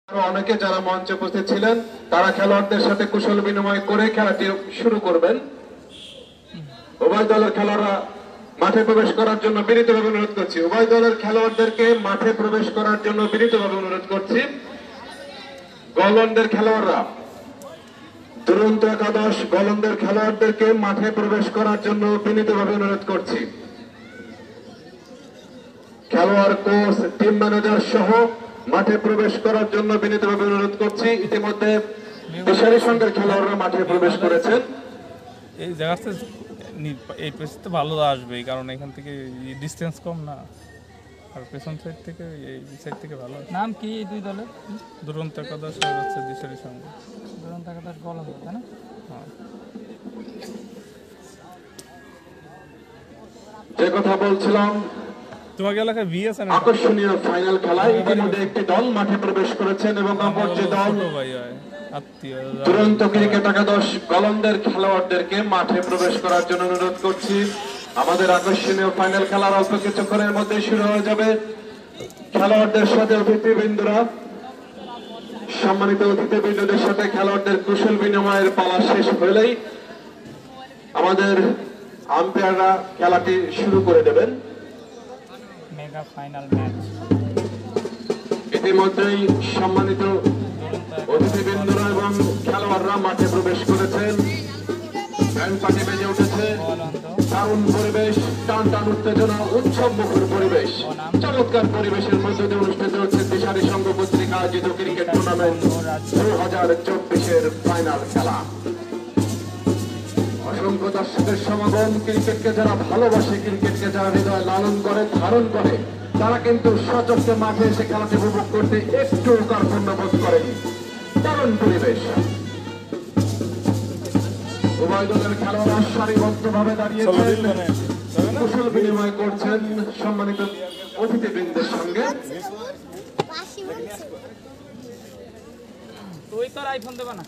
অনেকে যারা মঞ্চে উপস্থিত ছিলেন তারা খেলোয়াড়দের সাথে কুশল বিনিময় করে খেলাটি শুরু করবেন। উভয় দলের খেলোয়াড়রা মাঠে প্রবেশ করার জন্য বিনীতভাবে অনুরোধ করছি। উভয় দলের খেলোয়াড়দেরকে মাঠে প্রবেশ করার জন্য বিনীতভাবে অনুরোধ করছি। গোলন্দের খেলোয়াড়রা দুরন্ত একাদশ গোলন্দের খেলোয়াড়দেরকে মাঠে প্রবেশ করার জন্য বিনীতভাবে অনুরোধ করছি। খেলোয়াড়, কোচ, টিম ম্যানেজার সহ মাঠে প্রবেশ করার জন্য বিনীতভাবে অনুরোধ করছি। ইতিমধ্যে দিশারি সংঘের খেলোয়াড়রা মাঠে প্রবেশ করেছেন। এই জায়গাতে এই পেছন তো ভালো আসবে, কারণ এখান থেকে ডিস্টেন্স কম না, আর পেছন সাইড থেকে এই সাইড থেকে ভালো। নাম কি এই দুই দলের? দুরন্ত একাদশ আর হচ্ছে দিশারি সংঘ। দুরন্ত একাদশ বলা হবে, তাই না? হ্যাঁ, যে কথা বলছিলাম, তোমাকে এলাকায় ভি আছে না? আকর্ষণীয় ফাইনাল খেলায় ইতিমধ্যে একটি দল মাঠে প্রবেশ করেছেন এবং অপর যে দল ছোট ভাই হয়, আত্মীয়। দুরন্ত ক্রিকেট একাদশ গোলন্দের খেলোয়াড়দেরকে মাঠে প্রবেশ করার জন্য অনুরোধ করছি। আমাদের আকর্ষণীয় ফাইনাল খেলার অল্প কিছুক্ষণের মধ্যে শুরু হয়ে যাবে। খেলোয়াড়দের সাথে অতিথিবৃন্দরা, সম্মানিত অতিথিবৃন্দদের সাথে খেলোয়াড়দের কুশল বিনিময়ের পালা শেষ হলেই আমাদের আম্পায়াররা খেলাটি শুরু করে দেবেন। Mega final match. ইতিমধ্যেই সম্মানিত অতিথিবৃন্দরা এবং খেলোয়াড়রা মাঠে প্রবেশ করেছেন। ব্যান্ড পার্টি বেজে উঠেছে। দারুণ পরিবেশ, টান টান উত্তেজনা, উৎসব মুখর পরিবেশ, চমৎকার পরিবেশের মধ্যে দিয়ে অনুষ্ঠিত হচ্ছে দিশারি সংঘ কর্তৃক আয়োজিত ক্রিকেট টুর্নামেন্ট 2024-এর ফাইনাল খেলা। অসংখ্য দর্শকের সমাগম। ক্রিকেটকে যারা ভালোবাসে, ক্রিকেটকে যারা হৃদয় লালন করে, ধারণ করে, তারা কিন্তু সচক্ষে মাঠে এসে খেলাটি উপভোগ করতে একটু কার্পণ্য বোধ করেনি। দারুণ পরিবেশ। উভয় দলের খেলোয়াড়রা সারিবদ্ধভাবে দাঁড়িয়েছেন, কুশল বিনিময় করছেন সম্মানিত অতিথিবৃন্দের সঙ্গে। তুই তোর আইফোন দেবা না?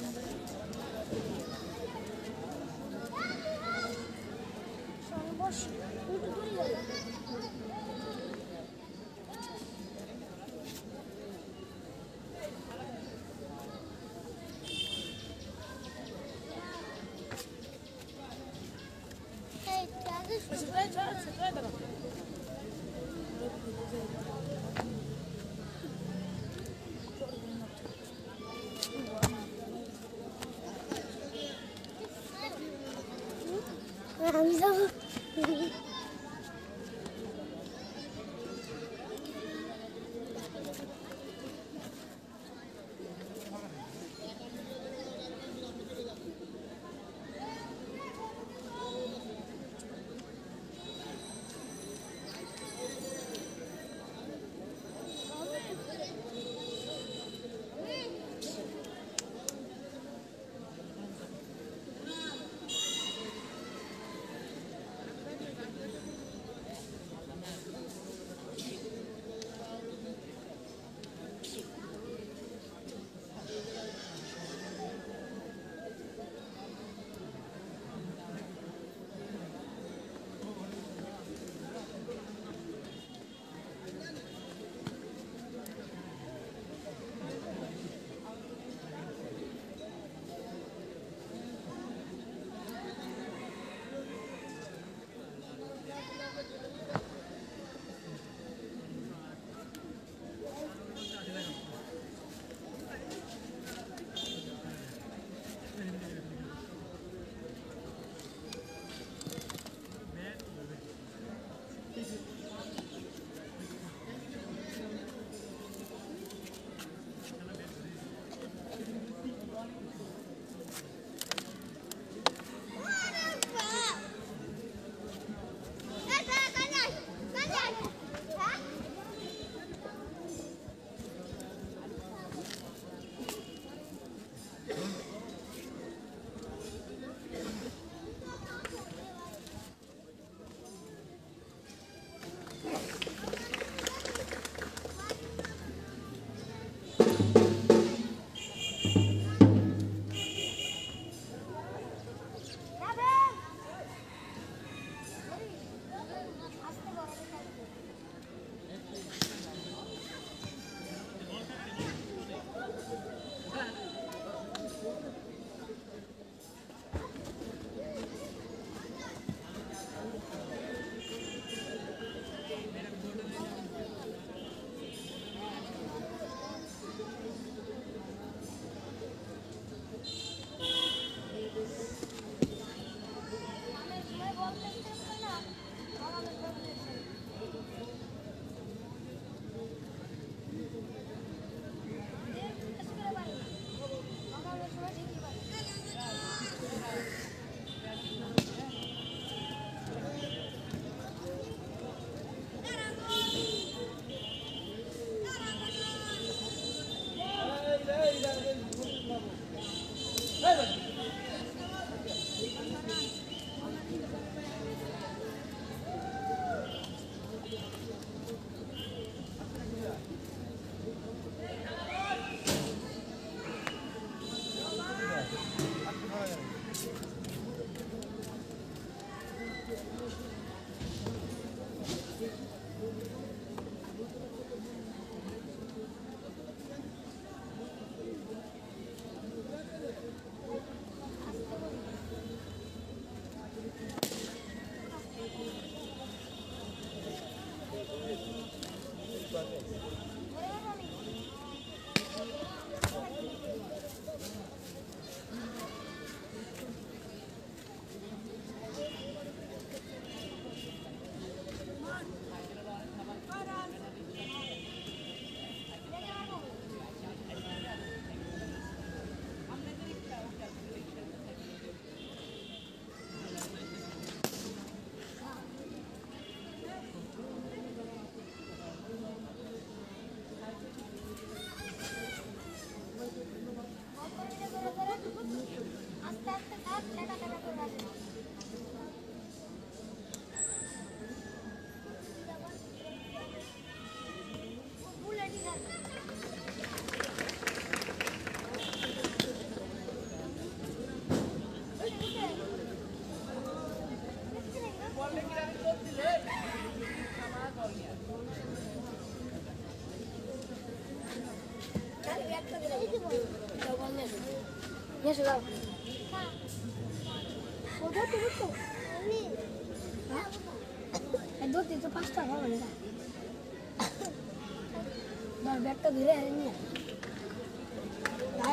ব্যাটটা ধরে নিয়ে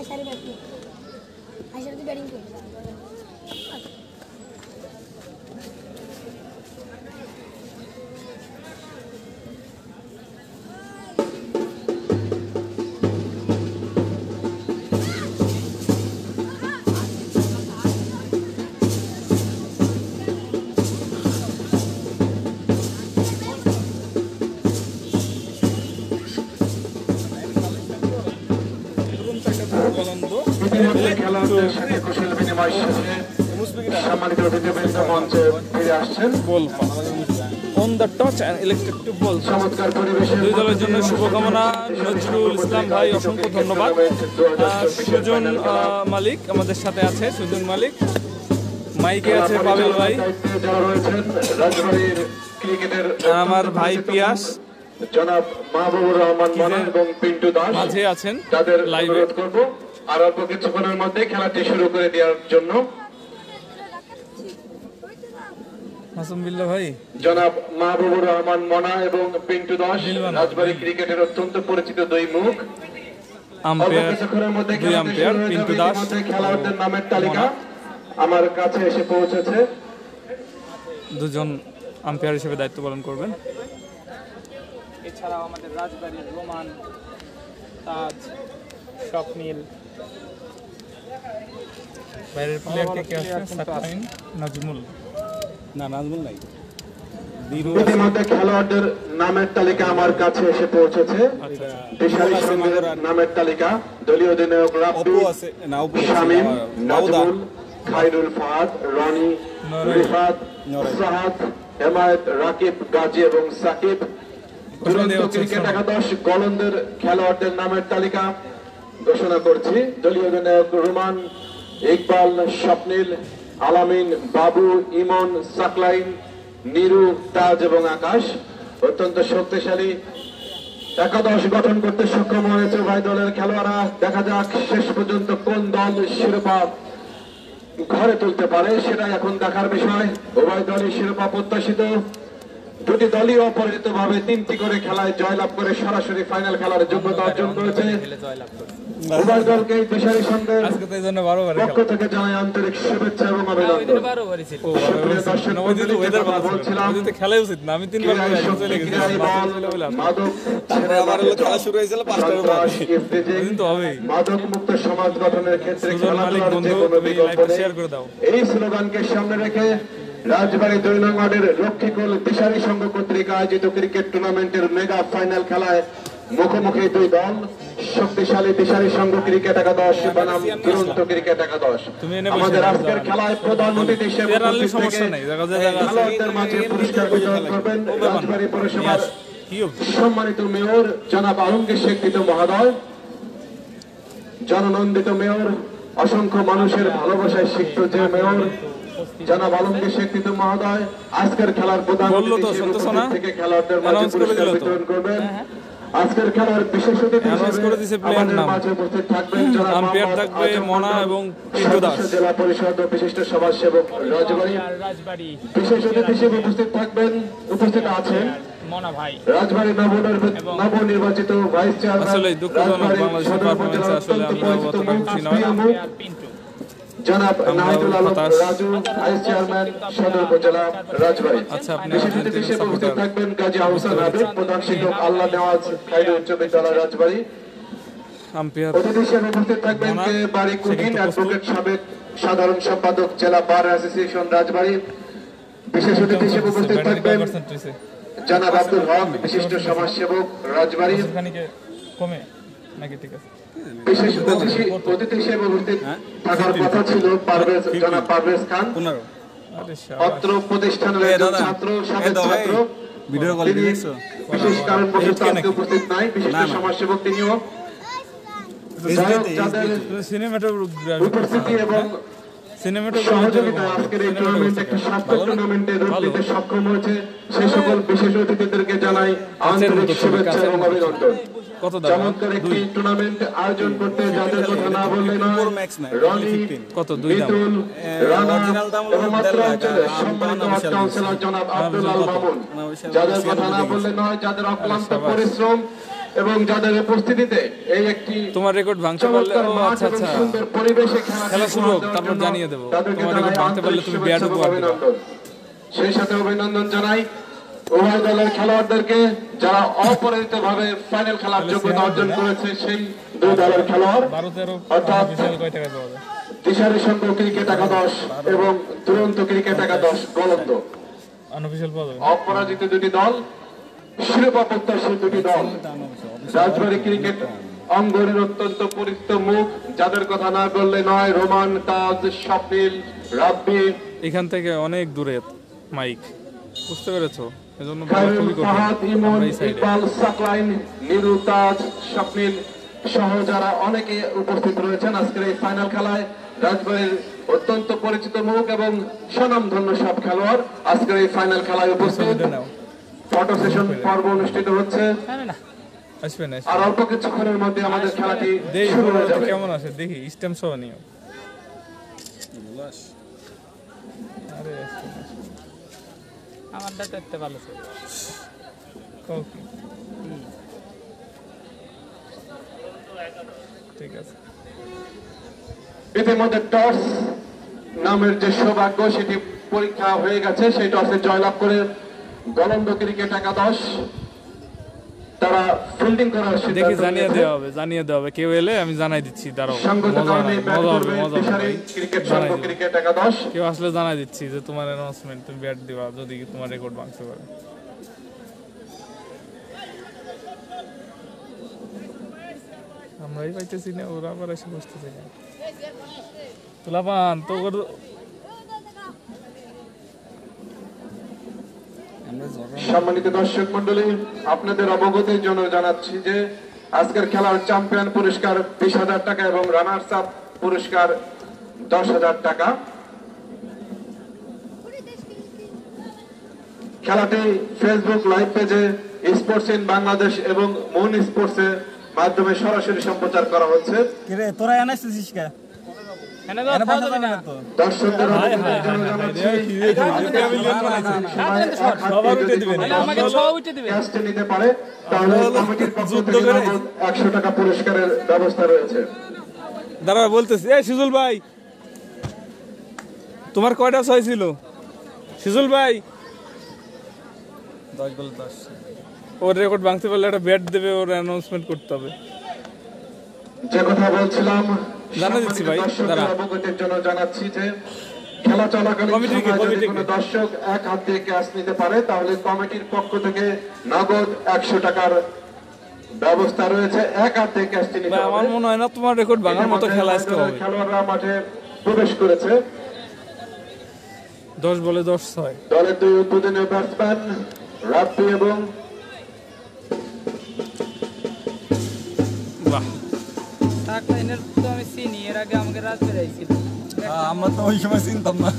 সারি ব্যাট নিয়ে ব্যাটিং করবে ইতিমধ্যে খেলোয়াড়দের সাথে কুশল বিনিময় শেষে সম্মানিত অতিথিবৃন্দ মঞ্চে ফিরে আসছেন। On the toss and elected to bowl. চমৎকার পরিবেশের দুই দলের জন্য শুভকামনা। নজরুল ইসলাম ভাই অসংখ্য ধন্যবাদ। সুজন মালিক আমাদের সাথে আছে, সুজন মালিক। মাইকে আছে পাবেল ভাই, যারা রয়েছেন রাজবাড়ীর ক্রিকেটের আমার ভাই পিয়াস জনাব মাহবুবুর রহমান মনা এবং পিন্টু দাস মাঝে আছেন তাদের লাইভে। অনুরোধ করব আর অল্প কিছুক্ষণের মধ্যে খেলাটি শুরু করে দেওয়ার জন্য। মাসুম বিল্লাহ ভাই, জনাব মাহবুবুর রহমান মনা এবং পিন্টু দাস রাজবাড়ী ক্রিকেটের অত্যন্ত পরিচিত দুই মুখ। অল্প আম্পায়ার কিছুক্ষণের মধ্যে দুই খেলাটি আম্পায়ার শুরু হয়ে পিন্টু যাবে। দাস, ইতিমধ্যে খেলোয়াড়দের নামের তালিকা আমার কাছে এসে পৌঁছেছে। দুজন আম্পায়ার হিসেবে দায়িত্ব পালন করবেন। এছাড়াও আমাদের রাজবাড়ির রোমান, তাজ, স্বপ্নীল, বাইরের প্লেয়ার কে কে আছে? সাকাইন, নাজমুল। না নাজমুল নাই। ইতিমধ্যে খেলোয়াড়দের নামের তালিকা আমার কাছে এসে পৌঁছেছে। দিশারি সঙ্গের নামের তালিকা দলীয় অধিনায়ক রাব্বি, অপু আছে না, অপু আছে, শামীম, নাওদার, নাজমুল, খায়রুল ফাহাদ, রনি, রিফাত, সাহাদ, হেমায়েত, রাকিব, গাজী এবং সাকিব। দুরন্ত ক্রিকেট একাদশ গোলন্দাজ খেলোয়াড়দের নামের তালিকা ঘোষণা করছি। দলীয় অধিনায়ক রোমান, ইকবাল, স্বপ্নীল, আলামিন, বাবু, ইমন, সাকলাইন, নিরু, তাজ এবং আকাশ। অত্যন্ত শক্তিশালী একাদশ গঠন করতে সক্ষম হয়েছে উভয় দলের খেলোয়াড়রা। দেখা যাক শেষ পর্যন্ত কোন দল শিরোপা ঘরে তুলতে পারে, সেটাই এখন দেখার বিষয়। উভয় দলই শিরোপা প্রত্যাশিত। দুটি দলই অপরাজিতভাবে 3টি করে খেলায় জয়লাভ করে সরাসরি ফাইনাল খেলার যোগ্যতা অর্জন করেছে। উভয় দলকে দিশারি সঙ্গে আজকে তো এই জন্য 12 ওভারে পক্ষ খেলা। থেকে জানাই আন্তরিক শুভেচ্ছা এবং অভিনন্দন। 12 ওভারই ছিল। সুপ্রিয় দর্শক ওদিকে ওয়েদার ভালো ছিল। বলছিলাম ওদিকে খেলাই উচিত না। আমি 3 বার ক্রীড়ায় করে শক্তি, চলে গেছি। ক্রীড়ায় বল, মাদক ছেড়ে আমার হলো খেলা শুরু হয়েছিল 5টার সন্ত্রাস, পরে। ইফতিজিং, ওদিন তো হবেই। মাদক মুক্ত সমাজ গঠনের ক্ষেত্রে সুজন মালিক খেলাধুলার বন্ধু, যে কোনো তুমি বিকল্প লাইভটা নেই। শেয়ার করে দাও। এই স্লোগানকে সামনে রেখে রাজবাড়ী 2 নং ওয়ার্ডের লক্ষ্মীকুল দিশারি সংঘ কর্তৃক আয়োজিত ক্রিকেট টুর্নামেন্টের মেগা ফাইনাল খেলায় মুখোমুখি দুই দল। শক্তিশালী দিশারি সংঘ ক্রিকেট একাদশ বনাম দুরন্ত ক্রিকেট একাদশ। তুমি এনে বসে আমাদের নাও, আজকের দাঁড়ান। খেলায় প্রধান অতিথি হিসেবে এর আনলে উপস্থিত সমস্যা থেকে নেই, দেখা যায় জায়গা আছে। খেলোয়াড়দের মাঝে পুরস্কার বিতরণ করবেন রাজবাড়ী পৌরসভার কি হবে? সম্মানিত মেয়র জনাব আলমগীর শেখ টিটু মহোদয়, জননন্দিত মেয়র, অসংখ্য মানুষের ভালোবাসায় সিক্ত যে মেয়র জনাব আলমগীর শেখ টিটু মহোদয় আজকের খেলার প্রধান বললো তো, অতিথি হিসেবে শুনতেছো না? উপস্থিত থেকে খেলোয়াড়দের মাঝে Announce করে পুরস্কার দিলো তো। বিতরণ করবেন। আজকের খেলার বিশেষ অতিথি Announce করে দিছে হিসেবে player আমাদের নাম। মাঝে উপস্থিত থাকবেন জনাব আম্পায়ার মোহাম্মদ থাকবে আজম মনা মন্ডল, এবং পিন্টু দাস। সদস্য জেলা পরিষদ ও বিশিষ্ট সমাজসেবক রাজবাড়ী। আর রাজবাড়ি বিশেষ অতিথি হিসেবে উপস্থিত আছেন মনা ভাই রাজবাড়ী নবনির্বাচিত ভাইস চেয়ারম্যান আসলে দুঃখজনক রাজবাড়ী বাংলাদেশের সদর পারফরমেন্স উপজেলার আসলে অত্যন্ত আমরা পরিচিত অতটা মুখ খুশি নয়। প্রিয় মুখ আর পিন্টু জনাব আমরা নাহিদুল আলম হতাশ। রাজু ভাইস চেয়ারম্যান সদর উপজেলা রাজবাড়ী। আচ্ছা, আপনি বিশেষ অতিথি আর্জেন্টিনার হিসেবে উপস্থিত সাপোর্টার। থাকবেন গাজী আহসান আবেদ, প্রধান শিক্ষক আল্লাহ নেওয়াজ খাইরু উচ্চ বিদ্যালয় রাজবাড়ী। আম্পায়ার অতিথি হিসেবে উপস্থিত থাকবেন মোনা, কে বাড়ি সে কুকিন কিন্তু প্রস্তুত। অ্যাডভোকেট সাবেক সাধারণ সম্পাদক জেলা বার অ্যাসোসিয়েশন রাজবাড়ী। বিশেষ অতিথি হিসেবে উপস্থিত থাকবেন জনাব আব্দুল হক, বিশিষ্ট সমাজসেবক রাজবাড়ী। খানিকে কমে নাকি? ঠিক আছে। বিশেষ অতিথি হিসেবে উপস্থিত থাকার কথা ছিল জনাব পারভেজ খান, 15 আরে অত্র প্রতিষ্ঠানের একজন ছাত্র, সাবেক ছাত্র। ভিডিও কল তিনি দেখছো? বিশেষ কারণবশত এইটকে আজকে নাকি? উপস্থিত নাই, বিশিষ্ট না, না। সমাজসেবক তিনিও। যাই হোক, যাদের সিনেমাটোগ্রাফি উপস্থিতি এবং সহযোগিতায় আজকের এই টুর্নামেন্ট একটি সার্থক টুর্নামেন্টে রূপ দিতে সক্ষম হয়েছে সেই সকল বিশেষ অতিথিদেরকে জানাই আন্তরিক শুভেচ্ছা এবং অভিনন্দন। কত দাম? চমৎকার একটি টুর্নামেন্ট আয়োজন করতে যাদের কথা না বললে নয়, ম্যাক্স না, রনি, 15 কত? 2 দাম। মিতুল, রানা অরিজিনাল দাম হলো এবং অত্র 1.5 লাখ, অঞ্চলের আর সম্মানিত unofficial কাউন্সিলর জনাব আব্দুল আল মামুন, unofficial যাদের official কথা না বলে বললে নয়, যাদের অক্লান্ত পরিশ্রম এবং যাদের উপস্থিতিতে এই একটি তোমার রেকর্ড ভাঙতে পারলে, চমৎকার ও মাঠ আচ্ছা এবং আচ্ছা, সুন্দর পরিবেশে খেলা শুরু হোক, দেওয়ার তারপর জন্য জানিয়ে দেবো। তাদেরকে তোমার রেকর্ড জানাই ভাঙতে পারলে আন্তরিক তুমি শুভেচ্ছা বিয়ার এবং উপহার দিবা। অভিনন্দন। সেই সাথে অভিনন্দন জানাই উভয় দলের খেলোয়াড়দেরকে যারা অপরাজিত ভাবে ফাইনাল খেলার যোগ্যতা অর্জন করেছে সেই দুই দলের খেলোয়াড় 12-13 অর্থাৎ অফিসিয়াল কয় টাকা পাওয়া যায়? দিশারি সংঘ ক্রিকেট একাদশ এবং দুরন্ত ক্রিকেট একাদশ গলন্দ। আনঅফিসিয়াল পাওয়া যাবে? অপরাজিত দুটি দল, শিরোপা প্রত্যাশী দুটি দল। রাজবাড়ী ক্রিকেট অঙ্গনের অত্যন্ত পরিচিত মুখ, যাদের কথা না বললে নয়, রোমান, তাজ, স্বপ্নিল, রাব্বি, এখান থেকে অনেক দূরে মাইক, বুঝতে পেরেছো? এজন্য বলা খায়রুল, খুবই কঠিন। ফাহাদ, ইমন, আমরা এই সাইডে। ইকবাল, সাকলাইন, নিরু, তাজ, স্বপ্নিল সহ যারা অনেকে উপস্থিত রয়েছেন আজকের এই ফাইনাল খেলায়। রাজবাড়ীর অত্যন্ত পরিচিত মুখ এবং স্বনামধন্য সব খেলোয়াড় আজকের এই ফাইনাল খেলায় উপস্থিত। ছবিটা নাও। ফটো সেশন পর্ব অনুষ্ঠিত হচ্ছে। আসবে না, আর অল্প কিছুক্ষণের মধ্যে আমাদের খেলাটি দেখি শুরু হয়ে যাবে। কেমন আসে, দেখি স্টেম সহ নিও। আরে আমারটা তো এতে ভালো ছিল। কও কি? ঠিক আছে। ইতিমধ্যে টস নামের যে সৌভাগ্য সেটি পরীক্ষা হয়ে গেছে, সেই টসে জয়লাভ করে গলন্দ ক্রিকেট একাদশ তারা ফিল্ডিং করার দেখি সিদ্ধান্ত জানিয়ে নিয়েছে। দেওয়া হবে, জানিয়ে দেওয়া হবে। কেউ এলে আমি জানাই দিচ্ছি, দাঁড়াও। সঙ্গত মজা কারণে হবে, ব্যাট মজা হবে, করবে মজা হবে দিশারি ভাই। ক্রিকেট জানাই সংঘ দিব। ক্রিকেট একাদশ। কেউ আসলে জানাই দিচ্ছি যে তোমার অ্যানাউন্সমেন্ট, তুমি ব্যাট দিবা যদি তোমার রেকর্ড ভাঙতে পারে। আমরাই পাইতেছি না, ওরা আবার এসে বসতেছে কেন? তুলাপান তো সম্মানিত দর্শক মন্ডলী, আপনাদের অবগতির জন্য জানাচ্ছি যে আজকের খেলার চ্যাম্পিয়ন পুরস্কার 20,000 টাকা এবং রানার্স আপ পুরস্কার 10,000 টাকা। খেলাটি ফেসবুক লাইভ পেজে স্পোর্টস ইন বাংলাদেশ এবং মুন স্পোর্টসের মাধ্যমে সরাসরি সম্প্রচার করা হচ্ছে। কিরে তোরা এনাইছিস কে? এনে দাও, খাওয়া যাবে না। দর্শকদের অবগতির জন্য জানাচ্ছি সবার উঠে দিবেন। তাহলে আমাকে 6 উঠে দিবে। ক্যাশটি নিতে পারে, তাহলে কমিটির পক্ষ থেকে নগদ 100 টাকা পুরস্কারের ব্যবস্থা রয়েছে। দাঁড়া বলতেছি, এই সিজুল ভাই, তোমার কয়টা ছয় ছিল? সিজুল ভাই, 10 বল 10। ওর রেকর্ড ভাঙতে পারলে একটা ব্যাট দেবে, ওর অ্যানাউন্সমেন্ট করতে হবে। যে কথা বলছিলাম, জানা দিচ্ছি ভাই, দর্শকদের দাঁড়া। অবগতির জন্য জানাচ্ছি যে খেলা চলাকালীন কমিটির কি, সময়ে যদি কমিটির কোনো কি? দর্শক এক হাত দিয়ে ক্যাশ নিতে পারে, তাহলে কমিটির পক্ষ থেকে নগদ 100 টাকার ব্যবস্থা রয়েছে এক হাতে ক্যাচটি নিতে ভাই আমার হবে। মনে হয় না তোমার রেকর্ড ভাঙার মতো খেলা আজকে হবে। খেলোয়াড়রা মাঠে প্রবেশ করেছে। 10 বলে 10-6। দলের দুই উদ্বোধনীয় ব্যাটসম্যান রাব্বি এবং বাহ, সাকলাইনের তো আমি চিনি, এর আগে আমাকে রাজবের আইছিল। আমরা তো ওই সময় চিনতাম না।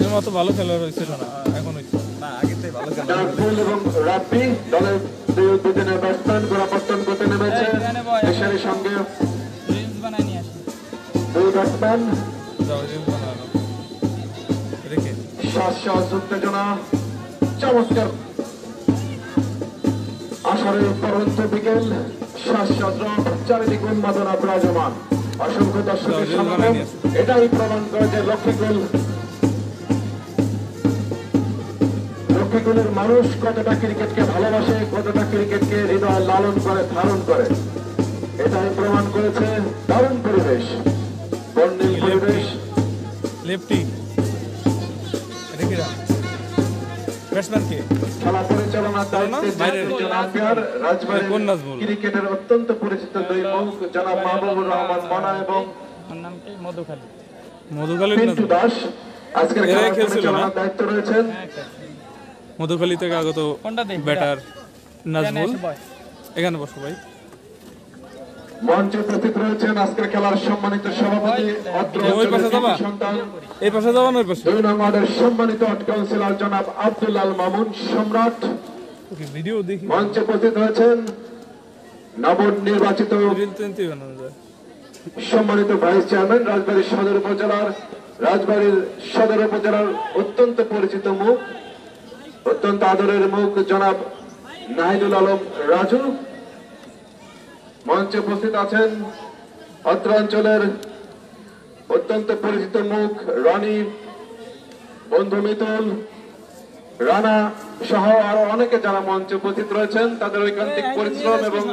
এর মতো ভালো খেলোয়াড় হয়েছিল না, এখন হয়েছে। না আগে থেকে ভালো খেলা। নাজমুল এবং রাব্বি দলের দুই উদ্বোধনীয় ব্যাটসম্যান গোড়াপত্তন করতে নেমেছে। এখানে বয়। দেশের সঙ্গে রিলস বানাই নিয়ে আসি। দুই ব্যাটসম্যান যাও, রিলস বানানো। রেখে। শ্বাস উত্তেজনা চমৎকার আষাঢ়ের পরন্ত বিকেল শ্বাস চারিদিক উন্মাদনা বিরাজমান। অসংখ্য দর্শকের সমাগম এটাই প্রমাণ করে যে লক্ষ্মীকুলের মানুষ কতটা ক্রিকেটকে ভালোবাসে, কতটা ক্রিকেটকে হৃদয় লালন করে ধারণ করে, এটাই প্রমাণ করেছে। দারুণ পরিবেশ, বর্ণিল পরিবেশ। লেফটি রেখে দাও। ব্যাটসম্যান কে? খেলা পরিচালনার দায়িত্বে বাইরের একজন আম্পায়ার রাজবাড়ীর কোন নাজমুল? ক্রিকেটের অত্যন্ত পরিচিত দুই মুখ জনাব মাহবুবুর রহমান মনা এবং ওর নাম কি? মধুখালী। মধুখালীর পিন্টু নাজমুল। দাস আজকের এরাই খেলা খেলছিল না? পরিচালনার দায়িত্ব রয়েছেন। মধুখালী থেকে আগত কোনটা দেখবি? ব্যাটার নাজমুল। এসে বয়। এখানে বসো ভাই। মঞ্চে উপস্থিত রয়েছেন আজকের খেলার সম্মানিত সভাপতি অত্র ওই পাশে অঞ্চলের যাবা? কৃতি সন্তান এই পাশে যাবেন, ওই পাশে। 2 নং ওয়ার্ডের সম্মানিত আর্ট কাউন্সিলর জনাব আব্দুল আল মামুন সম্রাট। ওকে ভিডিও দেখি। মঞ্চে উপস্থিত হয়েছেন নবনির্বাচিত রিল তো এনতেই বানানো যায়। সম্মানিত ভাইস চেয়ারম্যান রাজবাড়ীর সদর উপজেলার অত্যন্ত পরিচিত মুখ, অত্যন্ত আদরের মুখ জনাব নাহিদুল আলম রাজু। মঞ্চে উপস্থিত আছেন অত্র অঞ্চলের অত্যন্ত পরিচিত মুখ রনি, বন্ধু মিতুল, রানা সহ আরো অনেকে যারা মঞ্চে উপস্থিত রয়েছেন, তাদের ঐকান্তিক পরিশ্রম এবং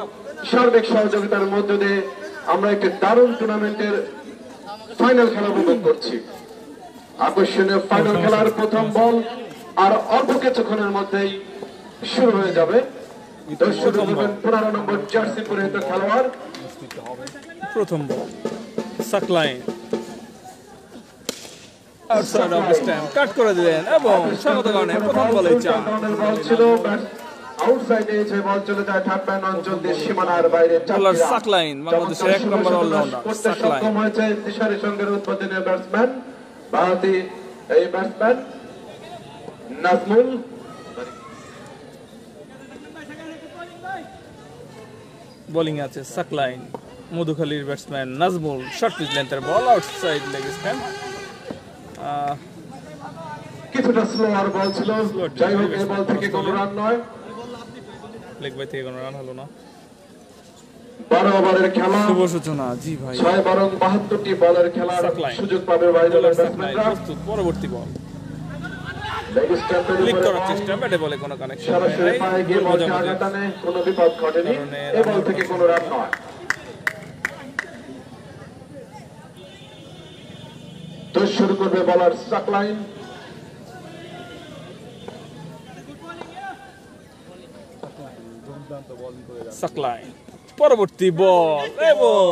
সার্বিক সহযোগিতার মধ্য দিয়ে আমরা একটি দারুণ টুর্নামেন্টের ফাইনাল খেলা উপভোগ করছি। আকর্ষণীয় ফাইনাল খেলার প্রথম বল আর অল্প কিছুক্ষণের মধ্যেই শুরু হয়ে যাবে। দর্শক 15 নম্বর জার্সি পরিহিত খেলোয়াড় প্রথম বল সাকলাইন আউটসাইড অফ স্ট্যাম্প কাট করে দিলেন এবং স্বাগত কারণে প্রথম বলেই চার। বল ছিল আউটসাইডে, যে বল চলে যায় থার্ড ম্যান অঞ্চল দিয়ে সীমানার বাইরে। বোলার সাকলাইন বাংলাদেশের 1 নম্বর অলরাউন্ডার সাকলাইন। সক্ষম হয়েছে দিশারি সঙ্গের উদ্বোধনীয় ব্যাটসম্যান বাহাতি এই ব্যাটসম্যান নাজমুল। বোলিং আছে সাকলাইন, মধুখালীর ব্যাটসম্যান নাজমুল। শর্ট পিচ লেন্থের বল আউটসাইড লেগ স্ট্যাম্প। কিছুটা স্লোয়ার বল ছিল, যাই হোক এই বল থেকে কোনো রান নয়। লেগ বাই থেকে কোনো রান হলো না। 12 ওভারের খেলা, শুভ সূচনা। জি ভাই, 6 বরং 72টি বলের খেলার সাকলাইন। সুযোগ পাবে বাইরের বোলার সাকলাইন ব্যাটসম্যানরা। প্রস্তুত। পরবর্তী বল লেগ স্ট্যাম্পের ক্লিক উপরে করার বল, চেষ্টা, ব্যাটে বলে কোনো কানেকশন সরাসরি পায়ে গিয়ে বলকে আঘাত আনে, কোনো বিপদ ঘটেনি। এই বল থেকে কোনো রান নয়। তো শুরু করবে বলার সাকলাইন। সাকলাইন পরবর্তী বল এবং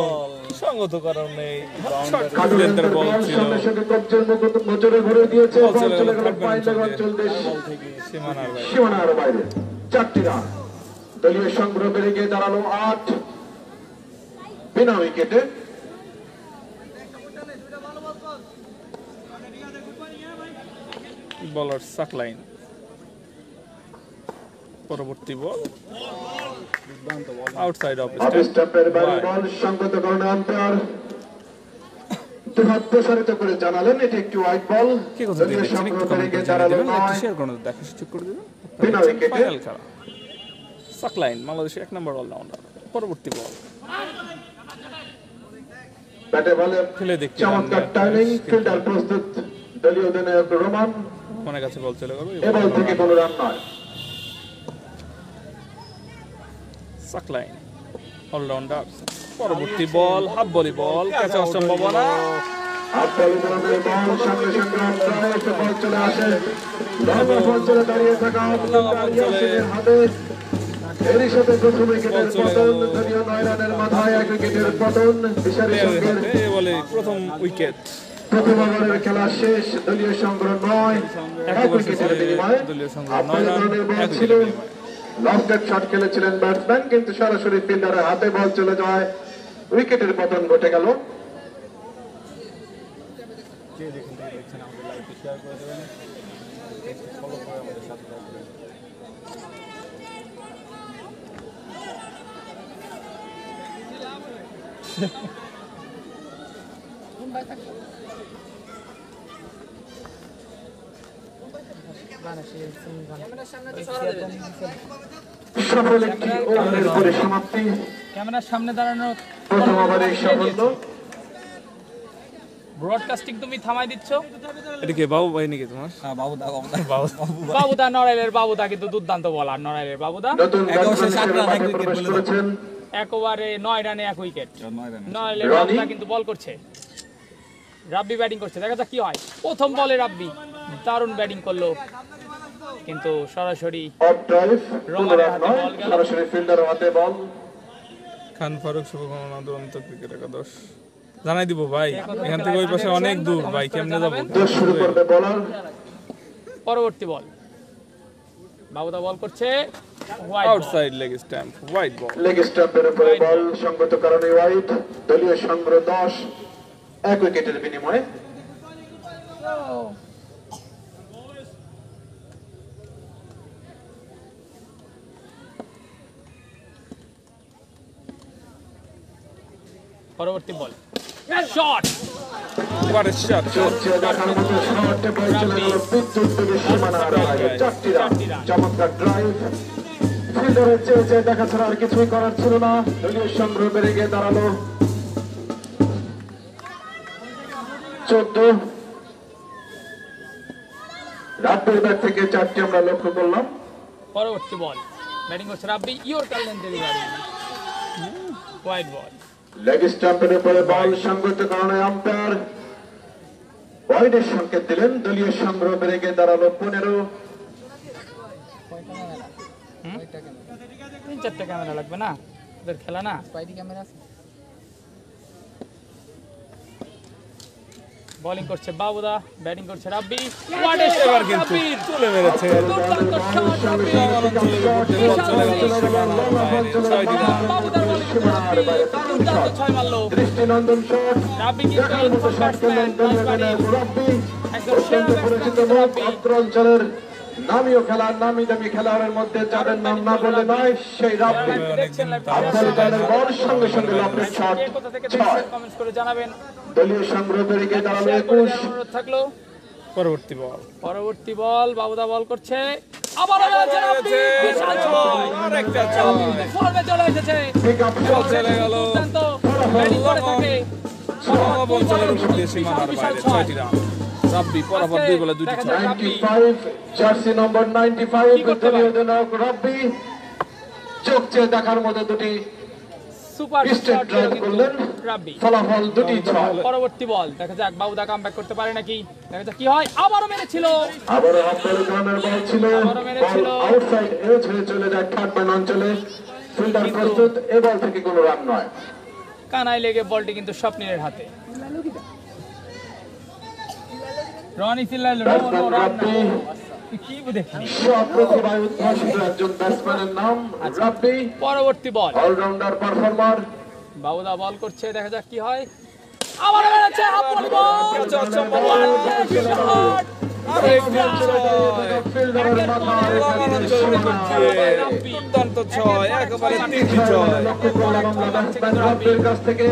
সঙ্গত কারণে শর্ট লেন্থের বল ছিল। সঙ্গে সঙ্গে কবজের নজরে ঘুরে দিয়েছে, বল বল চলে গেল থার্ড ম্যান পাইলেগ অঞ্চল দেশ বল থেকে সীমানার বাইরে। সীমানার বাইরে। 4টি রান, দলীয় সংগ্রহ বেড়ে গিয়ে দাঁড়ালো 8 বিনা উইকেটে। বলার সাকলাইন পরবর্তী বল আউটসাইড অফ অফ স্টাম্পের বাইরে বল, সংগত কারণে আম্পায়ার দুহাত প্রসারিত করে জানালেন এটি একটি হোয়াইট বল। কি কথা দলীয় দিবেন সংগ্রহ একটু বেড়ে কমেন্টে গিয়ে জানিয়ে দাঁড়ালো দিবেন, একটু 9 শেয়ার করে দেখা সুযোগ করে দিবেন। বিনা উইকেটে। ফাইনাল খেলা সাকলাইন বাংলাদেশের 1 নম্বর অলরাউন্ডার। পরবর্তী বল ব্যাটে বলে খেলে দেখতে চমৎকার টাইমিং, ফিল্ডার প্রস্তুত দলীয় অধিনায়ক রোমান। মনে কাছে বল চলে গেল। এ বল থেকে কোনো রান নয়। সাকলাইন অলরাউন্ডার। পরবর্তী বল হাফ ভলি বল, ক্যাচ হওয়ার সম্ভাবনা। আফতালি ধরনের বল, সঙ্গে সঙ্গে আফতার এসে বল চলে আসে। লম্বা বল চলে দাঁড়িয়ে থাকা আফতার ইয়াসিনের হাতে। এরই সাথে প্রথম উইকেটের পতন, দলীয় 9 রানের মাথায় 1 উইকেটের পতন। দিশারি সঙ্গের বলে প্রথম উইকেট। প্রথম ওভারের খেলা শেষ, দলীয় সংগ্রহ 9, 1 উইকেটের বিনিময়ে। আফগানিস্তানের বল ছিল লফটেড শট খেলেছিলেন ব্যাটসম্যান, কিন্তু সরাসরি ফিল্ডারের হাতে বল চলে যায়, উইকেটের পতন ঘটে গেল। সফল একটি ওভারের পরিসমাপ্তি, ক্যামেরার সামনে দাঁড়ানো প্রথম ওভারের সাফল্য। ব্রডকাস্টিং তুমি থামাই দিচ্ছ। এটা কি বাবু ভাই নাকি তোমার? হ্যাঁ বাবুদা বাবুদা নড়াইলের বাবুদা কিন্তু দুর্দান্ত বলার নড়াইলের বাবুদা। নতুন ব্যাটসম্যান হিসেবে মাঠে প্রবেশ করেছেন এক ওভারে 9 রানে 1 উইকেট। 9 রানে নড়াইলের রনি। বাবুদা কিন্তু বল করছে, রাব্বি ব্যাটিং করছে, দেখা যাক কি হয়। প্রথম বলে রাব্বি দারুণ ব্যাটিং করলো, কিন্তু সরাসরি অফ ড্রাইভ, রোমানের রান হাতে নয়, বল গেল। সরাসরি ফিল্ডারের হাতে বল। খান ফারুক শুভকামনা দুরন্ত ক্রিকেট একাদশ। জানাই দিব ভাই, এখান থেকে ওই পাশে অনেক দূর ভাই, কেমনে যাবো? দোষ শুরু করবে বোলার। পরবর্তী বল বাবুদা বল করছে, white ball. Outside leg stamp, white ball. Leg স্টাম্পের উপরে বল, সঙ্গত কারণে ওয়াইড। দলীয় সংগ্রহ 10, 1 উইকেটের বিনিময়ে। পরবর্তী বল শট, What a shot! চলছে দেখার মতো শট, বল চলে গেল বিদ্যুৎ বেগে সীমানার বাইরে। 4টি রান, চমৎকার ড্রাইভ। ফিল্ডারের চেয়ে দেখা ছাড়া আর কিছুই করার ছিল না। দলীয় সংগ্রহ বেড়ে গিয়ে দাঁড়ালো 14। রাব্বির ব্যাট থেকে 4টি আমরা লক্ষ্য করলাম। পরবর্তী বল ব্যাটিং করছে রাব্বি, ইওর কালেন ডেলিভারি, হোয়াইট বল। লেগ স্টাম্পের উপরে বল, সঙ্গত কারণে আম্পায়ার ওয়াইডের সংকেত দিলেন। দলীয় সংগ্রহ বেড়ে গিয়ে দাঁড়ালো 15। 3-4টা ক্যামেরা লাগবে না, ওদের খেলা না। বোলিং করছে বাবুদা, ব্যাটিং করছে রাব্বি, হোয়াট এ এবার কিন্তু চলে মেরেছে। দুর্দান্ত শট রাব্বি, বাবুদার বোলিং দুর্দান্ত 6 মারলো দৃষ্টিনন্দন শট, রাব্বি, কিন্তু দেখার মতো শট খেলেন দলীয় অধিনায়ক রাব্বি। অত্যন্ত পরিচিত মুখ, অত্র অঞ্চলের নামীয় খেলার, নামি দামি খেলোয়াড়ের মধ্যে যাদের নাম না বলে নয়, সেই রাব্বি। আফগানিস্তানের বল, সঙ্গে সঙ্গে লফটেড শট, 6। কমেন্টস করে জানাবেন। দলীয় সংগ্রহ বেড়ে গিয়ে দাঁড়ালো 21। অনুরোধ থাকলো। পরবর্তী বল, পরবর্তী বল বাবুদা বল করছে, আবার রাব্বি, বিশাল ছয়, আরেকটা ছয়। ফর্মে চলে এসেছে, পিক আপ শট, চলে গেল। দুর্দান্ত ব্যাটিং করে থাকে। বল চলে উপর দিয়ে সীমানার বাইরে, 6টি রান। রাব্বি পরাপর 2 বলে 2টি ছয়। 95, জার্সি নম্বর 95, দলীয় অধিনায়ক রাব্বি। চোখ চেয়ে দেখার মতো দুটি সুপার স্টেট শট ড্রাইভ করলেন, রাব্বি। ফলাফল 2টি 6। পরবর্তী বল দেখা যাক বাবুদা কামব্যাক করতে পারে নাকি, দেখা যাক কি হয়। আবারও মেরেছিল, আবারও আফগানিস্তানের বল ছিল, বল আউটসাইড এজ হয়ে চলে যায় থার্ড ম্যান অঞ্চলে। ফিল্ডার প্রস্তুত, এ বল থেকে কোনো রান নয়। কানায় লেগে বলটি কিন্তু স্বপ্নের হাতে। রনি চিল্লাইলো, নো নো রান না। কি দেখি প্রতিভায় উদ্ভাসিত একজন ব্যাটসম্যানের নাম রাব্বি, পরবর্তী বল অলরাউন্ডার পারফর্মার। বাবুদা বল করছে, দেখা যাক কি হয়। আবার মেরেছে হাফ বল, ফিল্ডারের মাথায় দুর্দান্ত ছয়, একেবারে 3টি ছয়। লক্ষ্য করলাম আমরা ব্যাটসম্যান রাব্বির কাছ থেকে।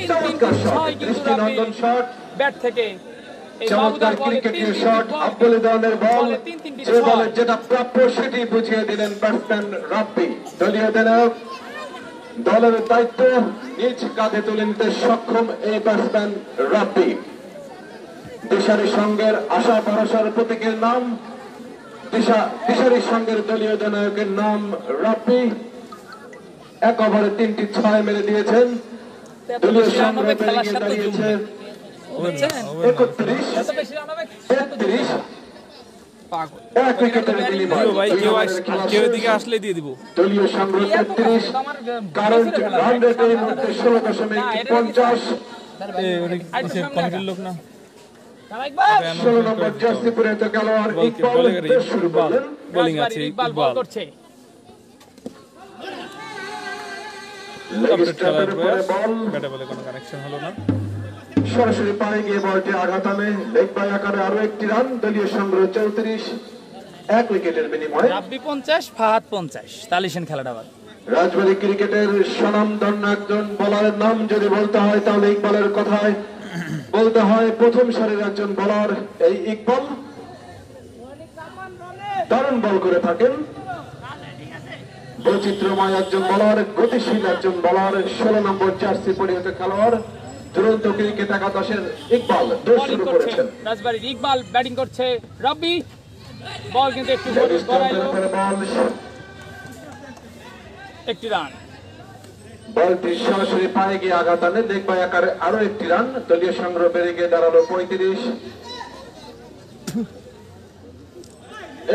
চমৎকার শট, দৃষ্টিনন্দন শট, ব্যাট থেকে এই চমৎকার বাবুদার বলে ক্রিকেটীয় শট। আফগানিস্তানের বল, যে বলে যেটা প্রাপ্য সেটি বুঝিয়ে দিলেন ব্যাটসম্যান রাব্বি। দলীয় অধিনায়ক দলের দায়িত্ব নিজ কাঁধে তুলে নিতে সক্ষম এই ব্যাটসম্যান রাব্বি। দিশারি সঙ্গের আশা ভরসার প্রতীকের নাম, দিশারি সঙ্গের দলীয় অধিনায়কের নাম রাব্বি। 1 ওভারে 3টি 6 মেরে দিয়েছেন। দলীয় সংগ্রহ বেড়ে গিয়ে দাঁড়িয়েছে 31, 33। পাগল এক উইকেটের বিনিময়ে দিও ভাই, দুই কেউ ওভারের খেলা কেউ শেষ। এদিকে আসলে দিয়ে দিব। দলীয় সংগ্রহ 33, কারেন্ট রান রেট এই মুহূর্তে 16.50। কমিটির লোক না 16 নম্বর জার্সি পরিহিত খেলোয়াড় ইকবাল বেশ শুরু করলেন। বোলিং আছে ইকবাল বল ইকবাল। করছে। লেগ স্টাম্পের উপরে বল ব্যাটে বলে কোনো কানেকশন হলো না। সরাসরি পায়ে গিয়ে বলটি আঘাত আনে। লেগ বাই আকারে আরো একটি রান। দলীয় সংগ্রহ 34, এক উইকেটের বিনিময়ে। রাব্বি 50, ফাহাদ 50। তালিশেন খেলাটা আবার রাজবাড়ী ক্রিকেটের স্বনামধন্য একজন বোলারের নাম যদি বলতে হয় তাহলে ইকবালের কথায় বলতে হয় প্রথম সারির একজন বোলার এই ইকবাল। দারুণ বল করে থাকেন, বৈচিত্র্যময় একজন বোলার, গতিশীল একজন বোলার, 16 নম্বর জার্সি পরিহিত খেলোয়াড় দুরন্ত ক্রিকেট একাদশের ইকবাল দৌড় বোলিং শুরু করছে করেছেন। রাজবাড়ির ইকবাল, ব্যাটিং করছে রাব্বি। বল কিন্তু একটু লেগ স্টাম্পের গড়াইলো, উপরে বল, একটি রান। বলটি সরাসরি পায়ে গিয়ে আঘাত আনে। লেগ বাই আকারে আরো একটি রান। দলীয় সংগ্রহ বেড়ে গিয়ে দাঁড়ালো 35।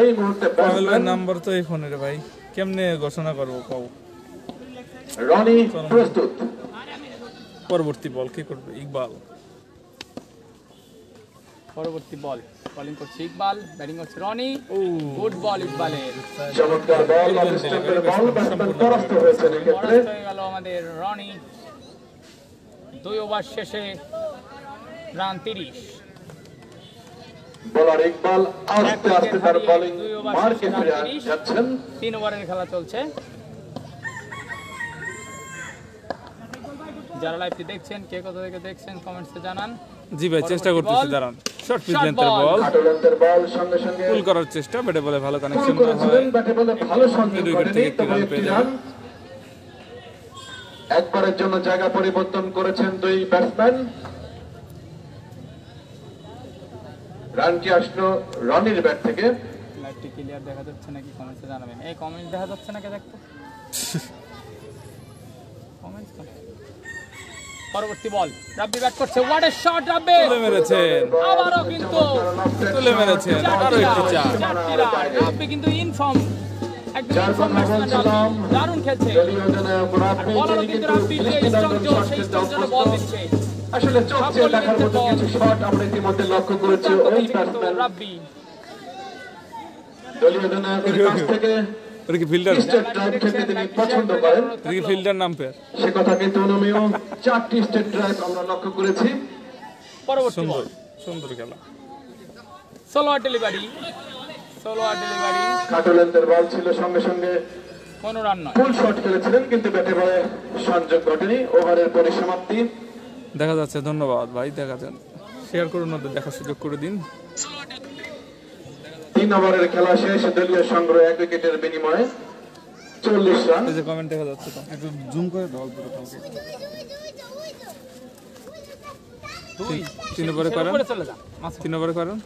এই মুহূর্তে পাভেলের নাম্বার তো এই ফোনের ভাই, কেমনে ঘোষণা করবো কও? রনি প্রস্তুত। পরবর্তী বল কে করবে? ইকবাল। পরবর্তী বল বোলিং করছে ইকবাল, ব্যাটিং করছে রনি। গুড বল ইকবালের। চমৎকার বল, অফ স্টাম্পের বল, ব্যাটসম্যান পরাস্ত হয়েছেন এক্ষেত্রে। পরাস্ত হয়ে গেল আমাদের রনি। 2 ওভার শেষে রান 30। বোলার ইকবাল আস্তে আস্তে তার বোলিং মার্কে ফিরে যাচ্ছেন। 3 ওভারের খেলা চলছে। যারা লাইভটি দেখছেন, কে কোথা থেকে দেখছেন কমেন্টসে জানান। জি ভাই চেষ্টা করতেছি, দাঁড়ান। শর্ট পিচ লেন্থের বল কাটলেন্থের বল সঙ্গে সঙ্গে পুল করার চেষ্টা, ব্যাটে বলে ভালো পুল কানেকশন না হয়। করেছিলেন, ব্যাটে বলে ভালো সংযোগ দুই উইকেট করেনি, থেকে একটি তবে রান একটি পেয়ে রান। একবারের জন্য জায়গা পরিবর্তন করেছেন দুই ব্যাটসম্যান। রানটি আসলো রনির ব্যাট থেকে। লাইভটি ক্লিয়ার দেখা যাচ্ছে নাকি কমেন্টসে জানাবেন। এই কমেন্ট দেখা যাচ্ছে নাকি দেখতো। কমেন্টস পরবর্তী বল রাব্বি ব্যাট করছে। হোয়াট এ শট রাব্বি! তুলে মেরেছেন, আবারও কিন্তু তুলে মেরেছেন, আরো একটি চার। চারটি রান। রাব্বি কিন্তু ইনফর্ম, একদম যার ইনফর্ম কথা ব্যাটসম্যান বলছিলাম, রাব্বি। দারুণ খেলছে। দলীয় অধিনায়ক রাব্বি বলারও তিনি কিন্তু কিন্তু রাব্বি যে স্ট্রং জোন, সেই স্ট্রং জোনে বল দিচ্ছে। আসলে চোখ চেয়ে দেখার মতো কিছু শট আমরা ইতিমধ্যে লক্ষ্য করেছি ওই ব্যাটসম্যান রাব্বি দলীয় অধিনায়কের কাছ থেকে ওটা কি ফিল্ডার? স্টেট ড্রাইভ খেলতে তিনি পছন্দ করেন। এটা কি ফিল্ডার নাম পেয়ার? সে কথা কিন্তু অনুমেয় 4টি স্টেট ড্রাইভ আমরা লক্ষ্য করেছি। পরবর্তী সুন্দর বল সুন্দর খেলা। সোলোয়ার ডেলিভারি, সোলোয়ার ডেলিভারি। কাটলেন্থের বল ছিল, সঙ্গে সঙ্গে কোনো রান নয়। ফুল শট খেলেছিলেন কিন্তু ব্যাটে বলে সংযোগ ঘটেনি। ওভারের পরিসমাপ্তি। দেখা যাচ্ছে, ধন্যবাদ ভাই, দেখা যান, শেয়ার করুন, ওদের দেখার সুযোগ করে দিন। 3 ওভারের খেলা শেষ। দলীয় সংগ্রহ 1 উইকেটের বিনিময়ে 40 রান। এই যে কমেন্ট দেখা যাচ্ছে তো। একটু জুম করে দাও অল্প কাউকে। 3 ওভারে করেন, উপরে চলে যা। 3 ওভারে করেন।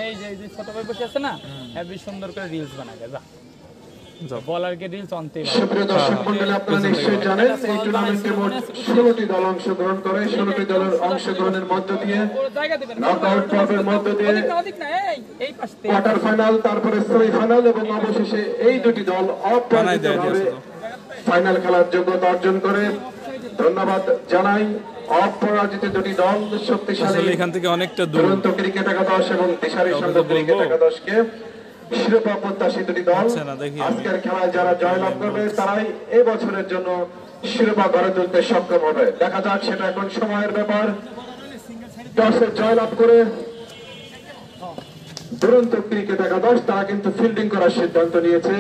এই যে ছোট ভাই বসে আছে না, হেভি সুন্দর করে রিলস বানায় যা। যাও। বলারকে রিলস আনতেই পারে। সুপ্রিয় দর্শক মন্ডলী, আপনারা নিশ্চয়ই জানেন এই টুর্নামেন্টে মোট 16টি দল অংশগ্রহণ করে। 16টি দলের অংশগ্রহণের মধ্য দিয়ে পুরো জায়গা দিবেন। নকআউট পর্বের মধ্য দিয়ে ওদিক না, এই পাশ থেকে। কোয়ার্টার ফাইনাল, তারপরে সেমিফাইনাল এবং অবশেষে এই দুটি দল বানাই দেয় অপরাজিতভাবে শুধু। ফাইনাল খেলার যোগ্যতা অর্জন করে। ধন্যবাদ জানাই অপরাজিত দুটি দল, শক্তিশালী আসলে এখান থেকে অনেকটা দূর। দুরন্ত ক্রিকেট একাদশ এবং দিশারি সংঘ ক্রিকেট একাদশকে শিরোপা প্রত্যাশী দুটি দল। আচ্ছা না, দেখি আমি। আজকের খেলায় যারা জয়লাভ করবে তারাই এ বছরের জন্য শিরোপা গড়ে তুলতে সক্ষম হবে। দেখা যাক, সেটা এখন সময়ের ব্যাপার। টসে জয়লাভ করে দুরন্ত ক্রিকেট একাদশ তারা কিন্তু ফিল্ডিং করার সিদ্ধান্ত নিয়েছে।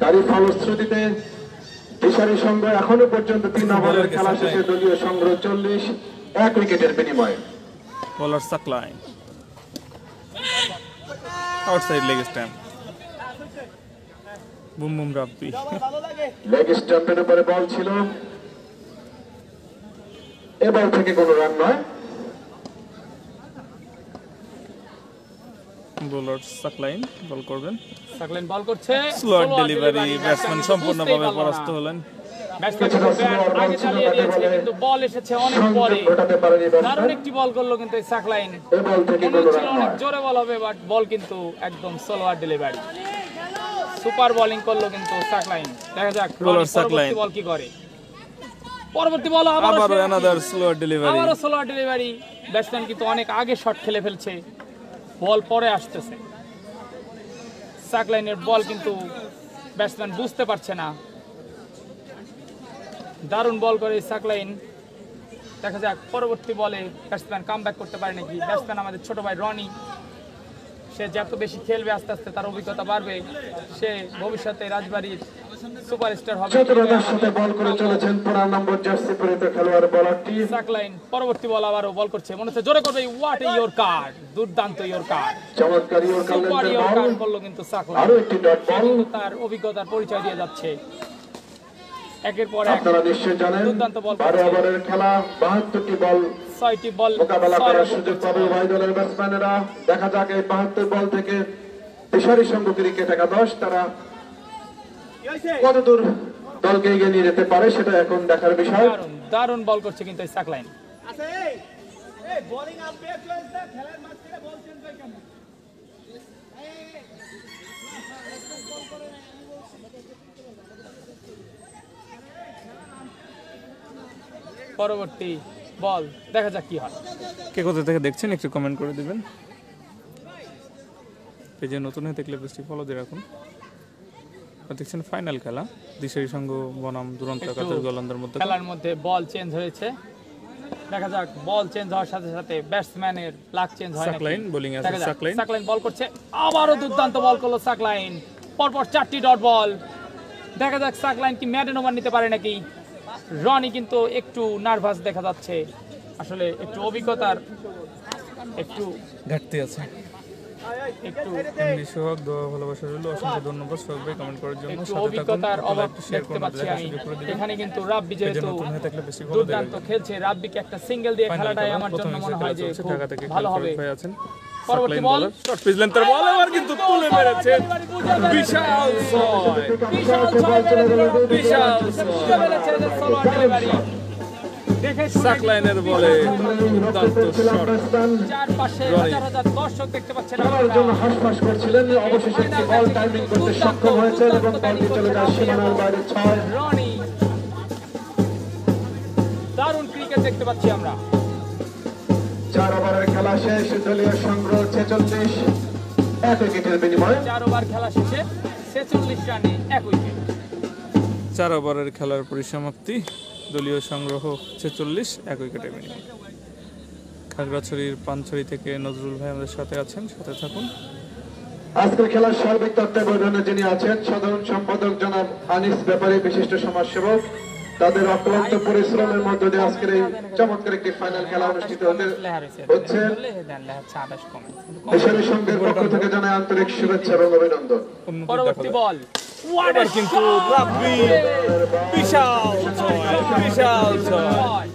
তারই ফলশ্রুতিতে দিশারি সংঘ এখনো পর্যন্ত 3 ওভারের খেলা শেষে দলীয় সংগ্রহ 40, 1 উইকেটের বিনিময়ে। Bowler Saklain, outside leg stump, boom boom Rabbi. Leg স্টাম্পের উপরে বল ছিল, এ বল থেকে কোনো রান নয়। বোলার সাকলাইন বল করবেন। সাকলেন বল করছে। Slot Slower delivery, delivery, batsman বুঝতেই সম্পূর্ণভাবে পারলো পরাস্ত না। হলেন। ব্যাটসম্যান কিন্তু ব্যাট আগে চালিয়ে দিয়েছে, কিন্তু বল এসেছে অনেক পরে। দারুণ একটি বল করলো কিন্তু এই সাকলাইন, মনে হচ্ছিল অনেক জোরে বল হবে, বাট বল কিন্তু একদম স্লোয়ার ডেলিভারি। সুপার বোলিং করলো কিন্তু সাকলাইন। দেখা যাক পরবর্তী বল কি করে। পরবর্তী বল আবারও অ্যানাদার স্লোয়ার ডেলিভারি, আবারও স্লোয়ার ডেলিভারি। ব্যাটসম্যান কিন্তু অনেক আগে শট খেলে ফেলছে, বল পরে আসতেছে। সাকলাইনের বল কিন্তু ব্যাটসম্যান বুঝতে পারছে না। দারুণ বল করে সাকলাইন। দেখা যাক পরবর্তী বলে ব্যাটসম্যান কামব্যাক করতে পারে নাকি। ব্যাটসম্যান আমাদের ছোট ভাই রনি, সে যত বেশি খেলবে আস্তে আস্তে তার অভিজ্ঞতা বাড়বে, সে ভবিষ্যতে রাজবাড়ির সুপারস্টার হবে। সাথে বল করে চলেছেন 15 নম্বর জার্সি পরিহিত খেলোয়াড় বলারটি সাকলাইন। পরবর্তী বল আবারও বল করছে, মনে হচ্ছে জোরে করবে। হোয়াট এ ইয়োর কার্ড, দুর্দান্ত ইয়োর কার্ড, চমৎকার ইয়োর সুপার ইয়োর কার্ড করলো কিন্তু সাকলাইন। আরো একটি ডট বল, তার অভিজ্ঞতার পরিচয় দিয়ে যাচ্ছে। একের পর এক আপনারা নিশ্চয়ই জানেন দুর্দান্ত বল 12 ওভারের খেলা, 72টি বল 6টি বল মোকাবেলা করার সুযোগ পাবে উভয় দলের ব্যাটসম্যানেরা। দেখা যাক এই 72 বল থেকে পেশারি সংঘ ক্রিকেট একাদশ তারা কতদূর দলকে এগিয়ে নিয়ে যেতে পারে, সেটা এখন দেখার বিষয়। দারুণ বল করছে কিন্তু এই সাকলাইন। পরবর্তী বল দেখা যাক কি হয়। কে কোথা থেকে দেখছেন একটু কমেন্ট করে দিবেন। পেজে নতুন হয়ে দেখলে পেজটি ফলো দিয়ে রাখুন। দেখছেন ফাইনাল খেলা দিশারি সংঘ বনাম দুরন্ত একাদশ গোলন্দার মধ্যে। খেলার মধ্যে বল চেঞ্জ হয়েছে, দেখা যাক বল চেঞ্জ হওয়ার সাথে সাথে ব্যাটসম্যানের লাক চেঞ্জ হয় নাকি। সাকলাইন বোলিং আছে, সাকলাইন বল করছে, আবারও দুর্দান্ত বল করলো সাকলাইন। পরপর 4টি ডট বল। দেখা যাক সাকলাইন কি ম্যাডেন ওভার নিতে পারে নাকি। রনি কিন্তু একটু নার্ভাস দেখা যাচ্ছে, আসলে একটু অভিজ্ঞতার একটু ঘাটতি আছে। একটু সোহাগ দোয়া ভালোবাসা রইল, অসংখ্য ধন্যবাদ সোহাগ ভাই কমেন্ট করার জন্য। একটু অভিজ্ঞতার অভাব দেখতে পাচ্ছি আমি এখানে, কিন্তু রাব্বি যেহেতু দুর্দান্ত খেলছে, রাব্বিকে একটা সিঙ্গেল দিয়ে খেলাটাই আমার জন্য মনে হয় যে খুব ভালো হবে। পরবর্তী বল শর্ট পিচ লেন্থের বল আবার কিন্তু তুলে মেরেছে, বিশাল ছয়, বিশাল সাকলাইনের বলে দুর্দান্ত শট। চারপাশে হাজার হাজার দর্শক দেখতে পাচ্ছেন, খেলার জন্য হাসপাস করছিলেন, অবশেষে একটি বল টাইমিং করতে সক্ষম হয়েছেন এবং বলটি চলে যায় সীমানার বাইরে 6। রনি দারুণ ক্রিকেট দেখতে পাচ্ছি আমরা। 4 ওভারের খেলা শেষ, দলীয় সংগ্রহ 46, 1 উইকেটের বিনিময়ে। 4 ওভার খেলা শেষে 46 রানে 1 উইকেট। 4 ওভারের খেলার পরিসমাপ্তি, দলীয় সংগ্রহ 46, 1 উইকেটের বিনিময়ে। খাগড়াছড়ির পানছড়ি থেকে নজরুল ভাই আমাদের সাথে আছেন, সাথে থাকুন। আজকের খেলার সার্বিক তত্ত্বাবধানে যিনি আছেন সাধারণ সম্পাদক জনাব আনিস ব্যাপারী, বিশিষ্ট সমাজসেবক। তাদের অক্লান্ত পরিশ্রমের মধ্য দিয়ে আজকের এই চমৎকার একটি ফাইনাল খেলা অনুষ্ঠিত হচ্ছে। দেশের সংঘের পক্ষ থেকে জানাই আন্তরিক শুভেচ্ছা এবং অভিনন্দন। পরবর্তী বল এবার কিন্তু রাব্বি বিশাল ছয়, বিশাল ছয়,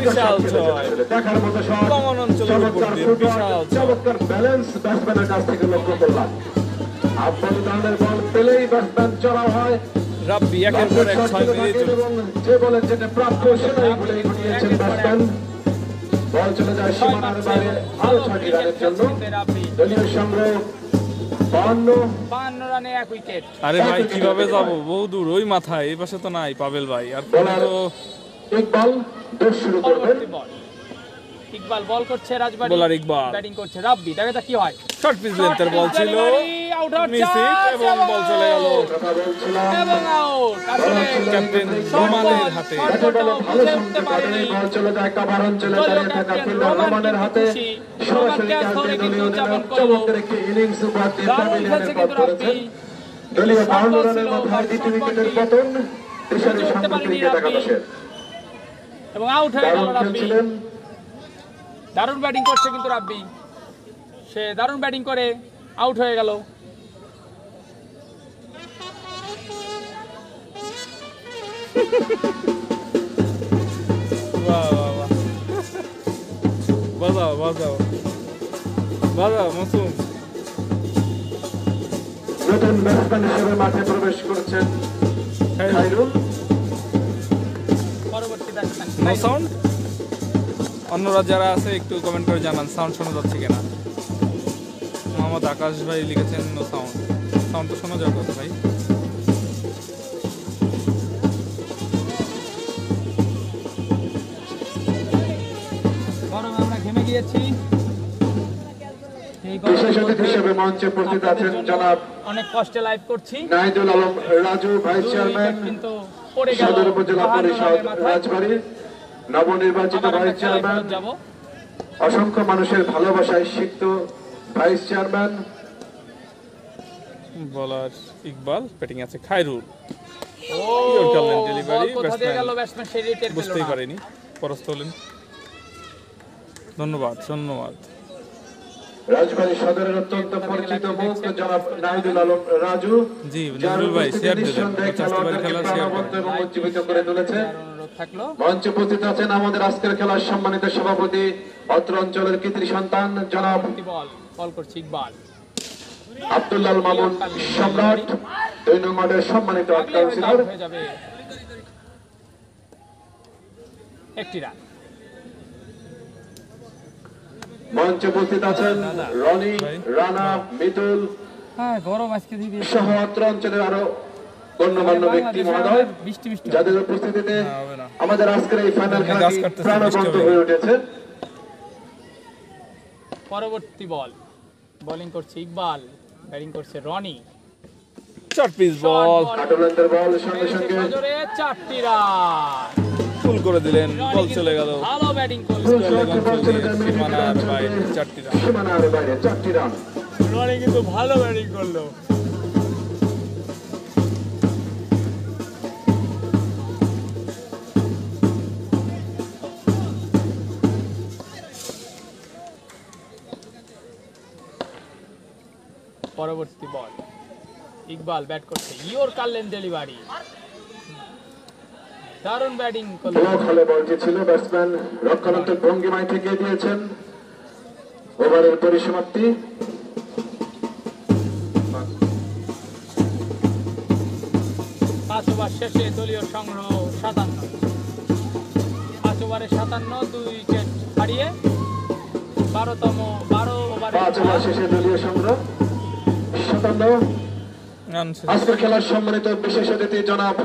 বিশাল ছয়, দেখার মতো শট, কমন অঞ্চলের উপর দিয়ে বিশাল ছয়। চমৎকার ব্যালেন্স ব্যাটসম্যানের কাছ থেকে লক্ষ্য করলাম। আফগানি ধরনের বল পেলেই ব্যাটসম্যান চড়া হয়, রাব্বি একের পর এক 6 মেরে চলেছে। এবং যে বলেন যেটা প্রাপ্য সেটাই বলেই ঘটিয়েছেন ব্যাটসম্যান। বল চলে যায় সীমানার বাইরে আরো 6টি রানের জন্য। দলীয় সংগ্রহ 52 রানে 1 উইকেট। আরে ভাই কিভাবে যাবো, বহু দূর, ওই মাথায়, এই পাশে তো নাই পাবেল ভাই। আর তো ইকবাল দোষ শুরু করবেন। পরবর্তী বল ইকবাল বল করছে, রাজবাড়ী বোলার ইকবাল ব্যাটিং করছে রাব্বি। দেখা যাক কি হয়। শর্ট পিচ লেন্থের বল ছিল, মিস হিট এবং বল চলে গেল কথা বলছিলাম এবং আউট। আসলে ক্যাপ্টেন রোমানের হাতে। বুঝে উঠতে পারেনি বল চলে যায় কাভার অঞ্চলে দাঁড়িয়ে থাকা ফিল্ডার রোমানের হাতে। সরাসরি ক্যাপ্টেন দলীয় অধিনায়ক চমৎকার একটি ইনিংস উপহার দিয়ে প্যাভিলিয়নের পথ ধরেছেন। দলীয় 52 রানের মাথায় 2টি উইকেটের পতন দেশের সংঘ ক্রিকেট একাদশের। এবং আউট হয়ে গেল দারুণ রাব্বি। খেলছিলেন, দারুণ ব্যাটিং করছে কিন্তু রাব্বি, সে দারুণ ব্যাটিং করে আউট হয়ে গেল। বাজাও বাজাও বাজাও মাসুম। নতুন ব্যাটসম্যান হিসেবে মাঠে প্রবেশ করছেন খায়রুল। পরবর্তী ব্যাটসম্যান নো সাউন্ড। অন্যরা যারা আছে একটু কমেন্ট করে জানান সাউন্ড শোনা যাচ্ছে কিনা। মোহাম্মদ আকাশ ভাই লিখেছেন নো সাউন্ড। সাউন্ড তো শোনা যাবে তো ভাই। গরমে আমরা ঘেমে গিয়েছি। এই বিশেষ গরমের অতিথি হিসেবে মঞ্চে উপস্থিত আপনাদের আছেন জন্য জনাব অনেক কষ্টে লাইভ করছি। নাহিদুল আলম রাজু, ভাইস দুই চেয়ারম্যান উইকেট কিন্তু পড়ে গেল সদর উপজেলা 52 পরিষদ রানের মাথায়। রাজবাড়ী, নবনির্বাচিত আবার আমরা ভাইস খেলায় চেয়ারম্যান, ফেরত যাবো। অসংখ্য মানুষের ভালোবাসায় সিক্ত ভাইস চেয়ারম্যান। বলার ইকবাল, ব্যাটিং আছে খায়রুল। ও ইয়র্কারল্যান্ড ডেলিভারি, বল কোথা দিয়ে গেল ব্যাটসম্যান ব্যাটসম্যান সেই রেটের পেল বুঝতেই না। পারেনি, পরাস্ত হলেন। ধন্যবাদ ধন্যবাদ। রাজবাড়ী সদরের অত্যন্ত পরিচিত মুখ জনাব নাহিদুল আলম রাজু, জি, যার নজরুল ভাই, উপস্থিতি শেয়ার দিলেন। নিঃসন্দেহে 50 বার খেলোয়াড়দেরকে খেলা শেয়ার প্রাণবন্ত করেন। এবং উজ্জীবিত করে তুলেছে। আর অনুরোধ থাকলো মঞ্চে উপস্থিত আছেন আমাদের আজকের খেলার সম্মানিত সভাপতি, অত্র অঞ্চলের কৃতি সন্তান জনাব বল করছে ইকবাল। আব্দুল্লাহ মামুন সম্রাট, 2 নং ওয়ার্ডের সম্মানিত লাগলে কাউন্সিলর। হয়ে যাবে একটি রান। মঞ্চে উপস্থিত আছেন রনি, রানা, মিতুল হ্যাঁ গরম আজকে দিদি সহ অত্র অঞ্চলের আরো গণ্যমান্য ব্যক্তি মহোদয়, বৃষ্টি বৃষ্টি যাদের উপস্থিতিতে না, হবে না। আমাদের আজকের এই ফাইনাল গাছ খেলাটি কাটতেছে, প্রাণবন্ত বৃষ্টি হবে। হয়ে উঠেছে। পরবর্তী বল বোলিং করছে ইকবাল, ব্যাটিং করছে রনি। 4 পিস বল কাটলেন্দ্রের বল সঙ্গে সঙ্গে নজরে 4টি রান। ফুল করে দিলেন, বল চলে গেল ভালো ব্যাটিং করলো সীমানার বাইরে। 4টি রান। সীমানার বাইরে 4টি রান। রনি কিন্তু ভালো ব্যাটিং করলো। পরবর্তী বল ইকবাল ব্যাট করছে, ইয়র্কারল্যান্ড ডেলিভারি। দারুণ ব্যাটিং করলো। ব্লক হলে বলটি ছিল, ব্যাটসম্যান রক্ষণাত্মক ভঙ্গিমায় ঠেকিয়ে দিয়েছেন। ওভারের পরিসমাপ্তি। 5 ওভার শেষে দলীয় সংগ্রহ 57। 5 ওভারে 57, 2 উইকেট হারিয়ে 12 ওভারে 5 ওভার শেষে দলীয় সংগ্রহ 57। রান শেষ। আজকের খেলার সম্মানিত বিশেষ অতিথি জনাব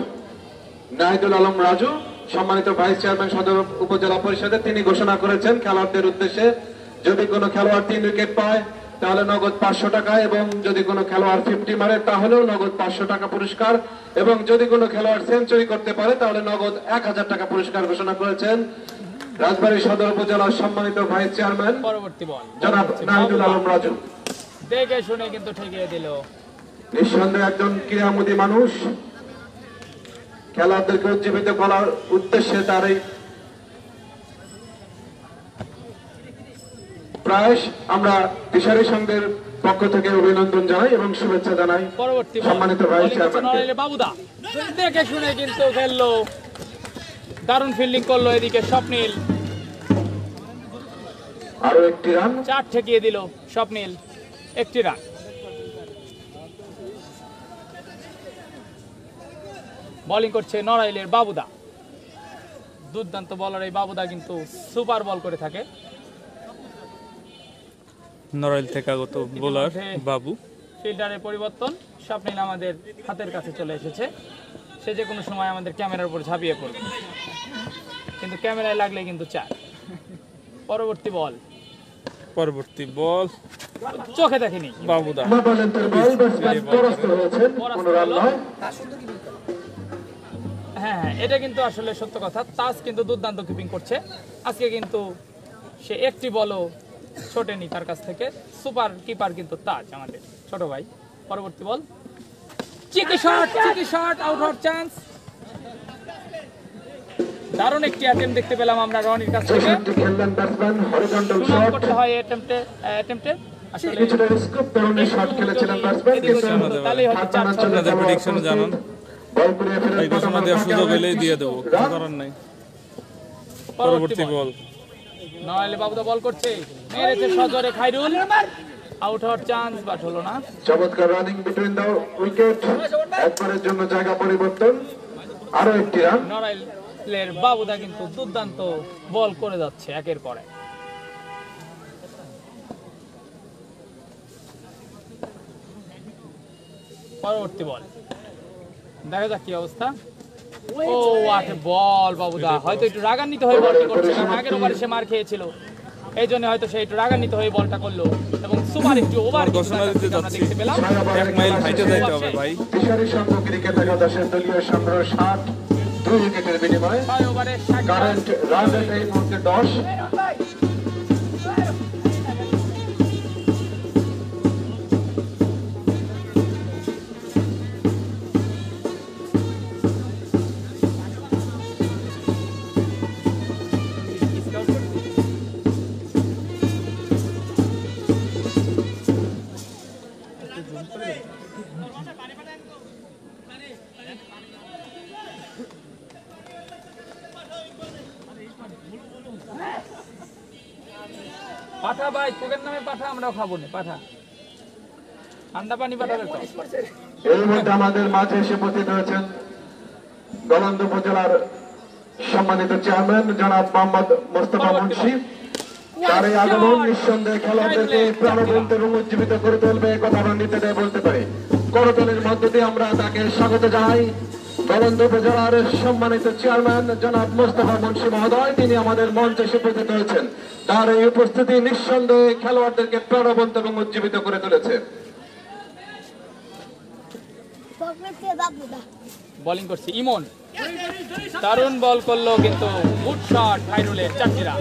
নাহিদুল আলম রাজু, সম্মানিত ভাইস চেয়ারম্যান সদর উপজেলা পরিষদের, তিনি ঘোষণা করেছেন খেলোয়াড়দের উদ্দেশ্যে যদি কোনো খেলোয়াড় 3 উইকেট পায় তাহলে নগদ 500 টাকা, এবং যদি কোনো খেলোয়াড় 50 মারে তাহলেও নগদ 500 টাকা পুরস্কার, এবং যদি কোনো খেলোয়াড় সেঞ্চুরি করতে পারে তাহলে নগদ 1000 টাকা পুরস্কার ঘোষণা করেছেন রাজবাড়ী সদর উপজেলার সম্মানিত ভাইস চেয়ারম্যান পরবর্তী বল জনাব নাহিদুল আলম রাজু। দেখে শুনে কিন্তু ঠেকিয়ে দিল। নিঃসন্দেহে একজন ক্রীড়ামোদী মানুষ, খেলোয়াড়দেরকে উজ্জীবিত করার উদ্দেশ্যে তার এই প্রয়াস আমরা দিশারি সংঘের পক্ষ থেকে অভিনন্দন জানাই এবং শুভেচ্ছা জানাই। পরবর্তী বল সম্মানিত ভাইস বোলিং করছে চেয়ারম্যানকে। নড়াইলের বাবুদা, দেখে শুনে কিন্তু খেললো, দারুণ ফিল্ডিং করলো। এদিকে স্বপ্নীল আরো একটি রান। 4 ঠেকিয়ে দিল স্বপ্নীল, একটি রান। বোলিং করছে নড়াইলের বাবুদা, দুর্দান্ত বলার এই বাবুদা কিন্তু সুপার বল করে থাকে। নড়াইল থেকে আগত বোলার বাবু। ফিল্ডারের পরিবর্তন, স্বপ্নীল আমাদের হাতের কাছে চলে এসেছে। সে যে কোনো সময় আমাদের ক্যামেরার উপর ঝাঁপিয়ে পড়বে, কিন্তু ক্যামেরায় লাগলে কিন্তু 4। পরবর্তী বল পরবর্তী বল চোখে দেখেনি, বাবুদা। নবালেন্দ্রের বল, ব্যাটসম্যান পরাস্ত হয়েছেন, কোনো রান নয়। হ্যাঁ হ্যাঁ এটা কিন্তু আসলে সত্য কথা। তাজ কিন্তু দুর্দান্ত কিপিং করছে আজকে, কিন্তু সে একটি বলও ছোটেনি তার কাছ থেকে। সুপার কিপার কিন্তু তাজ আমাদের ছোট ভাই। পরবর্তী বল চিকি শট, আউট হওয়ার চান্স। দারুণ একটি অ্যাটেম্প দেখতে পেলাম আমরা রনির কাছ থেকে। 64 খেললেন ব্যাটসম্যান, হরিজন্টাল সুনাম শট। করতে হয় অ্যাটেম্পটে আসলে। কিছুটা স্কোপ ধরনের শট খেলেছিলেন ব্যাটসম্যান, এদিকে কিন্তু হতো, তাহলেই হয়তো 4 ছয়। আপনাদের প্রেডিকশন জানান। বল ঘুরিয়ে ফেলেন এই ঘোষণা দেওয়ার সুযোগ এলেই দিয়ে দেবো, কিছু করার নাই। পরবর্তী বল নড়াইলে বাবুদা বল করছে, মেরেছে সজোরে খায়রুল, আউট হওয়ার চান্স বাট হলো না। চমৎকার রানিং বিটুইন দ্য উইকেট, একবারের জন্য জায়গা পরিবর্তন। আরো একটি রান। নড়াইলের বাবুদা কিন্তু দুর্দান্ত বল করে যাচ্ছে একের পর এক। পরবর্তী বল দেখা যাক কি অবস্থা। ও হোয়াট এ বল বাবুদা, হয়তো একটু রাগান্বিত হয়ে বলটি করছে, কারণ আগের ওভারে সে মার খেয়েছিল, এই জন্য হয়তো সে একটু রাগান্বিত হয়ে বলটা করলো এবং সুপার একটু ওভার ঘোষণা দিতে যাচ্ছি, 1 মাইল হাইটে যাইতে হবে ভাই। ফিশারি সংঘ ক্রিকেট একাদশের দলীয় সংগ্রহ 60, 2 উইকেটের বিনিময়ে 6 ওভারে 60 রান। কারেন্ট রান রেট এই মুহূর্তে 10। পাঠা ভাই, কোকের নামে পাঠা, আমরাও খাবো না পাঠা, ঠান্ডা পানি পাঠাবে তো। এই মুহূর্তে আমাদের মাঝে এসে উপস্থিত হয়েছেন গলন্দ উপজেলার সম্মানিত চেয়ারম্যান জনাব মোহাম্মদ মোস্তফা মুন্সি। তার এই আগমন নিঃসন্দেহে খেলোয়াড়দেরকে প্রাণবন্ত এবং উজ্জীবিত করে তুলবে, কথা আমরা নির্দ্বিধায় বলতে পারি। করতালির মধ্য দিয়ে আমরা তাকে স্বাগত জানাই। গলন্দ উপজেলার সম্মানিত চেয়ারম্যান জনাব মোস্তফা মুন্সি মহোদয়, তিনি আমাদের মঞ্চে এসে উপস্থিত হয়েছেন। তার এই উপস্থিতি নিঃসন্দেহে খেলোয়াড়দেরকে প্রাণবন্ত এবং উজ্জীবিত করে তুলেছে। বোলিং করছে ইমন, দারুণ বল করলো কিন্তু গুড শট খাইরুলের, 4টি রান।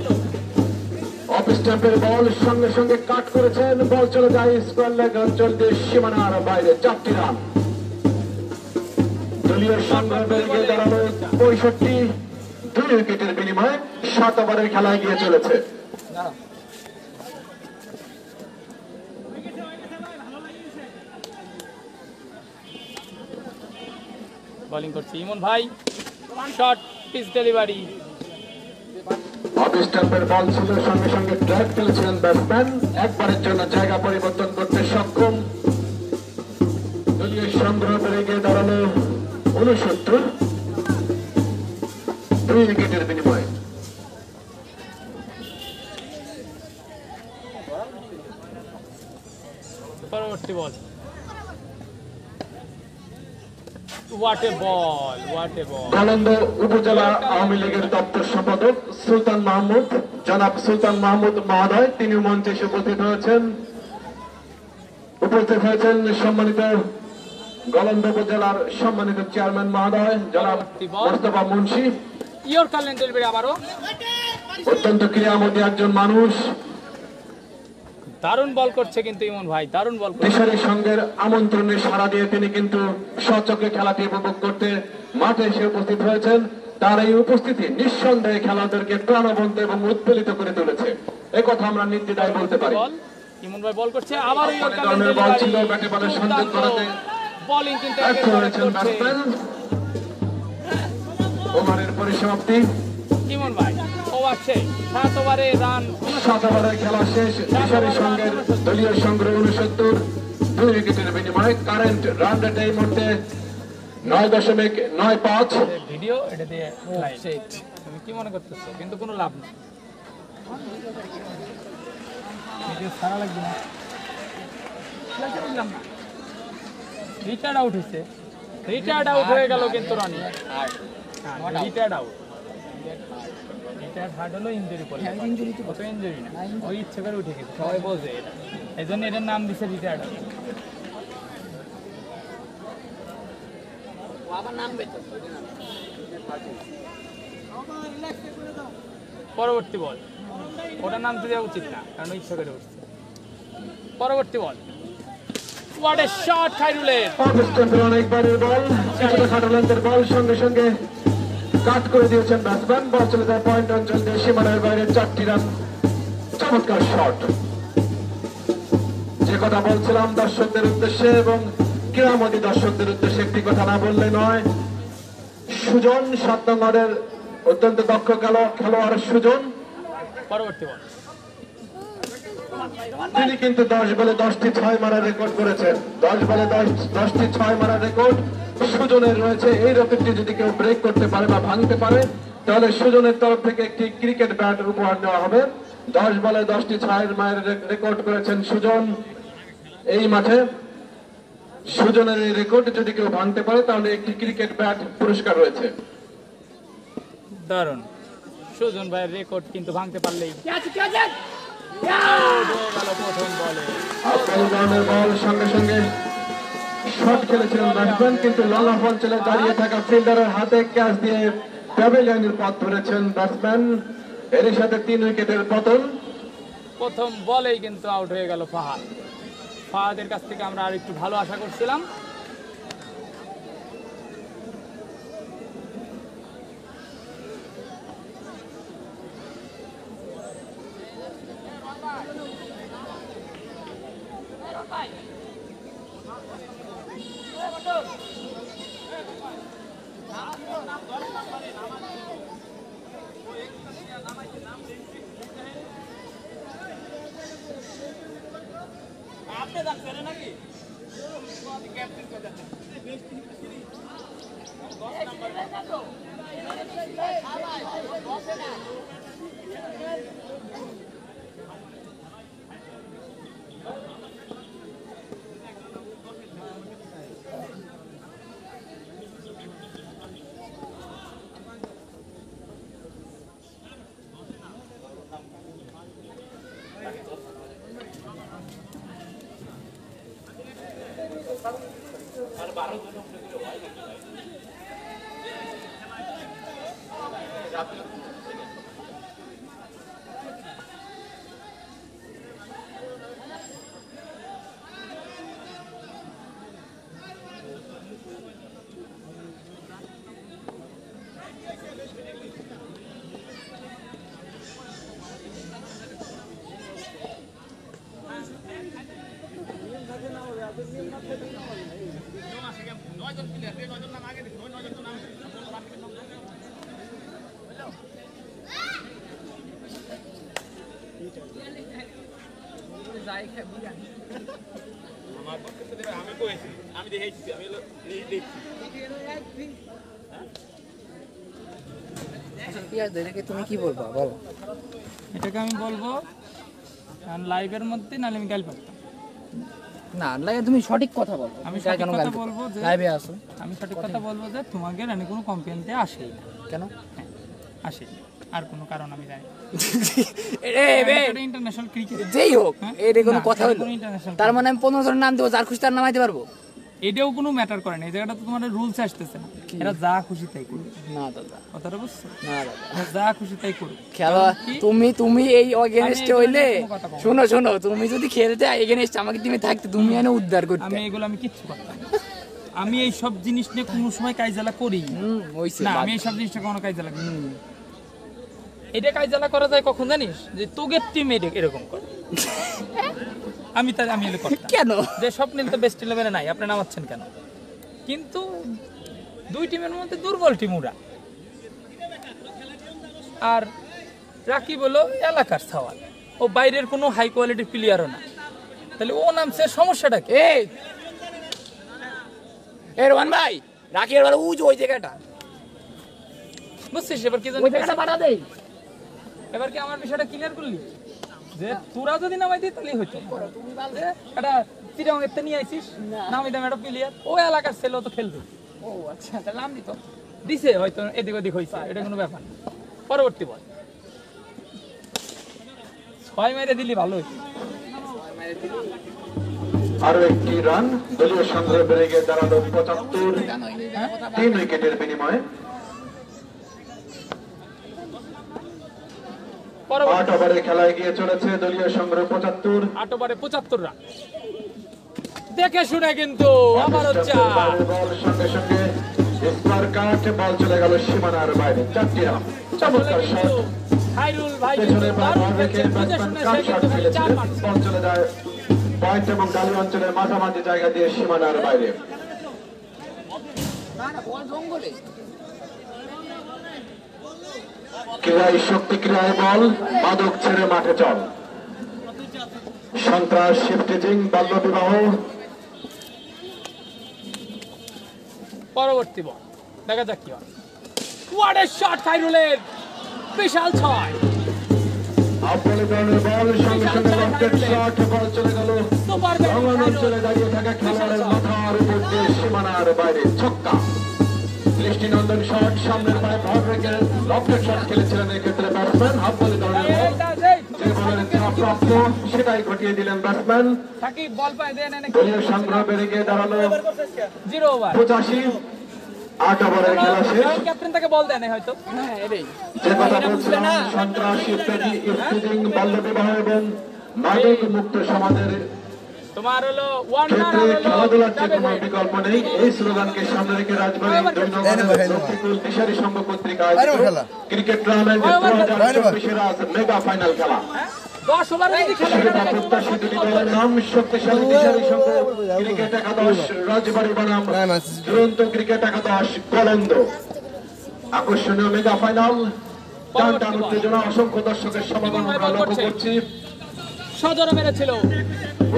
অফ স্টাম্পের বল সঙ্গে সঙ্গে কাট করেছেন, বল চলে যায় স্কোয়ার লেগ অঞ্চল দিয়ে সীমানার বাইরে, 4টি রান। দলীয় সংগ্রাম বেরিয়ে দাঁড়ালো 65, 2 উইকেটের বিনিময়ে 7 ওভারের খেলা এগিয়ে চলেছে। বোলিং করছে ইমন ভাই, শট পিচ ডেলিভারি। অফ স্টাম্পের বল ছিল, সঙ্গে সঙ্গে ড্রাইভ ফেলেছিলেন ব্যাটসম্যান, একবারের জন্য জায়গা পরিবর্তন করতে সক্ষম। দলীয় সংগ্রহ বেরিয়ে দাঁড়ালো 69, 2 উইকেটের বিনিময়ে। পরবর্তী বল, what a ball, what a বল। গলন্দ উপজেলা আওয়ামী লীগের দপ্তর সম্পাদক সুলতান মাহমুদ, জনাব সুলতান মাহমুদ মহোদয়, তিনি মঞ্চে এসে উপস্থিত হয়েছেন। সম্মানিত গলন্দ উপজেলার সম্মানিত চেয়ারম্যান মহোদয় জনাব Mostafa Munshi. Year Cullen delivery আবারও, অত্যন্ত ক্রিয়ামতী একজন মানুষ, দারুণ বল করছে কিন্তু ইমন ভাই, দারুণ বল করছে। ফিশারি সংঘের আমন্ত্রণে সাড়া দিয়ে তিনি কিন্তু স্বচক্ষে খেলাটি উপভোগ করতে মাঠে এসে উপস্থিত হয়েছেন। তার এই উপস্থিতি নিঃসন্দেহে খেলোয়াড়দেরকে প্রাণবন্ত এবং উৎপীড়িত করে তুলেছে, এই কথা আমরা নির্দ্বিধায় বলতে পারি। ইমন ভাই বল করছে, আবার ইয়র কালেন ধরনের বল ছিল, ডেলিভারি, ব্যাটে বলে সংযোগ করাতে বোলিং কিন্তু ব্যর্থ একের পর এক হয়েছেন করছে ব্যাটসম্যান। ওভারের পরিসমাপ্তি, ইমন ভাই। ওভার শেষ, 7 ওভারে রান 7 ওভারের খেলা শেষ। ফিশারি সংঘের দলীয় সংগ্রহ 69, 2 উইকেটের বিনিময়ে কারেন্ট রান রেট এই মুহূর্তে 9.95। ভিডিও এটা দিয়ে লাইভ। তুমি কি মনে করতেছো? কিন্তু কোনো লাভ নেই, ভিডিও সারা লাগবে না। রিটায়ার্ড আউট হয়েছে, রিটায়ার্ড আউট হয়ে গেল কিন্তু Roni, retired out. Retired hurt হলো ইনজুরি করলে, কত ইনজুরি না, ওই ইচ্ছে করে উঠে গেছে, সবাই বোঝে এটা, এই জন্য এটার নাম দিছে রিটায়ার্ড আউট। পরবর্তী বল, ওটার নাম দেওয়া উচিত না, কারণ ইচ্ছা করে উঠছে। পরবর্তী বল, হোয়াট এ শট খাইরুলের, অনেকবারের বল, কিছুটা খাটো লেন্থের বল, সঙ্গে সঙ্গে কাট করে দিয়েছেন ব্যাটসম্যান, বল চলে যায় পয়েন্ট অঞ্চল দিয়ে সীমানার বাইরে, 4টি রান। চমৎকার শট। যে কথা বলছিলাম দর্শকদের উদ্দেশ্যে এবং ক্রীড়ামোদী দর্শকদের উদ্দেশ্যে একটি কথা না বললে নয়, সুজন 7 নম্বরের অত্যন্ত দক্ষ খেলোয়াড় সুজন, পরবর্তী বল, তিনি কিন্তু 10 বলে 10টি 6 মারার রেকর্ড করেছেন। 10 বলে 10টি 6 মারার রেকর্ড সুজনের রয়েছে। এই রকেটটি যদি কেউ ব্রেক করতে পারে বা ভাঙতে পারে তাহলে সুজনের তরফ থেকে একটি ক্রিকেট ব্যাট উপহার দেওয়া হবে। 10 বলে 10টি ছয়ের মায়ের রেকর্ড করেছেন সুজন এই মাঠে। সুজনের এই রেকর্ড যদি কেউ ভাঙতে পারে তাহলে একটি ক্রিকেট ব্যাট পুরস্কার রয়েছে। দারুণ, সুজন ভাইয়ের রেকর্ড কিন্তু ভাঙতে পারলেই প্রথম বলে আফগানি ধরনের বল সঙ্গে সঙ্গে শট খেলেছিলেন ব্যাটসম্যান, কিন্তু লং অফ অঞ্চলে দাঁড়িয়ে থাকা ফিল্ডারের হাতে ক্যাচ দিয়ে প্যাভিলিয়নের পথ ধরেছেন ব্যাটসম্যান। এর সাথে 3 উইকেটের পতন। প্রথম বলেই কিন্তু আউট হয়ে গেল ফাহাদ। ফাহাদের কাছ থেকে আমরা আর একটু ভালো আশা করছিলাম। তুমি কি বলবা বলো? এটাকে আমি বলবো লাইভের মধ্যে, নাহলে আমি গাল পারতাম না, লাগে তুমি সঠিক কথা বলো। আমি সঠিক কথা বলবো যে লাইভে আসো। আমি সঠিক কথা বলবো যে তোমাকে রানি কোনো কমপ্লেনতে আসেই না। কেন আসে আর কোনো কারণ আমি জানি ইন্টারন্যাশনাল ক্রিকেট যেই হোক, এটা কোনো কথা হলো? তার মানে আমি 15 জনের নাম দেবো, যার খুশি তার নামাইতে পারবো? এটাও কোনো ম্যাটার করে না। এই জায়গাটা তো তোমার রুলস আসতেছে না। এরা যা খুশি তাই করুক। না দাদা, কথাটা বুঝছো? না দাদা, যা খুশি তাই করুক। খেলা তুমি এই অগেনস্টে হইলে শোনো, তুমি যদি খেলতে এগেনস্ট আমাকে টিমে থাকতে, তুমি এনে উদ্ধার করতে। আমি কিচ্ছু করতাম না। আমি এই সব জিনিস নিয়ে কোনো সময় কাইজালা করি না। আমি এই সব জিনিসটা কোনো কাইজালা করি না। এটা কাইজালা করা যায় কখন জানিস? যে তোগের টিম এরকম করে। আমি এলে করতাম কেন? যে স্বপ্নিল তো বেস্ট ইলেভেনে নাই, আপনি নামাচ্ছেন কেন? কিন্তু 2 টিমের মধ্যে দুর্বল টিম ওরা। আর রাকিব হলো এলাকার সওয়াল, ও বাইরের কোনো হাই কোয়ালিটির প্লেয়ারও না। তাহলে ও নামছে, সমস্যাটা কি? রোহান ভাই, রাকিব এর ওই জায়গাটা বুঝছিস? এবার কি জানি এবার কি আমার বিষয়টা ক্লিয়ার করলি? যে তোরা যদি নামাই দিই তাহলে হইতো। একটা চিরাঙ্গের নিয়ে আইসিস, নামাই দাম একটা প্লেয়ার, ও এলাকার ছেলে, ও তো খেলবে। ও আচ্ছা, তাহলে নাম দিত দিছে হয়তো, এদিক ওদিক হয়েছে, এটা কোনো ব্যাপার না। পরবর্তী বল 6 মেরে দিলি ভালো হইতো। আরো একটি রান দলীয় সংগ্রহ বেড়ে গিয়ে দাঁড়ালো 75, 3 উইকেটের বিনিময়ে। 8 ওভারে খেলা এগিয়ে চলেছে দলীয় সংগ্রহ 75। 8 ওভারে 75 রান। দেখে শুনে কিন্তু আবার বল সঙ্গে সঙ্গে স্কোয়ার কাট, বল চলে গেল সীমানার বাইরে। 4টি রান। চমৎকার শট। খায়রুল ভাই পেছনে বল রেখে ব্যাটসম্যান কাট শট খেলেছিলেন। বল চলে যায় পয়েন্ট এবং ডালি অঞ্চলের মাঝামাঝি জায়গা দিয়ে সীমানার বাইরে। ক্রীড়ায় শক্তি, ক্রীড়ায় বল, মাদক ছেড়ে মাঠে চল। সন্ত্রাস, শিফটিং, বাল্য বিবাহ, পরবর্তী বল দেখা যাক কি হয়। হোয়াট এ শট খাইরুলের, বিশাল ছয়। আব্বালি ধরনের বল সঙ্গে সঙ্গে রকেট শট, বল চলে গেল সুপার ব্যাটিং রঙানো খাইরুল। চলে দাঁড়িয়ে থাকা খেলোয়াড়ের মাথার উপর দিয়ে সীমানার বাইরে ছক্কা। দৃষ্টিনন্দন শট, সামনের পায়ে ভর রেখে রকেট শট খেলেছিলেন এক্ষেত্রে ব্যাটসম্যান। আব্বালি ধরনের বল যে বলের চাপ প্রাপ্ত সেটাই ঘটিয়ে দিলেন ব্যাটসম্যান। সাকিব বল পায় দেন এনে দলীয় সংগ্রহ বেড়ে গিয়ে দাঁড়ালো 0 ওভার। 85। 8 ওভারের খেলা শেষ। ক্যাপ্টেন তাকে বল দেন হয়তো। হ্যাঁ এটাই যে কথা বলছিলাম, সন্ত্রাস ইত্যাদি ইফতিজিং বাল্যবিবাহ এবং মাদক মুক্ত সমাজের তোমার হলো ওয়ান রান ক্ষেত্রে হলো খেলাধুলার যে যাবে কোনো ভাই। বিকল্প নেই, এই স্লোগানকে সামনে রেখে রাজবাড়ী রফিকুল দিশারি সংঘ কর্তৃক আয়োজিত ক্রিকেট টুর্নামেন্টের 2024 আজ মেগা ফাইনাল খেলা। 10 ওভারে যদি খেলা সেটা প্রত্যাশিত দুটি দলের নাম শক্তিশালী দিশারি সংঘ ক্রিকেট একাদশ রাজবাড়ী বনাম দুরন্ত ক্রিকেট একাদশ কলন্দ। আকর্ষণীয় মেগা ফাইনাল, টান টান উত্তেজনা, অসংখ্য দর্শকের সমাগম আমরা লক্ষ্য করছি। সজোরে মেরেছিল।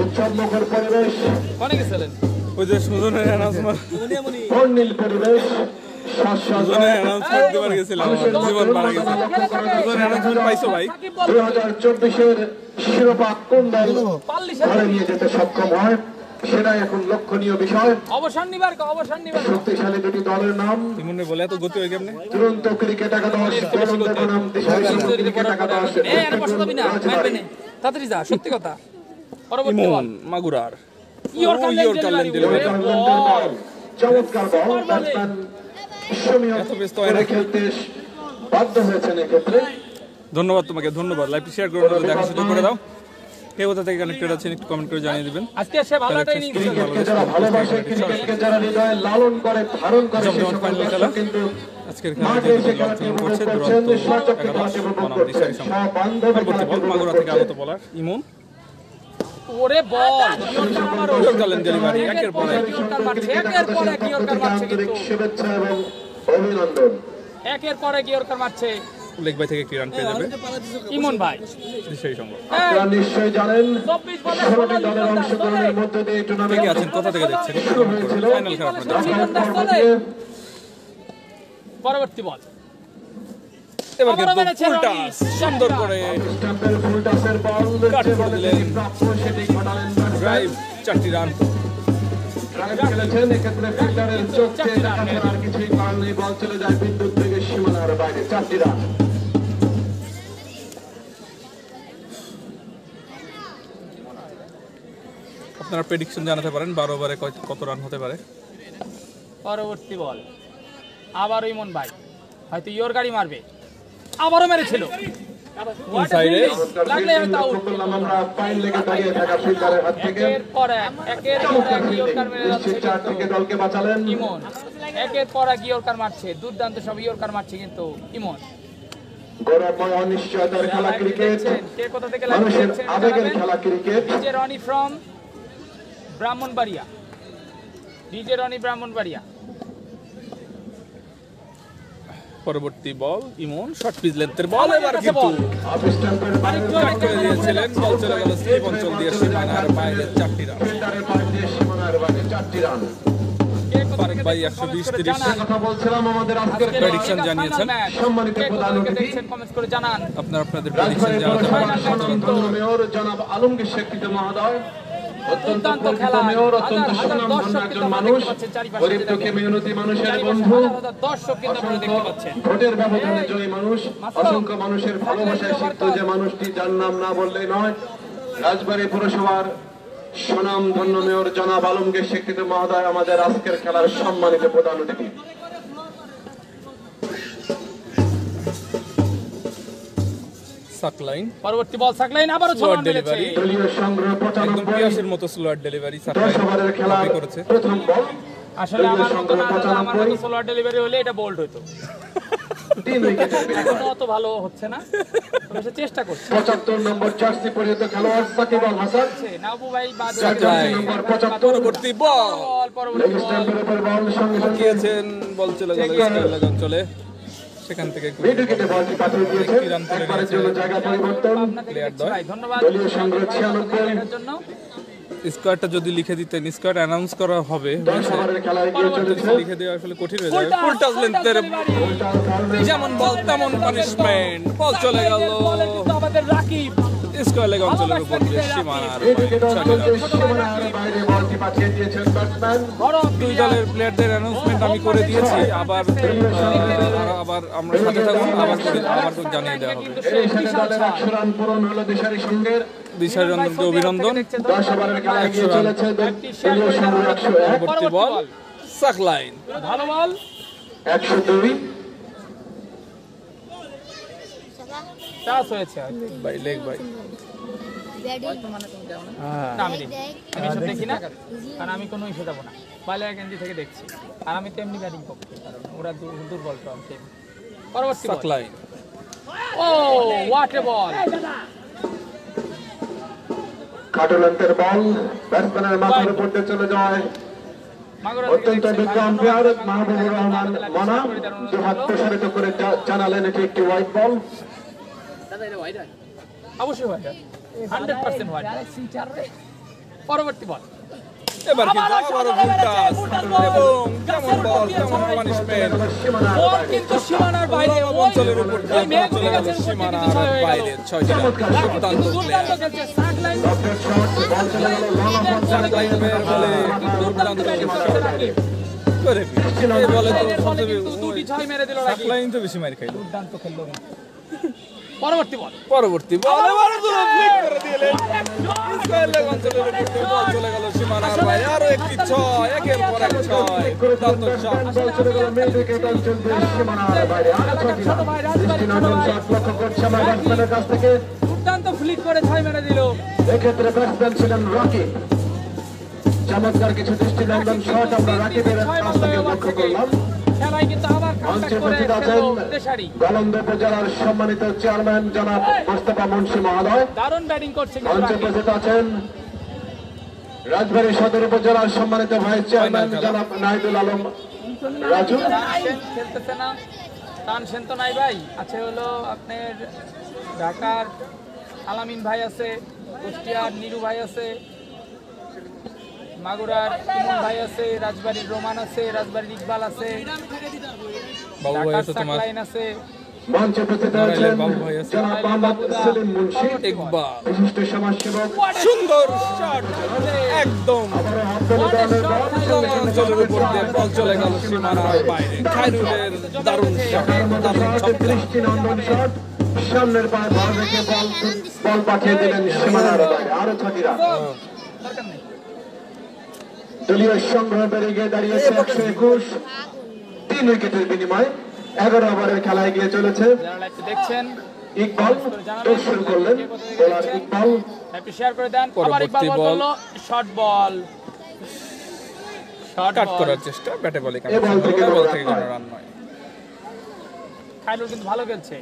উৎসব মুখর পরিবেশ, কোনে গেছিলেন? ওই যে সুজনের অ্যানাউন্সমেন্ট, বর্ণিল পরিবেশ, সুজনের অ্যানাউন্সমেন্ট দিবার গেছিলাম, জীবন মারা গেছে। সুজনের অ্যানাউন্সমেন্ট পাইছো ভাই? সাকিব বল 2024-এর শিরোপা কোন দল পাল্লিশ ঘরে নিয়ে যেতে সক্ষম হয় সেটাই এখন লক্ষণীয় বিষয়। অবসর নিবার শক্তিশালী দুটি দলের নাম ইমনে বলে এত গতি হয় কেমনে? দুরন্ত ক্রিকেট একাদশ কলন্দ বনাম দিশারি সংঘ ক্রিকেট একাদশ রাজবাড়ী। তাড়াতাড়ি যা, সত্যি কথা। পরবর্তী বল ইমন মাগুরার ইয়র্কার ইয়র্কার ডেলিভারি। বল, চমৎকার বল, ব্যাটসম্যান সমীহ এত ব্যস্ত হয় না। খেলতে বাধ্য হয়েছেন এক্ষেত্রে। ধন্যবাদ তোমাকে, ধন্যবাদ। লাইভটি শেয়ার করে দাও, দেখার সুযোগ করে দাও। কে কোথা থেকে কানেক্টেড আছেন একটু কমেন্ট করে জানিয়ে দিবেন। আজকে সে ভালো একটা ইনিংস খেলল। ক্রিকেটকে যারা ভালোবাসে, ক্রিকেটকে যারা হৃদয়ে লালন করে, ধারণ করে, সেই জমজমাট সকল ফাইনাল দর্শক খেলা। কিন্তু আজকের খেলা মাঠে এসে খেলাটি উপভোগ করছে করছেন, দুরন্ত সচক্ষে একাদশ খেলাটি উপভোগ বনাম করছেন, দিশারি সংঘ। সবান্ধবে পরবর্তী খেলাটি বল উপভোগ মাগুরা থেকে করছেন। আগত বলার ইমন ওরে বল ইয়র্কার ডেলিভারি একের পর এক। ইয়র্কার মারছে, একের পর এক ইয়র্কার মারছে আন্তরিক কিন্তু শুভেচ্ছা এবং অভিনন্দন। একের পর এক ইয়র্কার মারছে লেগ বাই থেকে একটি রান পেয়ে যাবে ইমন ভাই। দিশারি সংঘ। আপনারা নিশ্চয়ই জানেন 24 বলে 16টি দলের অংশগ্রহণের মধ্য দিয়ে এই কে কে টুর্নামেন্ট আছেন, কোথা থেকে দেখছেন? শুরু হয়েছিল। ফাইনাল খেলা আপনাদের। ঢাকার পর্ব দিয়ে পরবর্তী বল এবার আবারও কিন্তু মেরেছে ফুল রনি। টাচ সুন্দর করে স্টাম্পের ফুল টাচের বল কাট যে করে বলে দিলেন। প্রাপ্য সেটি ঘটালেন ড্রাইভ 4টি রান। ড্রাইভ খেলেছেন, এক্ষেত্রে ফিল্ডারের চোখ চেয়ে দেখার আর কিছুই কারণ নেই, বল চলে যায় বিদ্যুৎ থেকে সীমানার বাইরে। 4টি রান। আপনারা প্রেডিকশন জানাতে পারেন 12 ওভারে কত রান হতে পারে। পরবর্তী বল আবারও ইমন ভাই, হয়তো ইয়র্কারই মারবে। আবারও মেরেছিল। What a সাইডে। fielding! লাগলে হয়তো আউট। লক্ষ্য করলাম আমরা পাইন লেগে দাঁড়িয়ে থাকা ফিল্ডারের হাত থেকে। একের পর এক ইয়র্কার মেরে যাচ্ছে নিশ্চিত 4 থেকে কিন্তু দলকে বাঁচালেন। ইমন। একের পর এক ইয়র্কার মারছে, দুর্দান্ত সব ইয়র্কার মারছে কিন্তু ইমন। গৌরবময় অনিশ্চয়তার খেলা ক্রিকেট, দেখছেন, কে কোথা থেকে লাইভ মানুষের দেখছেন আবেগের জানাবেন। খেলা cricket. DJ Roni from Brahmanbaria. DJ Roni Brahmanbaria. পরবর্তী বল ইমন শর্ট পিচ লেন্থের বল, এবার কিন্তু অফ স্টাম্পের বাইরে কাট করে দিয়েছিলেন। বল চলে গেল স্লিপ অঞ্চল দিয়ে সীমানার বাইরে 4টি রান। ফিল্ডারের পাশ দিয়ে সীমানার বাইরে 4টি রান। কে কোথা ফারুক থেকে ভাই দেখছেন, 120-30 কমেন্টস করে জানান। কথা বলছিলাম আমাদের আজকের আজকের prediction মেগা জানিয়েছেন। Final match. সম্মানিত কে কোথা প্রধান থেকে অতিথি, দেখছেন, কমেন্টস করে জানান। আপনারা আপনাদের প্রেডিকশন রাজবাড়ী জানাতে পৌরসভার পারেন। স্বনামধন্য মেয়র জনাব আলমগীর শেখরিত মহোদয়, অত্যন্ত দুর্দান্ত পরিচিত খেলা। মেয়র, অত্যন্ত হাজার হাজার সুনামধন্য দর্শক একজন কিন্তু আপনারা মানুষ, দেখতে পাচ্ছেন চারিপাশে গরিব যেটাকে। দুঃখী মেহনতি মানুষের চারিপাশে বন্ধু, হাজার হাজার দর্শক কিন্তু আপনারা দেখতে পাচ্ছেন। ভোটের ব্যবধানে জয়ী মানুষ, অসংখ্য মানুষের ভালোবাসায় সিক্ত যে মানুষটি, যার নাম না বললেই নয়, রাজবাড়ী পৌরসভার সুনামধন্য মেয়র জনাব আলমগীর শেখরিত মহোদয় আমাদের আজকের খেলার সম্মানিত প্রধান অতিথি। সাকলাইন পরবর্তী বল সাকলাইন আবারও Slow ছড়ানো মেরেছে। delivery। দলীয় সংগ্রহ একদম 95, পিয়াসের মতো স্লোয়ার ডেলিভারি 10 সাকলাইন ওভারের খেলা কপি করেছে। প্রথম বল। আসলে দলীয় আমার মতো সংগ্রহ না দাদা, আমার 95, মতো সোলার ডেলিভারি হলে এটা বোল্ড হতো। 3 উইকেটের বিনিময়ে। এখনো অত ভালো হচ্ছে না, তবে সে চেষ্টা করছে। 75 নম্বর জার্সি পরিহিত খেলোয়াড় সাকিব আল হাসান, নাবু ভাই বাদ জার্সি নম্বর 75, পরবর্তী বল বল পরবর্তী লেগ বল স্ট্যাম্পের উপর বল সঙ্গে সঙ্গে গিয়েছেন, বল চলে গেল স্টাইল অঞ্চলে। সেখান থেকে মিড উইকেটে বলটি পাঠিয়ে দিয়েছেন। একটি রান তুলে একবারের নিয়েছে জন্য জায়গা পরিবর্তন। আপনাকে দেখছি ভাই, ধন্যবাদ দলীয় সংগ্রহ 96, দেখার জন্য। স্কোয়ারটা যদি লিখে দিতেন, স্কোয়ার অ্যানাউন্স করা হবে, 10 ওভারের খেলা এগিয়ে চলেছে। লিখে দেওয়া আসলে কঠিন হয়ে যাবে। ফুল টাচ লেন্থের যেমন বল তেমন পানিশমেন্ট, বল চলে গেল বলে কিন্তু আমাদের রাকিব স্কোয়ার লেগ অঞ্চলের উপর দিয়ে সীমানার এদিকে দল চলছে সীমানার বাইরে বলটি পাঠিয়ে দিয়েছেন ব্যাটসম্যান। দুই দলের প্লেয়ারদের অ্যানাউন্সমেন্ট আমি করে দিয়েছি, আবার আমরা সাথে থাকুন, আবার জানিয়ে দেওয়া হবে। এই সাথে দলের 100 রান পূরণ হলো দিশারি সঙ্গের। দিশারি রঞ্জনকে অভিনন্দন। 10 ওভারের খেলা এগিয়ে চলেছে দলীয় সংগ্রহ 101, পরবর্তী বল সাকলাইন, ভালো বল 102। টাচ হয়েছে ভাই লেগ ভাই। ব্যাটিং না আমি দেখি, আমি সব দেখি না, কারণ আমি কোনো ইস্যু যাবো না, বালিয়া গেঞ্জি থেকে দেখছি, আর আমি তেমনি ব্যাটিং পক্ষে, কারণ ওরা দুর্বল টিম। পরবর্তী বল সাকলাইন, ও হোয়াট এ বল, কাটুলেন্টের বল ব্যাটসম্যানের মাথার উপর দিয়ে চলে যায়। মাগুরা অত্যন্ত বিজ্ঞ আম্পায়ার মাহবুবুর রহমান মানা দুহাত প্রসারিত করে জানালেন এটি একটি হোয়াইট বল। অবশ্যই হয় 100% হয়। পরবর্তী বল এবার কিন্তু আবারও ফুল টাচ এবং কেমন বল কেমন পানিশমেন্ট, বল কিন্তু সীমানার বাইরে, অঞ্চলের উপর দিয়ে বল চলে গেল সীমানার বাইরে। 6টি রান, দুর্দান্ত প্লেয়ার। খেলছে সাকলাইন, লফটেড শট, বল চলে গেল long of on Saqlain player বলে দুর্দান্ত করে এই বলে তো সবচেয়ে দুটি ছয় মেরে দিল রাকিব, সাকলাইন তো বেশি মার খাইলো। দুর্দান্ত খেললো। পরবর্তী বল পরবর্তী বল এবারে দূরে ফ্লিক করে দিলেন, স্কয়ার লেগ অঞ্চলের উপর দিয়ে বল চলে গেল সীমানার বাইরে। আরো একটি 6, একের পর এক 6, দুর্দান্ত শট। বল চলে গেল মিড উইকেট অঞ্চল দিয়ে সীমানার বাইরে। আরো 6টি রান। দৃষ্টিনন্দন শট লক্ষ্য করছে আমার ব্যাটসম্যানের কাছ থেকে। দুর্দান্ত ফ্লিক করে ছয় মেরে দিল। এক্ষেত্রে ব্যাটসম্যান ছিলেন রাকিব। চমৎকার কিছু দৃষ্টিনন্দন শট আমরা রাকিবের কাছ থেকে লক্ষ্য করলাম। খেলায় কিন্তু আবার মঞ্চে কামব্যাক করে উপস্থিত আছেন খেললো দেশারি। গলন্দ উপজেলার সম্মানিত চেয়ারম্যান জনাব মোস্তফা মুন্সি মহোদয়। দারুণ ব্যাটিং করছে কিন্তু মঞ্চে রাকিব। উপস্থিত আছেন রাজবাড়ী সদর উপজেলার সম্মানিত ভাইস চেয়ারম্যান জনাব নাহিদুল আলম রাজু। তানসেন খেলতেছে না, তানসেন তো নাই ভাই, আছে হলো আপনার ঢাকার আলামিন ভাই আছে, কুষ্টিয়ার নিরু ভাই আছে, মাগুরার ইমন ভাই আছে, রাজবাড়ির রোমান আছে, রাজবাড়ির ইকবাল আছে, বাবু ভাই ঢাকার আছে তোমার, সাকলাইন আছে, মঞ্চে উপস্থিত আছেন বাবু ভাই আছে, জনাব মোহাম্মদ সেলিম মুন্সি ইকবাল। বিশিষ্ট সমাজসেবক। সুন্দর শট, একদম আবারও হাত ধরে দলের লং অঞ্চলের উপর দিয়ে বল চলে গেল সীমানার বাইরে। খায়রুলের দারুণ শট, দারুণ ছক্কা। দৃষ্টিনন্দন শট, সামনের পায়ে বল রেখে বল পাঠিয়ে দিলেন সীমানার বাইরে। আরো 6টি রান। দরকার নেই। দলীয় সংগ্রহ বেড়ে গিয়ে দাঁড়িয়েছে 121, 3 উইকেটের বিনিময়ে 11 ওভারের খেলা এগিয়ে চলেছে। যারা লাইভটি দেখছেন ইকবাল টস শুরু করলেন, বোলার ইকবাল। লাইভটি শেয়ার করে দেন। আবার ইকবাল পরবর্তী বল বল। করলো, শর্ট বল, শর্ট কাট বল। করার চেষ্টা, ব্যাটে বলে কাট। এই বল থেকে বল কোনো থেকে রান কোনো নয়। রান নয়। খায়রুল কিন্তু ভালো খেলছে,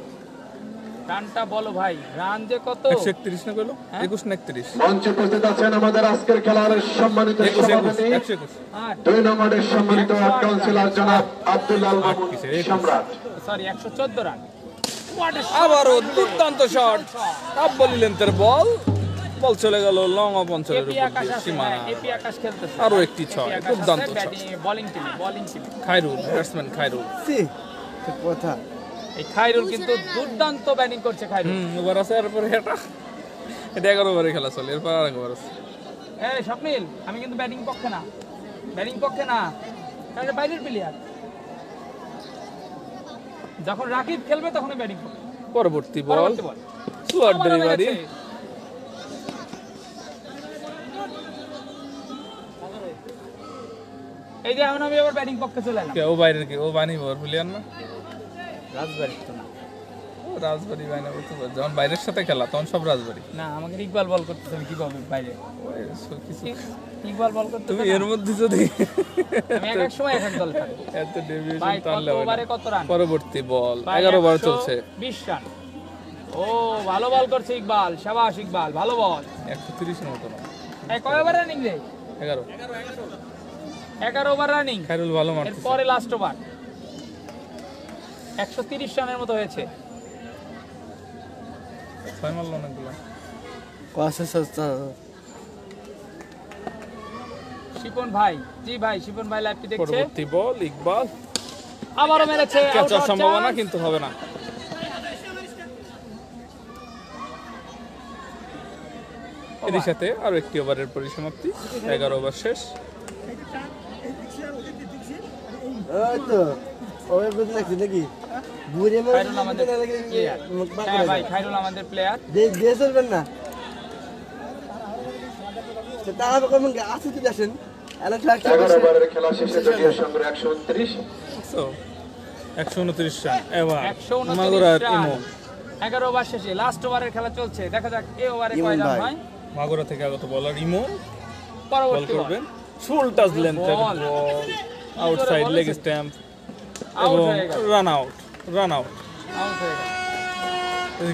রানটা বলো ভাই, রান যে কত। 131 না কইলো? 21 না 31? মঞ্চে উপস্থিত আছেন আমাদের আজকের খেলার সম্মানিত 21, সভাপতি 121। আর 2 নম্বরের সম্মানিত ওয়ার্ড কাউন্সিলর জনাব আব্দুল্লাহ মামুন সম্রাট। Sorry 114 run. What a shot! আবারও দুর্দান্ত শট, আব্বাল লেন্থের বল, বল চলে গেল লং অফ অঞ্চলের এপি উপর আকাশ দিয়ে আছে, সীমানা। এপি আকাশ খেলতেছে। আরো একটি ছয়, এপি আকাশ দুর্দান্ত আছে, ছয়। ব্যাটিং বোলিং টিমে। খায়রুল, ব্যাটসম্যান খায়রুল। কথা এই খায়রুল কিন্তু দুর্দান্ত ব্যাটিং করছে খায়রুল। ওভার আছে, এরপরে এটা 11 ওভারে খেলা চলে, এরপর আর এক ওভার আছে। এই স্বপ্নিল, আমি কিন্তু ব্যাটিং পক্ষে না, এটা বাইরের প্লেয়ার। যখন রাকিব খেলবে তখনই ব্যাটিং করবে। পরবর্তী বল, পরবর্তী বল। স্লোয়ার আবারও ডেলিভারি। মেরেছে। এই যে এখন আমি আবার ব্যাটিং পক্ষে চলে এলাম। কে ও বাইরের কে? ও বানি ওভার প্লেয়ার না? রাজবাড়ি তো না, ও রাজবাড়ি বাইনা বলতে পারে, যখন বাইরের সাথে খেলা তখন সব রাজবাড়ি। না আমাকে ইকবাল বল করতেছে, আমি কিভাবে বাইরে ওই কিছু ইকবাল বল করতে তুমি এর মধ্যে যদি আমি এক এক সময় এক এক দল থাকবো। এত ডেভিয়েশন ভাই টানলে কত হবে না। ওভারে কত রান? পরবর্তী বল, ভাই, 11 ওভার চলছে। 120 রান। ও ভালো বল করছে ইকবাল, শাবাশ ইকবাল, ভালো বল। 130 এর মতো না, এই কয় ওভার রানিং রে? 11। 11 ওভার রানিং। খায়রুল ভালো এর মারতেছে। পরে লাস্ট ওভার 130 রানের মতো হয়েছে। 6 মারলো অনেকগুলো। কথা সস্তা শিপন ভাই, জি ভাই, শিপন ভাই লাইভটি দেখছে। পরবর্তী বল ইকবাল, আবারও মেরেছে, ক্যাচ out হওয়ার হওয়ার সম্ভাবনা chance। কিন্তু হবে না। এর সাথে আরো একটি ওভারের পরিসমাপ্তি, 11 ওভার শেষ। ওই তো ওই বুঝ লাগছে নাকি বুড়ে খায়রুল আমাদের player। হ্যাঁ ভাই, খায়রুল আমাদের প্লেয়ার। দিয়ে চলবেন না তারা কখন আসে তো দেখেন 11 ওভারের খেলা শেষে দলীয় সংগ্রহ 129। 129 রান। এবার 129 মাগুরার রান। ইমো, 11 ওভার শেষে লাস্ট ওভারের খেলা চলছে, দেখা যাক এই ওভারে কয় রান হয়। মাগুরা থেকে আগত বলার ইমো বল পরবর্তী বল করবেন, ফুল টাচ লেন্থের বল। বল, আউটসাইড লেগ স্ট্যাম্প আউট এবং হয়ে গেল, রান আউট। আউট হয়ে গেল।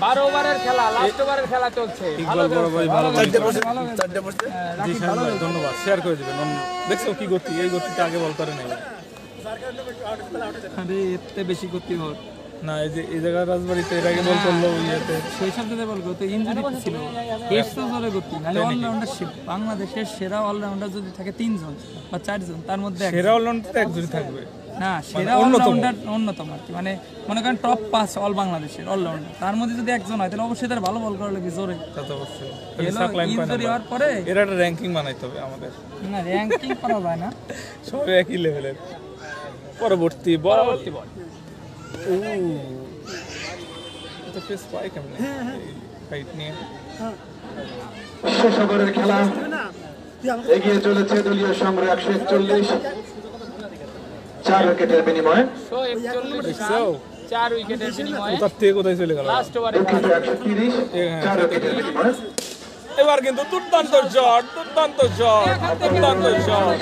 12 ওভারের খেলা, লাস্ট ওভারের খেলা চলছে। ইকবাল বরাবরই ভালো চারটে বল। বসে জি শাহিন ভাই, ধন্যবাদ, শেয়ার করে দিবেন। দেখছো কি গতি, এই গতিতে আগে বল করে নাই আরে এতে বেশি গতি ওর না। এই যে এই জায়গায় রাজবাড়িতে এর আগে বল করলো ইয়েতে, সেই সব জায়গায় বল গতি ইনজুরি ছিল এর তো ধরে গতি নালে অলরাউন্ডার বাংলাদেশের সেরা অলরাউন্ডার যদি থাকে 3 জন বা 4 জন, তার মধ্যে সেরা অলরাউন্ডার একজন থাকবে না, সেরা অন্যতম। অলরাউন্ডার অন্যতম আর কি, মানে মনে করেন টপ 5 অল বাংলাদেশের অলরাউন্ডার, তার মধ্যে যদি একজন হয় তাহলে অবশ্যই তার ভালো বল করা লাগবে জোরে। তা তো অবশ্যই। ইনজুরি হওয়ার পরে এর একটা র্যাঙ্কিং বানাইতে হবে আমাদের, না র্যাঙ্কিং করা যায় না। সবাই একই লেভেলের। পরবর্তী বল, পরবর্তী বল এটা ফেস পাই কেমনে ফাইট নিয়ে। শেষ ওভারের খেলা এগিয়ে চলেছে দলীয় সংগ্রহ 141। 4 উইকেটের বিনিময়ে 141 রান, 4 উইকেটের বিনিময়ে কোথা থেকে কোথায় চলে গেল। লাস্ট ওভারে দুঃখিত 130। 4 উইকেটের বিনিময়ে এবার কিন্তু দুর্দান্ত শট, দুর্দান্ত শট, দুর্দান্ত শট।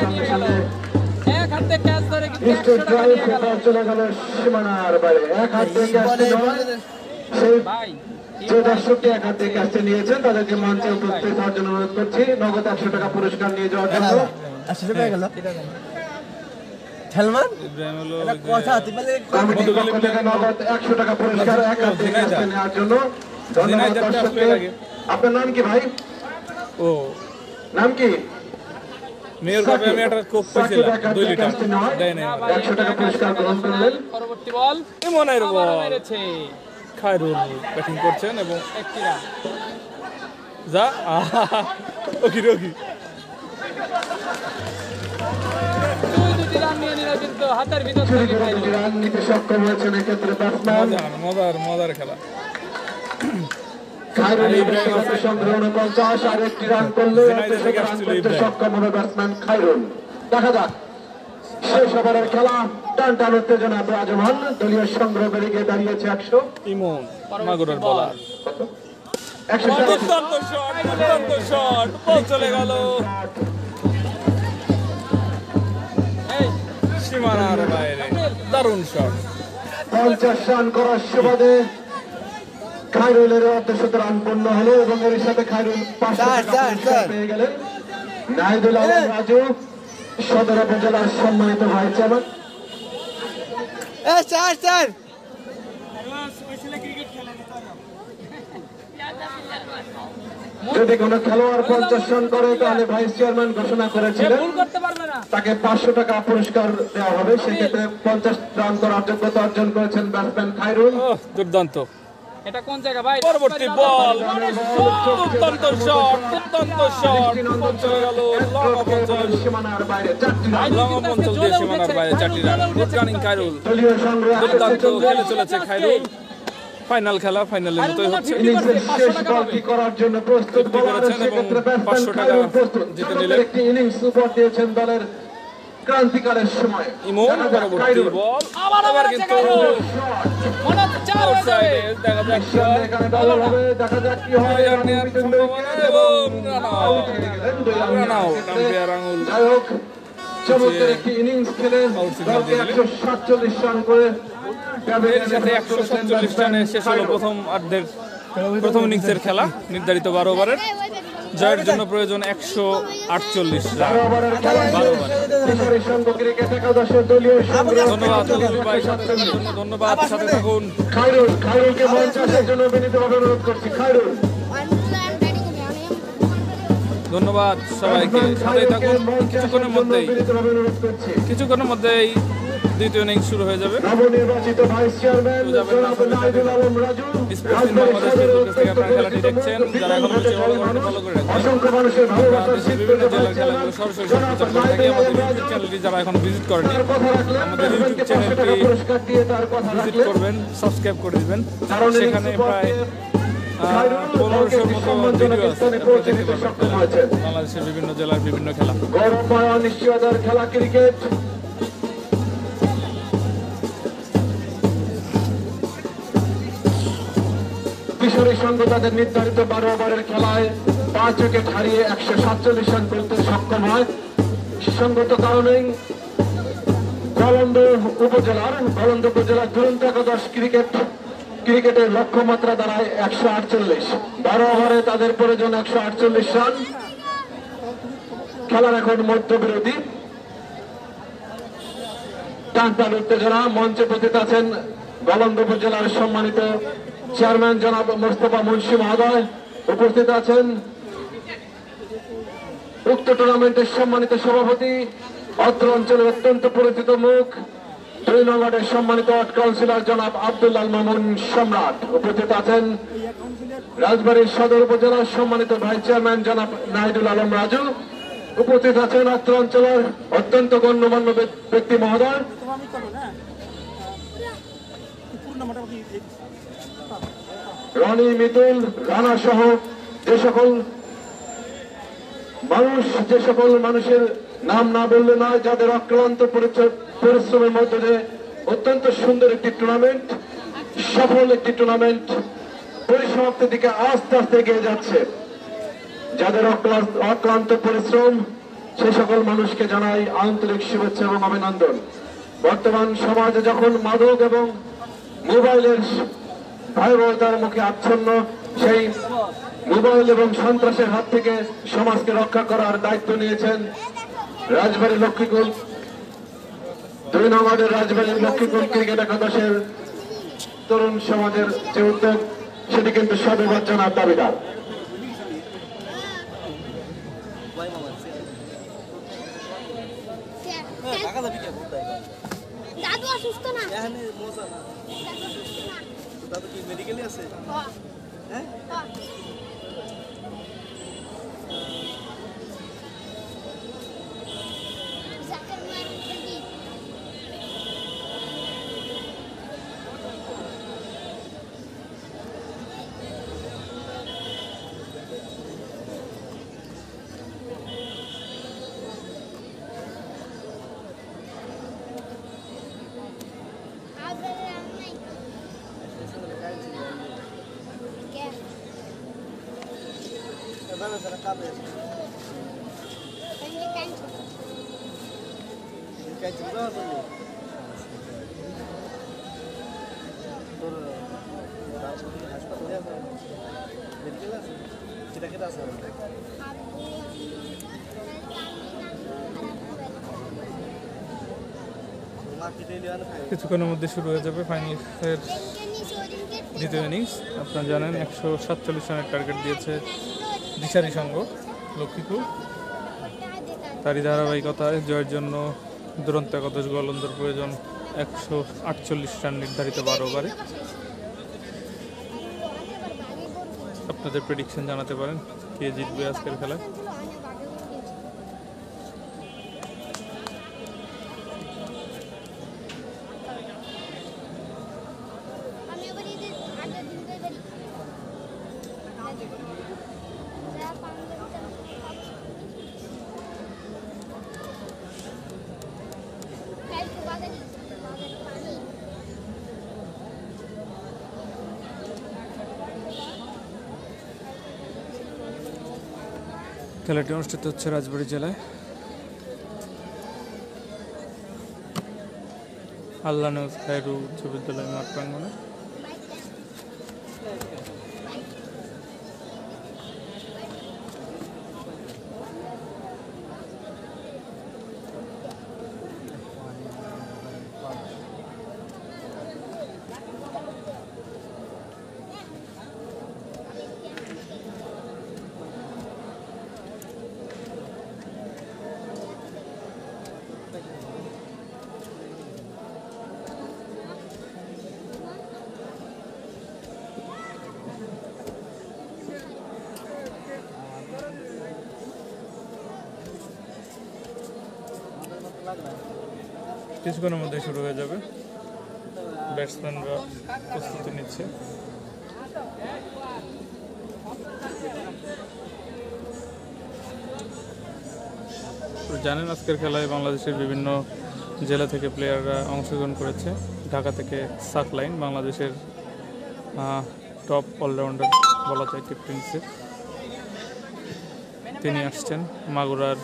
এক হাতে ক্যাচ ধরে কিন্তু মিস্টার 100 টাকা নিয়ে গেল। ড্রাইভ চলে গেল সীমানার বাইরে। এক হাত থেকে ক্যাচটি নেওয়া, সেই ভাই যে দর্শকটি এক হাত থেকে ক্যাচটি নিয়েছেন তাদেরকে মঞ্চে উপস্থিত হওয়ার জন্য অনুরোধ করছি। নগদ 100 টাকা পুরস্কার নিয়ে যাওয়ার জন্য। 80 টাকা গেল খেলমান ইব্রাহিম হলো কথা তুই বলে কমিটির পক্ষ থেকে নগদ 100 টাকা পুরস্কার এক হাত থেকে ক্যাচটি নেওয়ার জন্য। ধন্যবাদ দর্শককে। আপনার নাম কি ভাই? ও নাম কি? মেয়র কবে আমি একটা কোক পাইছিলাম 2 লিটার দেয় নাই। 100 টাকা পুরস্কার গ্রহণ করলেন। পরবর্তী বল ইমনের আবারও বল, মেরেছে, খায়রুল ব্যাটিং করছেন এবং একটি রান। যা ওকি রকি দুটি রান নিয়ে নিল কিন্তু হাতের ভিতর চুরি থেকে করে খায়রুল। দুটি রান নিতে সক্ষম হয়েছেন এক্ষেত্রে ব্যাটসম্যান মজার খেলা। খায়রুল ইব্রাহিম সংগ্রহ 49 আর একটি রান করলে রান করতে সক্ষম হবে ব্যাটসম্যান খায়রুল। দেখা যাক শেষ ওভারের খেলা, টান টান উত্তেজনা বিরাজমান। দলীয় সংগ্রহ বেড়ে গিয়ে দাঁড়িয়েছে 100। ইমন মাগুরার বলার, 160। দুর্দান্ত শট, দুর্দান্ত শট, বল চলে গেল এই সীমানার বাইরে, দারুণ শট। 50 রান করার সুবাদে খায়রুলের অর্ধশত রান পূর্ণ হলো এবং এর সাথে খায়রুল 500 টাকা পুরস্কার পেয়ে গেলেন। নাহিদুল আলম রাজু, সদর উপজেলার সম্মানিত ভাইস চেয়ারম্যান। স্যার যদি কোনো খেলোয়াড় 50 রান করে তাহলে ভাইস চেয়ারম্যান ঘোষণা করেছিলেন ভুল করতে পারবে না। তাকে 500 টাকা পুরস্কার দেওয়া হবে। সেক্ষেত্রে 50 রান করার যোগ্যতা অর্জন করেছেন ব্যাটসম্যান খায়রুল। দুর্দান্ত। এটা কোন জায়গা ভাই? পরবর্তী বল, দুর্দান্ত শট, দুর্দান্ত শট, বল চলে গেল লং অফ অঞ্চল, সীমানার বাইরে 4টি রান। লং অফ অঞ্চল দিয়ে সীমানার বাইরে 4টি রান। গুড রানিং খায়রুল, দলীয় সংগ্রহ দুর্দান্ত খেলে চলেছে খায়রুল। ফাইনাল খেলা, ফাইনালের মতোই হচ্ছে। ইনিংসের শেষ বলটি করার জন্য প্রস্তুত বোলার। করেছেন এবং সেক্ষেত্রে ব্যাটসম্যান 500 টাকা খায়রুল প্রস্তুত। জিতে চমৎকার নিলেন। একটি ইনিংস উপহার দিয়েছেন দলের ক্রান্তিকালের সময়। ইমন দেখা যাক পরবর্তী খায়রুল। বল, আবারও আবার মেরেছে কিন্তু খায়রুল। মনে হচ্ছে 4 হয়ে যাবে। আউটসাইডে, দেখা যাক কি হয়। এখানে ডাবল হবে, দেখা যাক কি হয়। দুই রান নেওয়ার সম্ভাবনা এবং run out. Run out, umpire আঙুল। যাই হোক, চমৎকার একটি ইনিংস খেলে আউট সিগন্যাল দলকে দিয়ে দিলেন। 147 রান করে এর সাথে 147 রানে শেষ হলো প্রথম প্রথম ইনিংসের খেলা। নির্ধারিত 12 ওভারের জয়ের জন্য প্রয়োজন 148 রান। 12 ওভার। ধন্যবাদ ভাই, সাথে থাকার জন্য ধন্যবাদ, সাথে থাকুন। খায়রুলকে মঞ্চে আসার জন্য বিনীতভাবে অনুরোধ করছি। খায়রুল, ধন্যবাদ সবাইকে, সাথেই থাকুন। কিছুক্ষণের মধ্যেই দ্বিতীয় ইনিংস শুরু হয়ে যাবে। নবনির্বাচিত ভাইস চেয়ারম্যান জনাব নাহিদুল আলম রাজু, খেলাটি দেখছেন, যারা এখন ফলো করে রাখবেন। অসংখ্য মানুষের ভালোবাসার বিভিন্ন জেলার খেলাগুলো সরাসরি সম্প্রচার করে থাকি। আমাদের ইউটিউব চ্যানেলটি যারা এখন ভিজিট করেনি, আমাদের ইউটিউব চ্যানেলটি ভিজিট করবেন, সাবস্ক্রাইব করে দিবেন। সেখানে প্রায় 1500-র মতো ভিডিও আছে, আপনারা দেখতে পারবেন বাংলাদেশের বিভিন্ন জেলার বিভিন্ন খেলা। গৌরবময় অনিশ্চয়তার খেলা ক্রিকেট। কিশোরী সংঘ তাদের নির্ধারিত 12 ওভারের খেলায় 5 উইকেট হারিয়ে 147 রান করতে সক্ষম হয়। সঙ্গত কারণেই গোলন্দ উপজেলার দুরন্ত একাদশ ক্রিকেটের লক্ষ্যমাত্রা দাঁড়ায় 148। 12 ওভারে তাদের প্রয়োজন 148 রান। খেলার এখন মধ্যবিরতি। টানটান উত্তেজনা। মঞ্চে উপস্থিত আছেন গোলন্দ উপজেলার সম্মানিত চেয়ারম্যান জনাব মোস্তফা মুন্সি মহোদয়, উপস্থিত আছেন উক্ত টুর্নামেন্টের সম্মানিত সভাপতি, অত্র অঞ্চলের অত্যন্ত পরিচিত মুখ, 2 নং ওয়ার্ডের সম্মানিত ওয়ার্ড কাউন্সিলর জনাব আব্দুল্লাহ মামুন সম্রাট, উপস্থিত আছেন রাজবাড়ী সদর উপজেলার সম্মানিত ভাইস চেয়ারম্যান জনাব নাহিদুল আলম রাজু, উপস্থিত আছেন অত্র অঞ্চলের অত্যন্ত গণ্যমান্য ব্যক্তি মহোদয়, রনি, মিতুল, রানা সহ যে সকল মানুষের নাম না বললে নয়, যাদের অক্লান্ত পরিশ্রমের মধ্যে দিয়ে অত্যন্ত সুন্দর একটি টুর্নামেন্ট, সফল একটি টুর্নামেন্ট পরিসমাপ্তির দিকে আস্তে আস্তে এগিয়ে যাচ্ছে। যাদের অক্লান্ত পরিশ্রম, সে সকল মানুষকে জানাই আন্তরিক শুভেচ্ছা এবং অভিনন্দন। বর্তমান সমাজে যখন মাদক এবং মোবাইলের ভয়াবহতার মুখে আচ্ছন্ন, সেই মোবাইল এবং সন্ত্রাসের হাত থেকে সমাজকে রক্ষা করার দায়িত্ব নিয়েছেন রাজবাড়ী লক্ষ্মীকুল 2 নং ওয়ার্ডের রাজবাড়ী লক্ষ্মীকুল ক্রিকেট একাদশের তরুণ সমাজের যে উদ্যোগ, সেটি কিন্তু সদুবাদ জানার দাবিদার। দাদু অসুস্থ না, দাদু কি মেডিকেলে আছে? হ্যাঁ, কিছুক্ষণের মধ্যে শুরু হয়ে যাবে ফাইনালের দ্বিতীয় ইনিংস। আপনারা জানেন 147 রানের টার্গেট দিয়েছে দিশারি সংঘ লক্ষ্মীপুর। তারই ধারাবাহিকতায় জয়ের জন্য দুরন্ত একাদশ গোলন্দার প্রয়োজন 148 রান নির্ধারিত 12 ওভারে। আপনাদের প্রেডিকশন জানাতে পারেন কে জিতবে আজকের খেলায়। খেলাটি অনুষ্ঠিত হচ্ছে রাজবাড়ী জেলায় আল্লাহ নেওয়াজ খায়রু উচ্চ বিদ্যালয় মাঠ প্রাঙ্গণে। কিছুক্ষণের মধ্যে শুরু হয়ে যাবে। ব্যাটসম্যানরা প্রস্তুতি নিচ্ছে। জানেন আজকের খেলায় বাংলাদেশের বিভিন্ন জেলা থেকে প্লেয়াররা অংশগ্রহণ করেছে। ঢাকা থেকে সাকলাইন, বাংলাদেশের টপ অলরাউন্ডার বলা যায় টিপটিন্সের, তিনি আসছেন। মাগুরার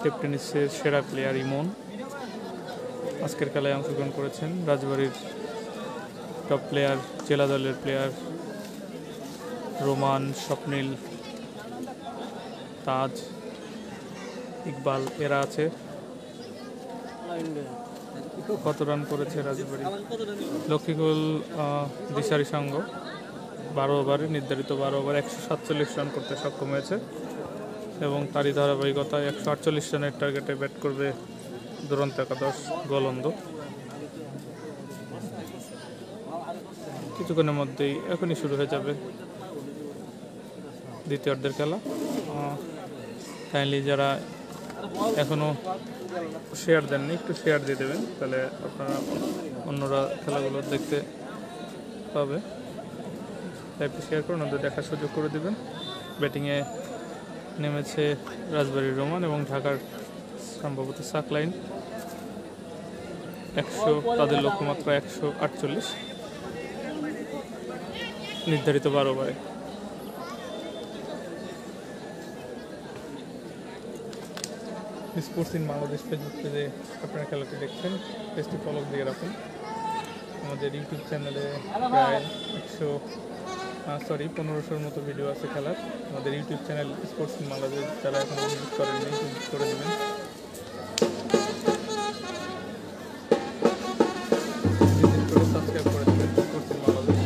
টিপটিনিসের সেরা প্লেয়ার ইমন আজকের খেলায় অংশগ্রহণ করেছেন। রাজবাড়ির টপ প্লেয়ার, জেলা দলের প্লেয়ার রোমান, স্বপ্নিল, তাজ, ইকবাল এরা আছে। কত রান করেছে রাজবাড়ি? লক্ষ্মীকুল দিশারি সংঘ 12 ওভারে, নির্ধারিত 12 ওভার 147 রান করতে সক্ষম হয়েছে এবং তারই ধারাবাহিকতায় 148 রানের টার্গেটে ব্যাট করবে দুরন্ত একাদশ গোলন্দ। কিছুক্ষণের মধ্যেই এখনই শুরু হয়ে যাবে দ্বিতীয়ার্ধের খেলা। কাইন্ডলি যারা এখনও শেয়ার দেননি একটু শেয়ার দিয়ে দেবেন, তাহলে আপনারা অন্যরা খেলাগুলো দেখতে পাবে। লাইভটি শেয়ার করুন, ওদের দেখার সুযোগ করে দেবেন। ব্যাটিংয়ে নেমেছে রাজবাড়ির রোমান এবং ঢাকার সম্ভবত সাকলাইন। 100, তাদের লক্ষ্যমাত্রা 148, নির্ধারিত 12 ওভারে। স্পোর্টস ইন বাংলাদেশ ফেসবুক পেজে আপনারা খেলাটি দেখছেন, পেজটি ফলো দিয়ে রাখুন। আমাদের ইউটিউব চ্যানেলে প্রায় 1500-র মতো ভিডিও আছে খেলার। আমাদের YouTube channel sports in Bangladesh যারা এখন ভিজিট করেননি ভিজিট করে দেবেন। ভিজিট করে সাবস্ক্রাইব করে দেবেন স্পোর্টস ইন বাংলাদেশ।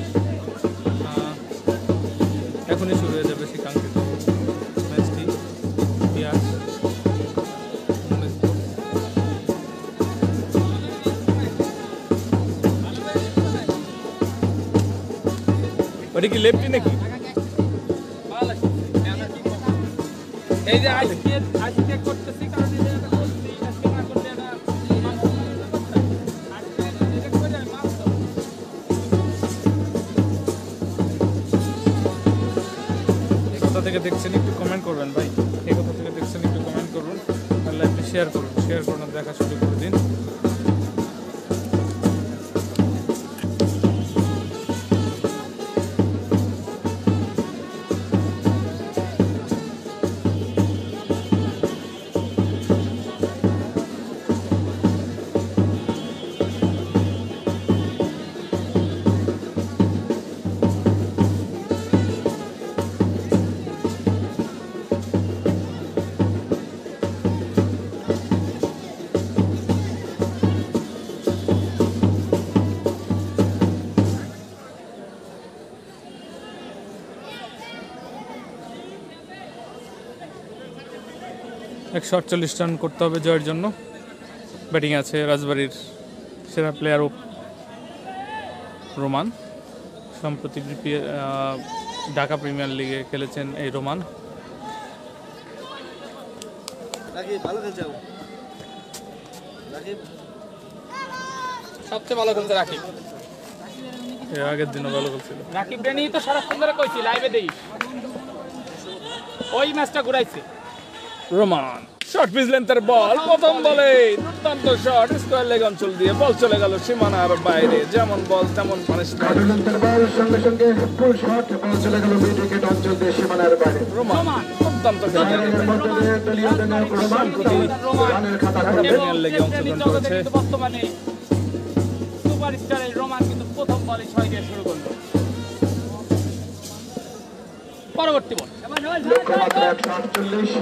এখনই শুরু হয়ে যাবে সেই কাঙ্ক্ষিত ম্যাচটি। পিয়াস ওটা কি লেফটি নাকি? এই যে আজকে করতেছি কারণ এই যে এটা করছি আজকে না করলে এটা কোথা থেকে দেখছেন একটু কমেন্ট করবেন ভাই, এই কোথা থেকে দেখছেন একটু কমেন্ট করুন, আর লাইভটি শেয়ার করুন, শেয়ার করুন, দেখা শুরু করে দিন। একশো 48 রান করতে হবে জয়ের জন্য। ব্যাটিং আছে রাজবাড়ির সেরা প্লেয়ার রোমান, সম্প্রতি ঢাকা প্রিমিয়ার লিগে খেলেছেন এই রোমান। সবচেয়ে ভালো খেলছে রাকিব। এর আগের দিনও ভালো খেলছিল। রাকিব রে নিয়ে তো সারাক্ষণ ধরে কইছি লাইভে দেই, ওই ম্যাচটা ঘুরাইছে। রোমান শর্ট পিচ লেন্থের বল, প্রথম বলে দুর্দান্ত শট, স্কয়ার লেগ অঞ্চল দিয়ে বল চলে গেল সীমানার বাইরে। যেমন বল তেমন পানিশমেন্ট। সঙ্গে সঙ্গে ফুল শট বল চলে গেল মিড উইকেট অঞ্চল দিয়ে সীমানার বাইরে। রোমান দুর্দান্ত খেলেছেন। রানের খাতা প্রিমিয়ার লিগে অংশগ্রহণ করেছে। বর্তমানে সুপারস্টার এই রোমান কিন্তু প্রথম বলে 6 দিয়ে শুরু করলো। পরবর্তী বল লক্ষ্যমাত্রা 148।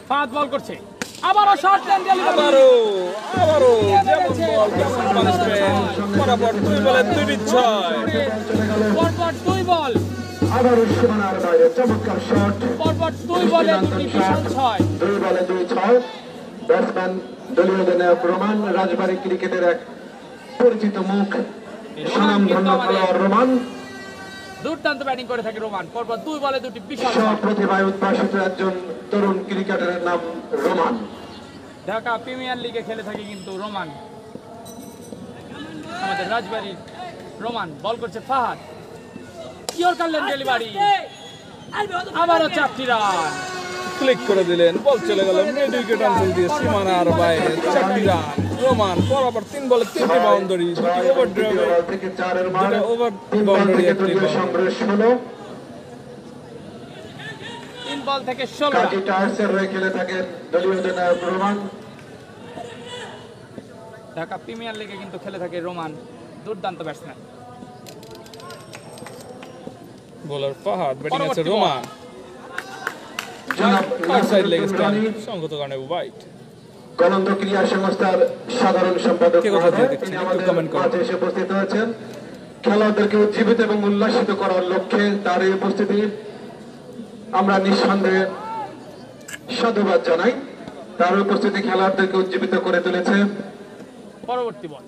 ফাঁদ বল করছে, আবারও শর্ট লেন দিয়ে আবারও যেমন বল তেমন পানিশমেন্ট। বরাবর 2 বলে 2 6। পরপর 2 বল, আবারও সীমানার বাইরে চমৎকার শট। পরপর 2 বলে 2 বিশাল 6। 2 বলে 2 6। ব্যাটসম্যান দলীয় অধিনায়ক রোমান, রাজবাড়ী ক্রিকেটের এক পরিচিত মুখ, সুনামধন্য খেলোয়াড় রোমান। দুর্দান্ত ব্যাটিং করে থাকে রোমান। পরপর 2 বলে 2 বিশাল 6। প্রতিভায় উদ্ভাসিত একজন তরুণ ক্রিকেটারের নাম রোমান। ঢাকা প্রিমিয়ার লিগে খেলে থাকে কিন্তু রোমান, আমাদের রাজবাড়ির রোমান। বল করছে ফাহাদ, ইয়র্কারল্যান্ড ডেলিভারি, আবারও 4টি রান। ক্লিক করে দিলেন, বল চলে গেল মিড উইকেট অঞ্চল দিয়ে সীমানার বাইরে। 4টি রান রোমান। পরপর 3 বলে 3টি বাউন্ডারি, 2টি ওভার ড্রাইভে, 2টা ওভার বাউন্ডারি, 1টি বাউন্ডারি। 3 বল থেকে 16 রান। ঢাকা প্রিমিয়ার লিগে কিন্তু খেলে থাকে রোমান, দুর্দান্ত ব্যাটসম্যান। বোলার ফাহাদ, ব্যাটিং আছে রোমান। আউটসাইড লেগ স্টাম্প, সঙ্গত কারণে ওয়াইড। কলন্দ ক্রীড়া সংস্থার সাধারণ সম্পাদক কে কোথা থেকে দেখছেন একটু কমেন্ট করুন। এসে উপস্থিত হয়েছেন। খেলোয়াড়দেরকে উজ্জীবিত এবং উল্লাসিত করার লক্ষ্যে তার এই উপস্থিতি আমরা নিঃসন্দেহে সাধুবাদ জানাই। তার উপস্থিতি খেলোয়াড়দেরকে উজ্জীবিত করে তুলেছে। পরবর্তী বল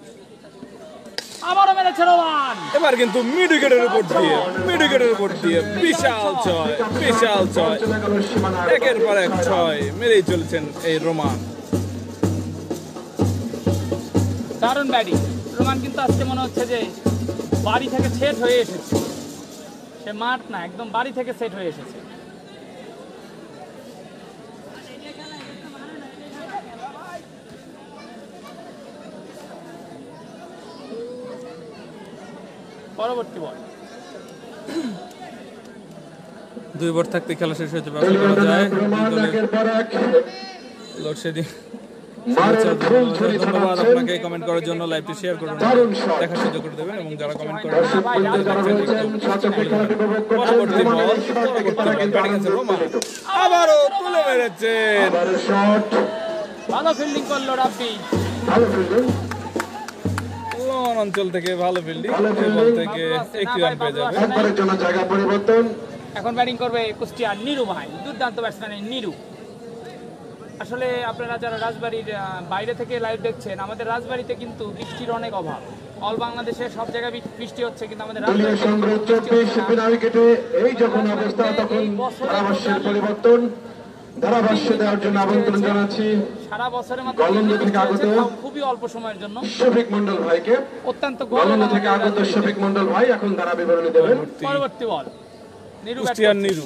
আবারও মেরেছে রোমান। এবার কিন্তু মিড উইকেটের উপর দিয়ে বিশাল ছয়, বিশাল ছয়, একের পর এক ছয় মেরেই চলেছেন এই রোমান। দারুণ ব্যাটিং রোমান, কিন্তু আজকে মনে হচ্ছে যে বাড়ি থেকে সেট হয়ে এসেছে। সে মাঠ না, একদম বাড়ি থেকে সেট হয়ে এসেছে। পরবর্তী বল 2 ওভার থাকতে খেলা শেষ হয়েছে, ব্যাপার করা যায়। লোডশেডিং। ধন্যবাদ আপনাকে কমেন্ট করার জন্য, লাইভটি শেয়ার করুন, দেখার সুযোগ করে দেবেন এবং যারা কমেন্ট করবেন পরবর্তী বল ব্যাটিং আছে রোমান। আবারও তুলে মেরেছেন। ভালো ফিল্ডিং করলো রাব্বি। লন অঞ্চল থেকে ভালো ফিল্ডিং, থেকে 1টি রান পেয়ে যাবে। জায়গা পরিবর্তন। এখন ব্যাটিং করবে কুষ্টিয়ার নিরু ভাই, দুর্দান্ত ব্যাটসম্যান নিরু। আসলে আপনারা যারা রাজবাড়ির বাইরে থেকে লাইভ দেখছেন, আমাদের রাজবাড়িতে কিন্তু বৃষ্টির অনেক অভাব। অল বাংলাদেশে সব জায়গায় বৃষ্টি হচ্ছে, কিন্তু আমাদের এই যখন অবস্থা তখন ধারাভাষ্যের পরিবর্তন। ধারাভাষ্য দেওয়ার জন্য আমন্ত্রণ জানাচ্ছি সারা বছরের কলন্দ থেকে আগত খুবই অল্প সময়ের জন্য শফিক মন্ডল ভাইকে। অত্যন্ত কলন্দ থেকে আগত শফিক মন্ডল ভাই এখন ধারা বিবরণী দেবেন। পরবর্তী বল কুষ্টিয়ার নিরু,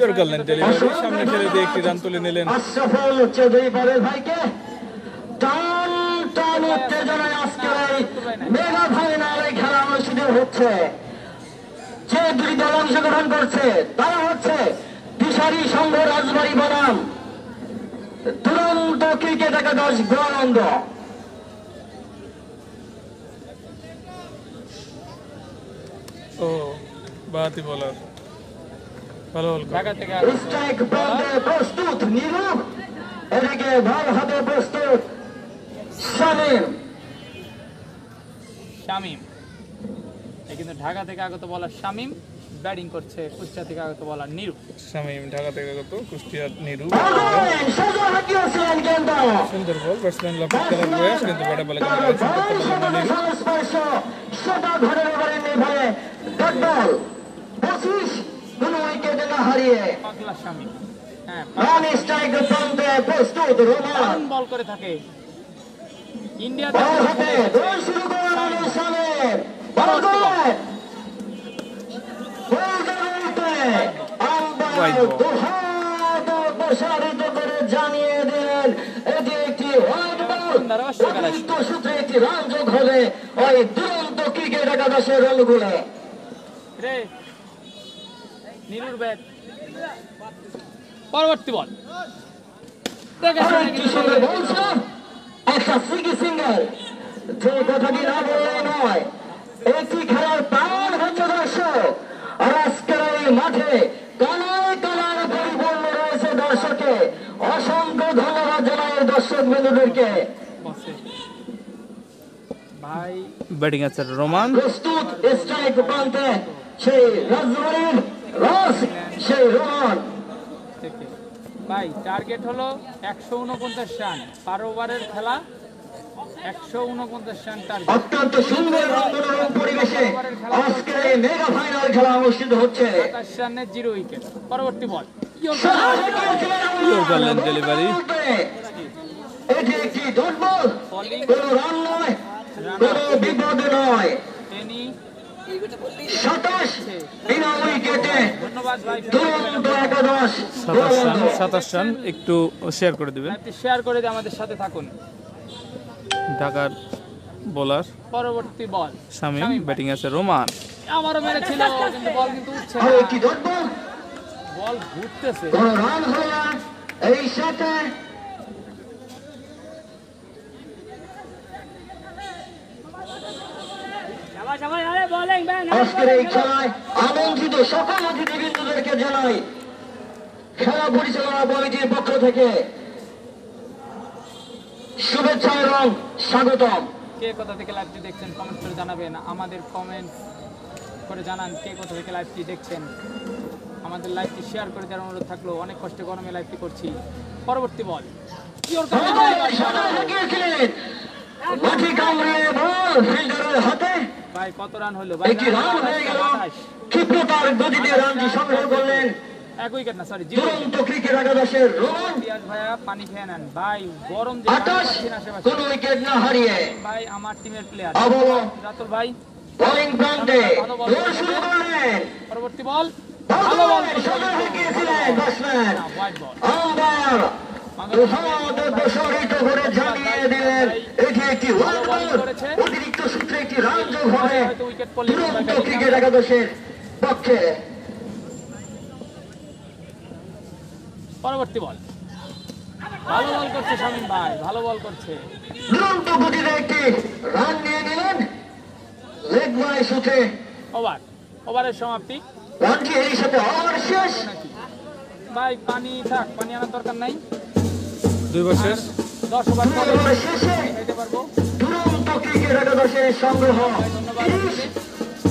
ইয়র্কারল্যান্ড ডেলিভারি, সামনে খেলে দিয়ে 1টি রান তুলে নিলেন। আশরাফুল চৌধুরী পারেল ভাইকে টান টান উত্তেজনায় আজকের এই মেগা ফাইনালে খেলা অনুষ্ঠিত হচ্ছে। যে 2টি দল অংশগ্রহণ করছে তারা হচ্ছে দিশারি সংঘ রাজবাড়ী বনাম দুরন্ত ক্রিকেট একাদশ গোয়ালন্দ। ও বাতি বোলার, ভালো বল করে। ঢাকা থেকে স্ট্রাইক প্রান্তে প্রস্তুত নিরু, এদিকে বল হাতে প্রস্তুত শামীম। শামীম, এই কিন্তু ঢাকা থেকে আগত বলার শামীম ব্যাটিং করছে কুষ্টিয়া থেকে আগত বলার নিরু। শামীম ঢাকা থেকে আগত, কুষ্টিয়ার নিরু। সুযোগ হাতিয়েছিলেন কিন্তু সুন্দর বল, ব্যাটসম্যান লাফিয়ে খেলার প্রয়াস, কিন্তু ব্যাটে বলে কোনো কালেকশন করতে পারলেন না নিরু। সংস্পর্শ সেটা ধরে পারেননি ফলে ডট বল 25 কোন উইকেটে না হারিয়ে পাগলা শামীম, হ্যাঁ রান স্ট্রাইক প্রান্তে প্রস্তুত রোমান। দারুণ বল করে থাকে ইন্ডিয়া। বল হাতে দৌড় শুরু করেন শামীম, বল করে আম্পায়ার দুহাত প্রসারিত করে জানিয়ে দিলেন এটি একটি হোয়াইট বল। সূত্রে একটি রান যোগ হবে ওই দুরন্ত ক্রিকেট একাদশের অনুকূলে। রে নিরুর ব্যাট। পরবর্তী বল কি সঙ্গে বলছে একটা সিঙ্গেল, যে কথাটি না বললে নয়। একটি খেলার প্রাণ হচ্ছে দর্শক, আর আজকের এই মাঠে কালায় কালায় পরিপূর্ণ রয়েছে দর্শকে। অসংখ্য ধন্যবাদ জানাই দর্শক বিন্দুদেরকে। ভাই ব্যাটিং আছে রোমান। প্রস্তুত স্ট্রাইক প্রান্তে সেই রাজবাড়ির রস, সেই রোমান। ভাই টার্গেট হলো 149 রান, 12 ওভারের খেলা, 149 রান টার্গেট। অত্যন্ত সুন্দর রঙ্গন পরিবেশে আজকে এই মেগা ফাইনাল খেলা অনুষ্ঠিত হচ্ছে। 27 রানের 0 উইকেট। পরবর্তী বল ইয়র্কারল্যান্ড ডেলিভারি, এটি একটি ডট বল, কোনো রান নয়, কোনো বিপদ নয়। টেনি 27 বিনা উইকেটে ধন্যবাদ ভাই দুরন্ত একাদশ 27 রান একটু শেয়ার করে দিবেন। লাইভটি শেয়ার করে দিয়ে আমাদের সাথে থাকুন। ঢাকার বোলার পরবর্তী বল শামীম, ব্যাটিং আছে রোমান। আমারও মেরেছিল কিন্তু বল কিন্তু উঠছে না। আর একটি ডট বল, বল ঘুরতেছে। কোনো রান হলো না। এই সাথে আজকের এই খেলায় আমন্ত্রিত সকল অতিথিবৃন্দদেরকে জানাই খেলা পরিচালনা কমিটির পক্ষ থেকে শুভেচ্ছা এবং স্বাগতম। কে কোথা থেকে লাইভটি দেখছেন কমেন্ট করে জানাবেন। আমাদের কমেন্ট করে জানান কে কোথা থেকে লাইভটি দেখছেন। আমাদের লাইভটি শেয়ার করে দেওয়ার অনুরোধ থাকলো। অনেক কষ্টে গরমে লাইভটি করছি। পরবর্তী বল মাটি কামড়িয়ে বল ফিল্ডারের হাতে, ভাই কত রান হলো ভাই? একটি রান হয়ে গেল। ক্ষিপ্রতার গতিতে রানটি সংগ্রহ করলেন এক উইকেট না, সরি দুরন্ত ক্রিকেট একাদশের রোমান। পিয়াস ভাইয়া পানি খেয়ে নেন ভাই, গরম যে 28 আশেপাশে। কোন উইকেট না হারিয়ে ভাই আমার টিমের প্লেয়ার আবারও রাতুল ভাই বোলিং প্রান্তে দৌড় শুরু করলেন। পরবর্তী বল ভালো বল সামনে গিয়েছিলেন ব্যাটসম্যান হোয়াইট বল। আম্পায়ার উহাদের প্রসারিত করে জানিয়ে দিলেন এটি একটি হোয়াইট বল। অতিরিক্ত সূত্রে একটি রান যোগ হবে হয়তো উইকেট পড়লে দুরন্ত ক্রিকেট একাদশের পক্ষে। পরবর্তী বল ভালো বল করছে শামীম ভাই, ভালো বল করছে। দুরন্ত গতিতে একটি রান নিয়ে নিলেন লেগ বাই সূত্রে। ওভারের সমাপ্তি রানটি এর সাথে ওভার শেষ। নাকি ভাই পানি থাক, পানি আনার দরকার নাই। 2 বার শেষ। 10 ওভার পরে ওভার শেষে খাইতে পারবো। দুরন্ত ক্রিকেট একাদশের সংগ্রহ 30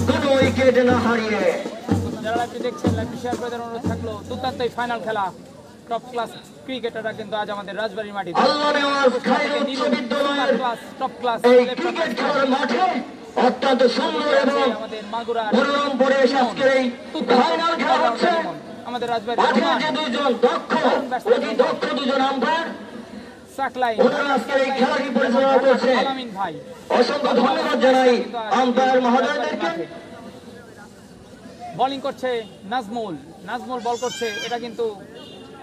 কোন উইকেট না হারিয়ে। যারা লাইভটি দেখছেন লাইভটি শেয়ার করে দেওয়ার অনুরোধ থাকলো। দুর্দান্ত এই ফাইনাল খেলা, টপ ক্লাস ক্রিকেটাররা কিন্তু আজ আমাদের রাজবাড়ির মাটিতে আল্লাহ নেওয়াজ খাইর উচ্চ বিদ্যালয়ের টপ ক্লাস এই ক্রিকেট খেলার মাঠে অত্যন্ত সুন্দর এবং আমাদের মাগুরার মনোরম পরিবেশ আজকের এই ফাইনাল খেলা হচ্ছে। আমাদের রাজবাড়ির মাঠে রোমান, যে দুইজন দক্ষ অতি দক্ষ দুজন আম্পায়ার সাকলাইন, ওনারা আজকের এই খেলাটি পরিচালনা করছে। আলামিন ভাই, অসংখ্য ধন্যবাদ জানাই আম্পায়ার মহোদয়দেরকে। বোলিং করছে নাজমুল। নাজমুল বল করছে। এটা কিন্তু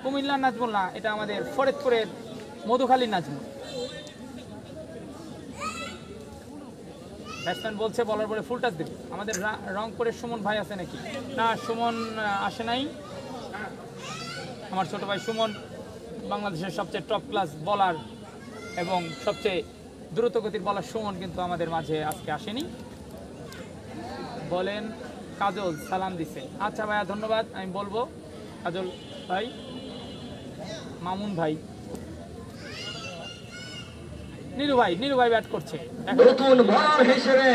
কুমিল্লার নাজমুল না, এটা আমাদের ফরিদপুরের মধুখালীর নাজমুল। ব্যাটসম্যান বলছে বলার পরে ফুল টাচ দেবে। আমাদের রংপুরের সুমন ভাই আছে নাকি? না, সুমন আসে নাই। আমার ছোট ভাই সুমন বাংলাদেশের সবচেয়ে টপ ক্লাস বলার এবং সবচেয়ে দ্রুতগতির বলার সুমন কিন্তু আমাদের মাঝে আজকে আসেনি। বলেন কাজল সালাম দিছে। আচ্ছা ভাইয়া ধন্যবাদ, আমি বলবো কাজল ভাই। মামুন ভাই, নীলু ভাই ব্যাট করছে। নতুন বলার হিসেবে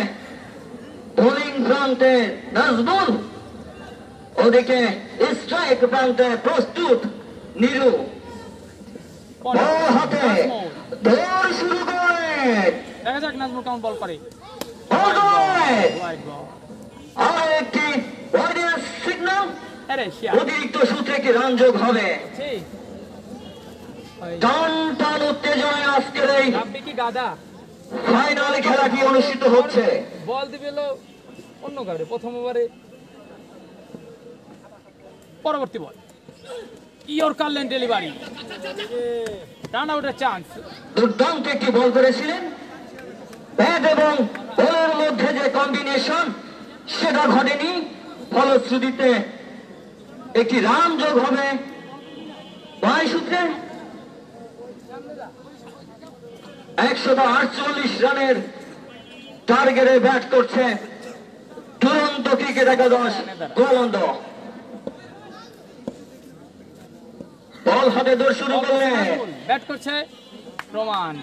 বোলিং প্রান্তে নাজমুল, ওদিকে স্ট্রাইক প্রান্তে প্রস্তুত নীলু। বল হাতে দৌড় শুরু করে দেখা যাক নাজমুল কেমন বল করে। White ball. আর একটি ওয়াইডের সিগন্যাল। আরে শিয়া অতিরিক্ত সূত্রে কি রান যোগ হবে। টান টান উত্তেজনায় আজকের এই আপনি কি গাদা? ফাইনাল খেলাটি অনুষ্ঠিত হচ্ছে। বল দিবে অন্য কাউরে প্রথম ওভারে। পরবর্তী বল ইয়র্কার লেন ডেলিভারি, রান আউটের চান্স। দুর্দান্ত একটি বল করেছিলেন। ব্যাট এবং বলের মধ্যে যে কম্বিনেশন সেটা ঘটেনি। ফলশ্রুতিতে একটি রান যোগ হবে বাই সূত্রে। 148 রানের টার্গেটে ব্যাট করছে দুরন্ত ক্রিকেট একাদশ গোলন্দ। বল হাতে দৌড় শুরু করলেন। ব্যাট করছে রোমান।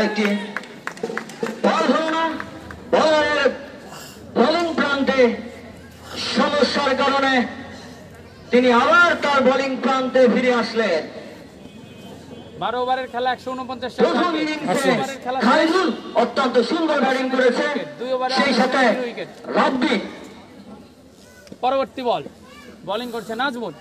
একটি বল হল না, বলের বোলিং প্রান্তে সমস্যার কারণে তিনি আবার তার বোলিং প্রান্তে ফিরে আসলেন। 12 ওভারের খেলা 149 প্রথম ইনিংসে খালিদুল অত্যন্ত সুন্দর ব্যাটিং করেছে, সেই সাথে রাব্বি। পরবর্তী বল বোলিং করছে নাজমুল।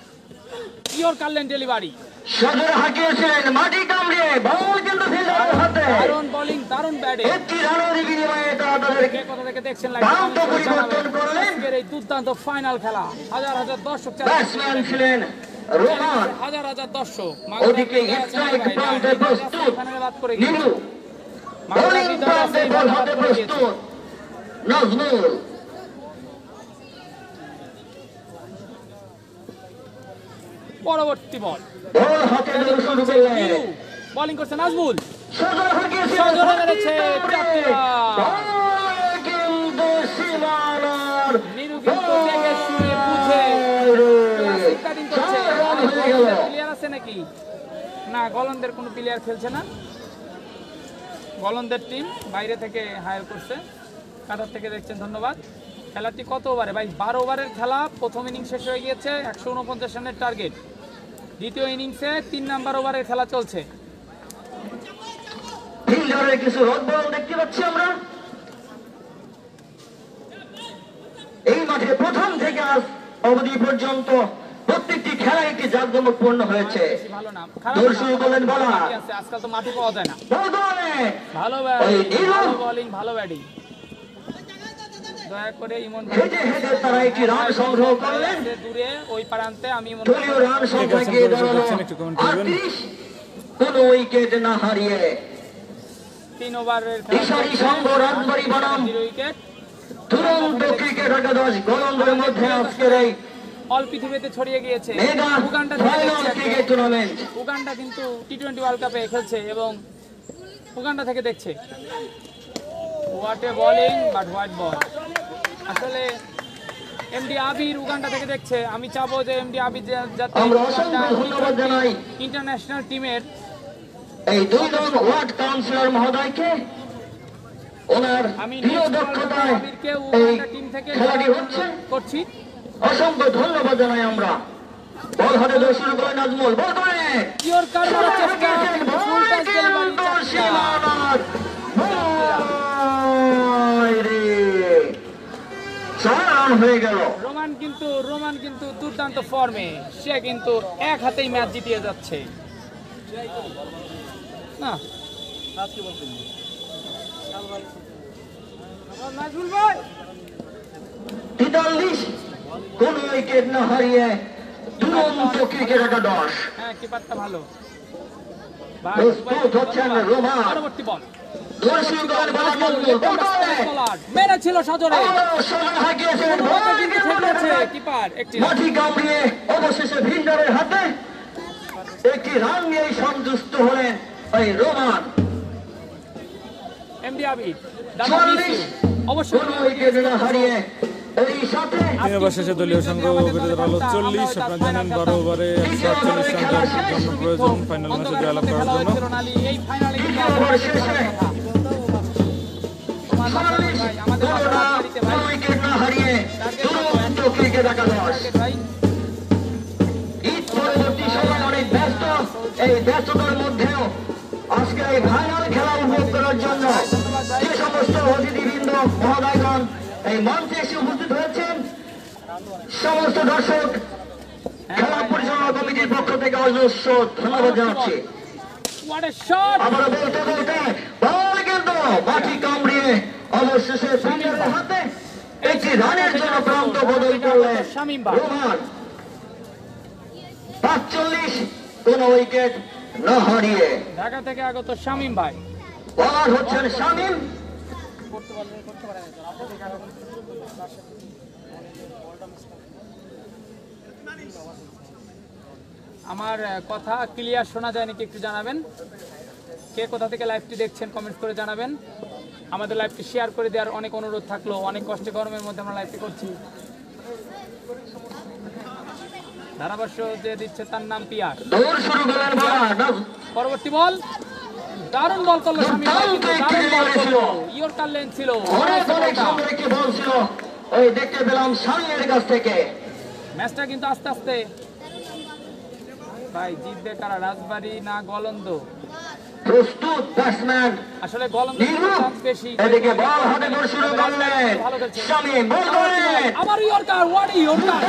ইয়র্কার লেন ডেলিভারি, সজোরে হাঁকিয়েছিলেন মাটি কামড়িয়ে, বল কিন্তু ফিল্ডারের হাতে। দারুণ বোলিং, দারুণ ব্যাটিং। একটি রানের বিনিময়ে তারা তাদেরকে কোথা থেকে দেখছেন প্রান্ত পরিবর্তন করলেন। আজকের এই দুর্দান্ত ফাইনাল খেলা, হাজার হাজার দর্শক, ব্যাটসম্যান ছিলেন রোমান, হাজার হাজার দর্শক। ওদিকে স্ট্রাইক প্রান্তে প্রস্তুত নীলু, বোলিং প্রান্তে বল হাতে প্রস্তুত নাজমুল। পরবর্তী বল, বল হাতে ধরে শুরু করলেন, বোলিং করছে নাজমুল, সজোরে হাঁকিয়েছিলেন, সজোরে মেরেছে, চারটা। বল কিন্তু সীমানার নিরু কিন্তু দেখে শুনে বুঝে ব্যাটিং করছে। প্লেয়ার আছে নাকি? না, গলন্দের কোনো প্লেয়ার খেলছে না। গলন্দের টিম বাইরে থেকে হায়ার করছে, কাতার থেকে দেখছেন, ধন্যবাদ। খেলাটি কত ওভারে ভাই? 12 ওভারের খেলা। প্রথম ইনিংস শেষ হয়ে গিয়েছে, 149 রানের টার্গেট। দ্বিতীয় ইনিংসে 3 নাম্বার ওভারের খেলা চলছে। ফিল্ডারের কিছু রদবদল দেখতে পাচ্ছি আমরা এই মাঠে। প্রথম থেকে আজ অবধি পর্যন্ত প্রত্যেকটি খেলা একটি জাঁকজমকপূর্ণ হয়েছে। ভালো না, দৌড় শুরু করলেন বলার, আজকাল তো মাটি পাওয়া যায় না। ভালো ভালো বোলিং, ভালো ব্যাটিং। দয়া করে ইমন হেঁটে হেঁটে তারা একটি রান সংগ্রহ করলেন। দূরে ওই প্রান্তে আমি ইমন দলীয় রান সংখ্যা গিয়ে দাঁড়ালো 38, কোনো উইকেট না হারিয়ে। 3 ওভারের দিশারি সংঘ রাজবাড়ী বনাম উইকেট। দুরন্ত ক্রিকেট একাদশ গলন্দের মধ্যে আজকের এই অল পৃথিবীতে ছড়িয়ে গিয়েছে। Mega Uganda final cricket tournament. Uganda কিন্তু টি20 ওয়ার্ল্ড কাপে খেলছে এবং উগান্ডা থেকে দেখছে। What a bowling, but what বল। আসলে এমডি আবির উগান্ডা থেকে দেখছে। আমি চাবো যে এমডি আবির যাতে আমরা অসংখ্য ধন্যবাদ জানাই ইন্টারন্যাশনাল টিমের এই 2 নং ওয়ার্ড কাউন্সিলর মহোদয়কে। ওনার আমি প্রিয় দক্ষতায় আবিরকে এই উগান্ডা টিম থেকে খেলাটি হচ্ছে। করছি। অসংখ্য ধন্যবাদ জানাই আমরা। বল হাতে ধরে শুরু করে নাজমুল, বল করে ইয়র্কার মারার চেষ্টা, ফুল টাচ ডেলিভারি, সীমানার বাইরে। 4 রান হয়ে গেল। রোমান কিন্তু দুর্দান্ত ফর্মে। সে কিন্তু এক হাতেই ম্যাচ জিতিয়ে যাচ্ছে না। নাজমুল ভাই 43, কোন উইকেট না হারিয়ে দুরন্ত ক্রিকেট একাদশ। হ্যাঁ, কিপারটা ভালো। প্রস্তুত হচ্ছেন রোমান। পরবর্তী বল, দৌড় শুরু করেন বলার নাজমুল, বল করে মেরেছিল সজোরে, সজোরে হাঁকিয়েছেন, বল কিন্তু ঠেকিয়েছে কিপার। একটি মাটি কামড়িয়ে অবশেষে ভিন্ডারের হাতে একটি রান নিয়েই সন্তুষ্ট হলেন এই রোমান। এমডি আবির 44, অবশ্যই কোন উইকেট না হারিয়ে এই সাথে তিন ওভার শেষে দলীয় সংঘ বেঁধে দাঁড়ালো 40। আপনারা জানেন 12 ওভারে 148 রান জন্য প্রয়োজন ফাইনাল ম্যাচে জয়লাভ করার জন্য। এই ফাইনালে ওভার শেষে 44, কোন রান, কোন উইকেট না হারিয়ে দুরন্ত ক্রিকেট একাদশ। ঈদ পরবর্তী সময় অনেক ব্যস্ত। এই ব্যস্ততার মধ্যেও আজকে এই ফাইনাল খেলা উপভোগ করার জন্য যে সমস্ত অতিথিবৃন্দ মহোদয়গণ এই মঞ্চে এসে উপস্থিত হয়েছেন, সমস্ত দর্শক খেলা পরিচালনা কমিটির পক্ষ থেকে অজস্র ধন্যবাদ জানাচ্ছি। What a shot! আবারও বলতে বলতে বল কিন্তু মাটি কামড়িয়ে অবশেষে ফিল্ডারের হাতে একটি রানের জন্য প্রান্ত বদল করলেন রোমান। 45, কোন উইকেট না হারিয়ে। ঢাকা থেকে আগত শামীম ভাই। বলার হচ্ছেন শামীম। আমার কথা ক্লিয়ার শোনা যায় নাকি একটু জানাবেন। কে কোথা থেকে লাইভটি দেখছেন কমেন্টস করে জানাবেন। আমাদের লাইভটি শেয়ার করে দেওয়ার অনেক অনুরোধ থাকলো। অনেক কষ্টে গরমের মধ্যে আমরা লাইভটি করছি। ধারাভাষ্য যে দিচ্ছে তার নাম পিয়ার। দৌড় শুরু করলেন বলার। পরবর্তী বল, দারুণ বল করলো শামীম ভাই, কিন্তু দারুণ বল করলো। ইয়র্কার লেন ছিল, অনেক সুন্দর একটি বল ছিল ওই দেখতে পেলাম শামীমের কাছ থেকে। ম্যাচটা কিন্তু আস্তে আস্তে ভাই জিতবে কারা, রাজবাড়ী না গলন্দ? প্রস্তুত ব্যাটসম্যান আসলে গলন্দ চান্স বেশি। এদিকে বল হাতে ধরে শুরু করলেন শামীম, বল করেন আবার ইয়র্কার, ওয়াট ইয়র্কার,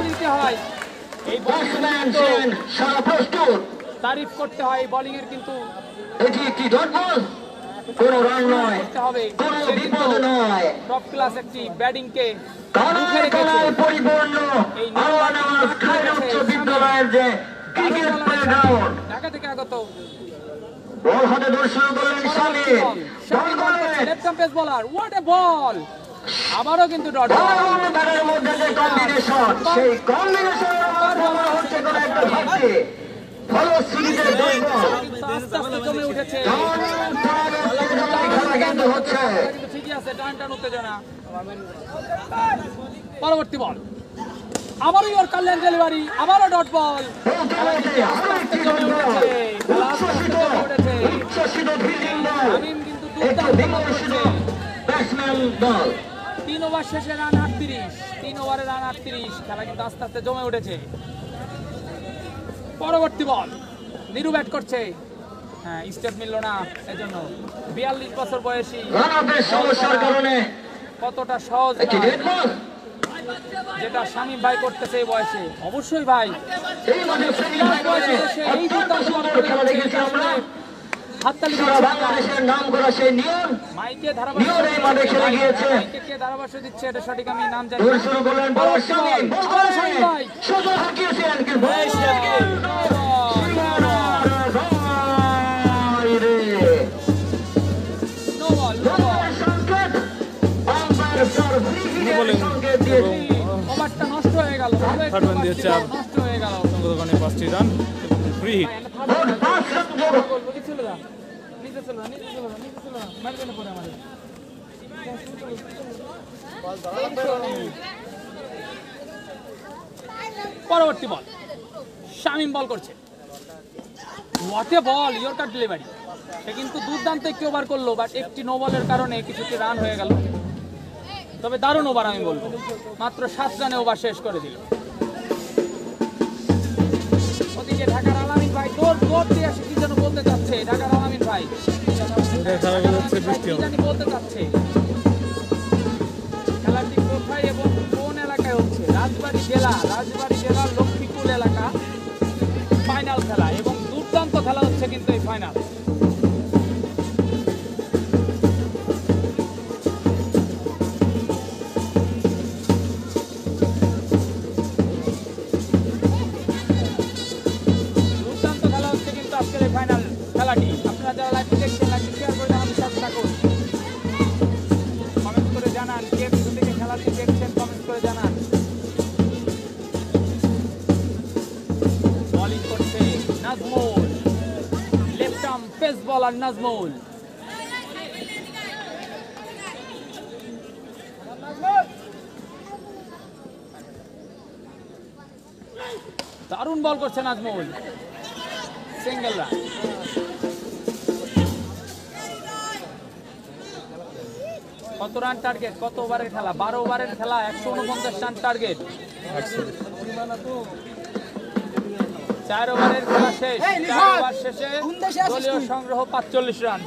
দিতে হয় এই ব্যাটসম্যান ছিলেন সারা প্রস্তুত। তারিফ করতে হয় বোলিং এর, কিন্তু এটি একটি ডট বল, কোনো রান নয়, করতে হবে কোনো বিপদ নয়। টপ ক্লাস একটি ব্যাটিং কে কানায় কানায় পরিপূর্ণ আওয়ানা খান উচ্চ বিদ্যালয়ের যে ক্রিকেট প্লেগ্রাউন্ড। ঢাকা থেকে আগত বল হাতে দৌড় শুরু করলেন শামীম। বল করলেন left arm pace bowler, what a ball, আবারও কিন্তু ডট বল। বল তাদের মধ্যে যে কম্বিনেশন, সেই কম্বিনেশনের মাধ্যমে হচ্ছে কোন একটা ঘাটতি। ফলো সিরিজের ডট বল আস্তে আস্তে জমে উঠেছে, খেলা কিন্তু হচ্ছে। কিন্তু ঠিকই আছে, টান টান উত্তেজনা। পরবর্তী বল, আবারও ইয়র কাল্যাণ ডেলিভারি, আবারও ডট বল। উচ্ছ্বসিত ফিল্ডিং বল, শামীম কিন্তু একটু দুর্দান্ত বিকশিত ব্যাটসম্যান বল। 3 ওভার শেষে রান 38, 3 ওভারে রান 38, খেলা কিন্তু আস্তে আস্তে জমে উঠেছে। পরবর্তী বল, নিরু ব্যাট করছে, হ্যাঁ স্টেপ মিলল না, এজন্য 42 বছর বয়সী রান আউটের সমস্যার কারণে কতটা সহজ একটি নয়, ডেড বল। যেটা শামীম ভাই করতেছে এই বয়সে। অবশ্যই ভাই এই মাঠে ফিল্ডিং এই বয়সে এসে এই দুর্দান্ত বল করে খেলা যাচ্ছে, দেখেছি আমরা। হাততালি সারা দিচ্ছে। বাংলাদেশের নাম করা সেই নিয়ম মাইকে ধারাভাষ্য নিয়ম এই মাঠে খেলে গিয়েছে। মাইকে কে ধারাভাষ্য দিচ্ছে এটা সঠিক আমি নাম জানি দৌড় না। শুরু করলেন বল শামীম। বল আবারও শামীম ভাই। সোজা হাঁকিয়েছেন কিন্তু বল বাইরে। No ball, no ball. সংকেত আম্পায়ার স্যার ভিভিআর সংকেত দিয়েছে। ওভারটা নষ্ট হয়ে গেল, থার্ড ম্যান দিয়েছে আর নষ্ট হয়ে গেল। সংগঠনে 5টি রান, ফ্রি হিট। মোট 5 রান যোগ। বলবো কি চলে যা, নিচে চলে যা, নিচে চলে যা, নিচে চলে যা, মারবে পড়ে আমাদের। পরবর্তী বল, শামীম বল করছে, what a ball, yorker delivery. সে কিন্তু দুর্দান্ত একটি ওভার করলো, বাট একটি নো বলের কারণে কিছুটি রান হয়ে গেল। তবে দারুণ ওভার আমি বলবো, মাত্র 7 রানে ওভার শেষ করে দিল। ওদিকে ঢাকার আলামিন ভাই দৌড় দিয়ে আসে, কি যেন বলতে চাচ্ছে ঢাকার আলামিন ভাই, খেলা যাচ্ছে, বৃষ্টি কি হবে। জানি বলতে চাচ্ছে। খেলাটি কোথায় এবং কোন এলাকায় হচ্ছে? রাজবাড়ী জেলার লক্ষ্মীকুল এলাকা। ফাইনাল খেলা এবং দুর্দান্ত খেলা হচ্ছে কিন্তু এই ফাইনাল। দুর্দান্ত খেলা হচ্ছে কিন্তু আজকের এই ফাইনাল খেলাটি। আপনারা যারা লাইভ দেখছেন, লাইভ শেয়ার করে আমাদের সাথে থাকুন, কমেন্ট করে জানান কে কোথা থেকে খেলাটি দেখছেন, কমেন্ট করে জানান। বোলিং করছে নাজমুল, লেফট আর্ম পেস বলার নাজমুল। দারুণ বল করছে নাজমুল, সিঙ্গেল রান। কত রান টার্গেট, কত ওভারের খেলা? 12 ওভারের খেলা, 149 রান টার্গেট। 4 ওভারের খেলা শেষ, 4 ওভার শেষে দলীয় সংগ্রহ 45 রান।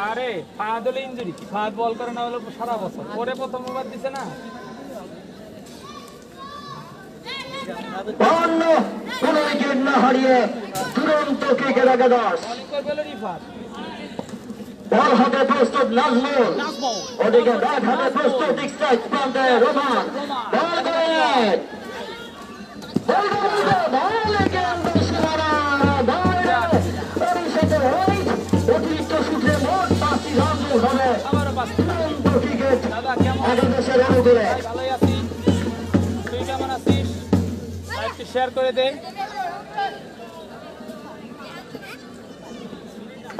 আরে ফাহাদ হলে ইঞ্জুরি, ফাহাদ বল করে না হলো সারা বছর, পরে প্রথম ওভার দিছে না। অন্য কোন উইকেট না হারিয়ে তুরন্ত ক্রিকেট একাদশ। বোলিং করবে হলো রিফাত বল হাতে প্রস্তুত নাজমুল, নাজমুল। ওদিকে ব্যাট হাতে প্রস্তুত স্ট্রাইক প্রান্তে রোমান। বল করেন অতিরিক্ত সূত্রে মোট 5টি রান হবে। আবারও পাস। তুরন্ত ক্রিকেট দাদা কেমন একাদশের অনুকূলে। ভাই, ভালোই আছি, তুই কেমন আছিস? লাইভটি শেয়ার করে দে।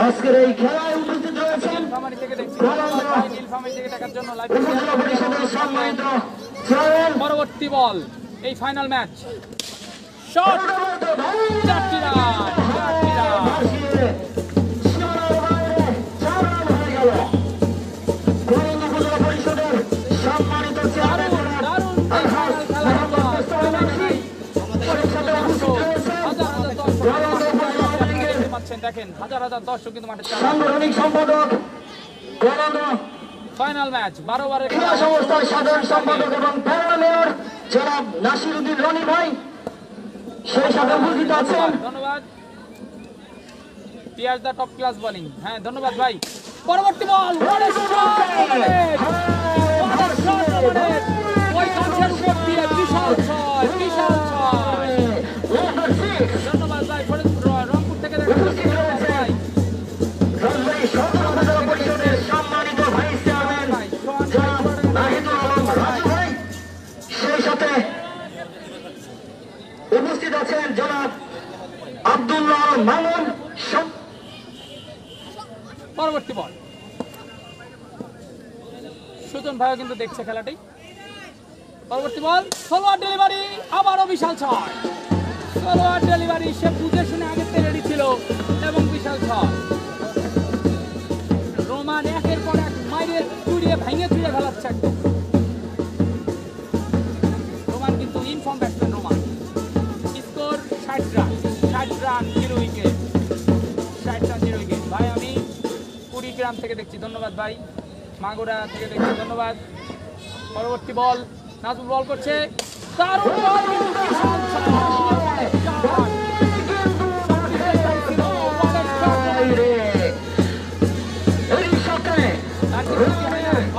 আজকের এই খেলায় উপস্থিত রয়েছেন নীলফামারী থেকে দেখছি, ভাই নীলফামারী থেকে দেখার জন্য লাইভ উপজেলা পরিষদের সম্মানিত চেয়ারম্যান পরবর্তী বল, এই ফাইনাল ম্যাচ। শট, 4টি রান, 4টি রান। উপজেলা পরিষদের সম্মানিত চেয়ারম্যান দারুণ এই ফাইনাল খেলা হলো। পরিষদে উপস্থিত রয়েছেন হাজার হাজার দর্শক পাচ্ছেন, দেখেন হাজার হাজার দর্শক কিন্তু মাঠে চাপ। সাংগঠনিক সম্পাদক গণন্দ ফাইনাল ম্যাচ 12 ওভারের ক্রীড়া সংস্থার সাধারণ সম্পাদক এবং প্যারা মেয়র জনাব নাসিরউদ্দিন রনি ভাই সেই সাথে উপস্থিত আছেন। ধন্যবাদ। পিয়ার দা টপ ক্লাস বোলিং। হ্যাঁ ধন্যবাদ ভাই। পরবর্তী বল ওই কাছের উপর দিয়ে বিশাল ছয়, বিশাল ছয়। ধন্যবাদ ভাই। রংপুর থেকে দেখা যাচ্ছে। ধন্যবাদ ভাই। রাজবাড়ী সদর উপজেলা পরিষদের সম্মানিত ভাইস চেয়ারম্যান জনাব নাহিদুল আলম রাজু ভাই সেই সাথে উপস্থিত আছেন জনাব আব্দুল্লাহ মামুন। পরবর্তী বল সুজন ভাইও কিন্তু দেখছে খেলাটি। পরবর্তী বল সালোয়ার ডেলিভারি, আবারও বিশাল ছয়। সালোয়ার ডেলিভারি, সে বুঝে শুনে আগের থেকে রেডি ছিল এবং বিশাল ছয়। রোমান একের পর এক মাইরের চুড়িয়ে ভেঙে চুড়িয়ে ফেলাচ্ছে একদম। রোমান কিন্তু inform batsman Roman. Score 60 run, 60 run 0 wicket, 60 run 0 wicket. ভাই আমি কুড়িগ্রাম থেকে দেখছি, ধন্যবাদ ভাই। মাগুরা থেকে দেখছি, ধন্যবাদ। পরবর্তী বল নাজমুল বল করছে, দারুণ বল কিন্তু বিশাল ছয়।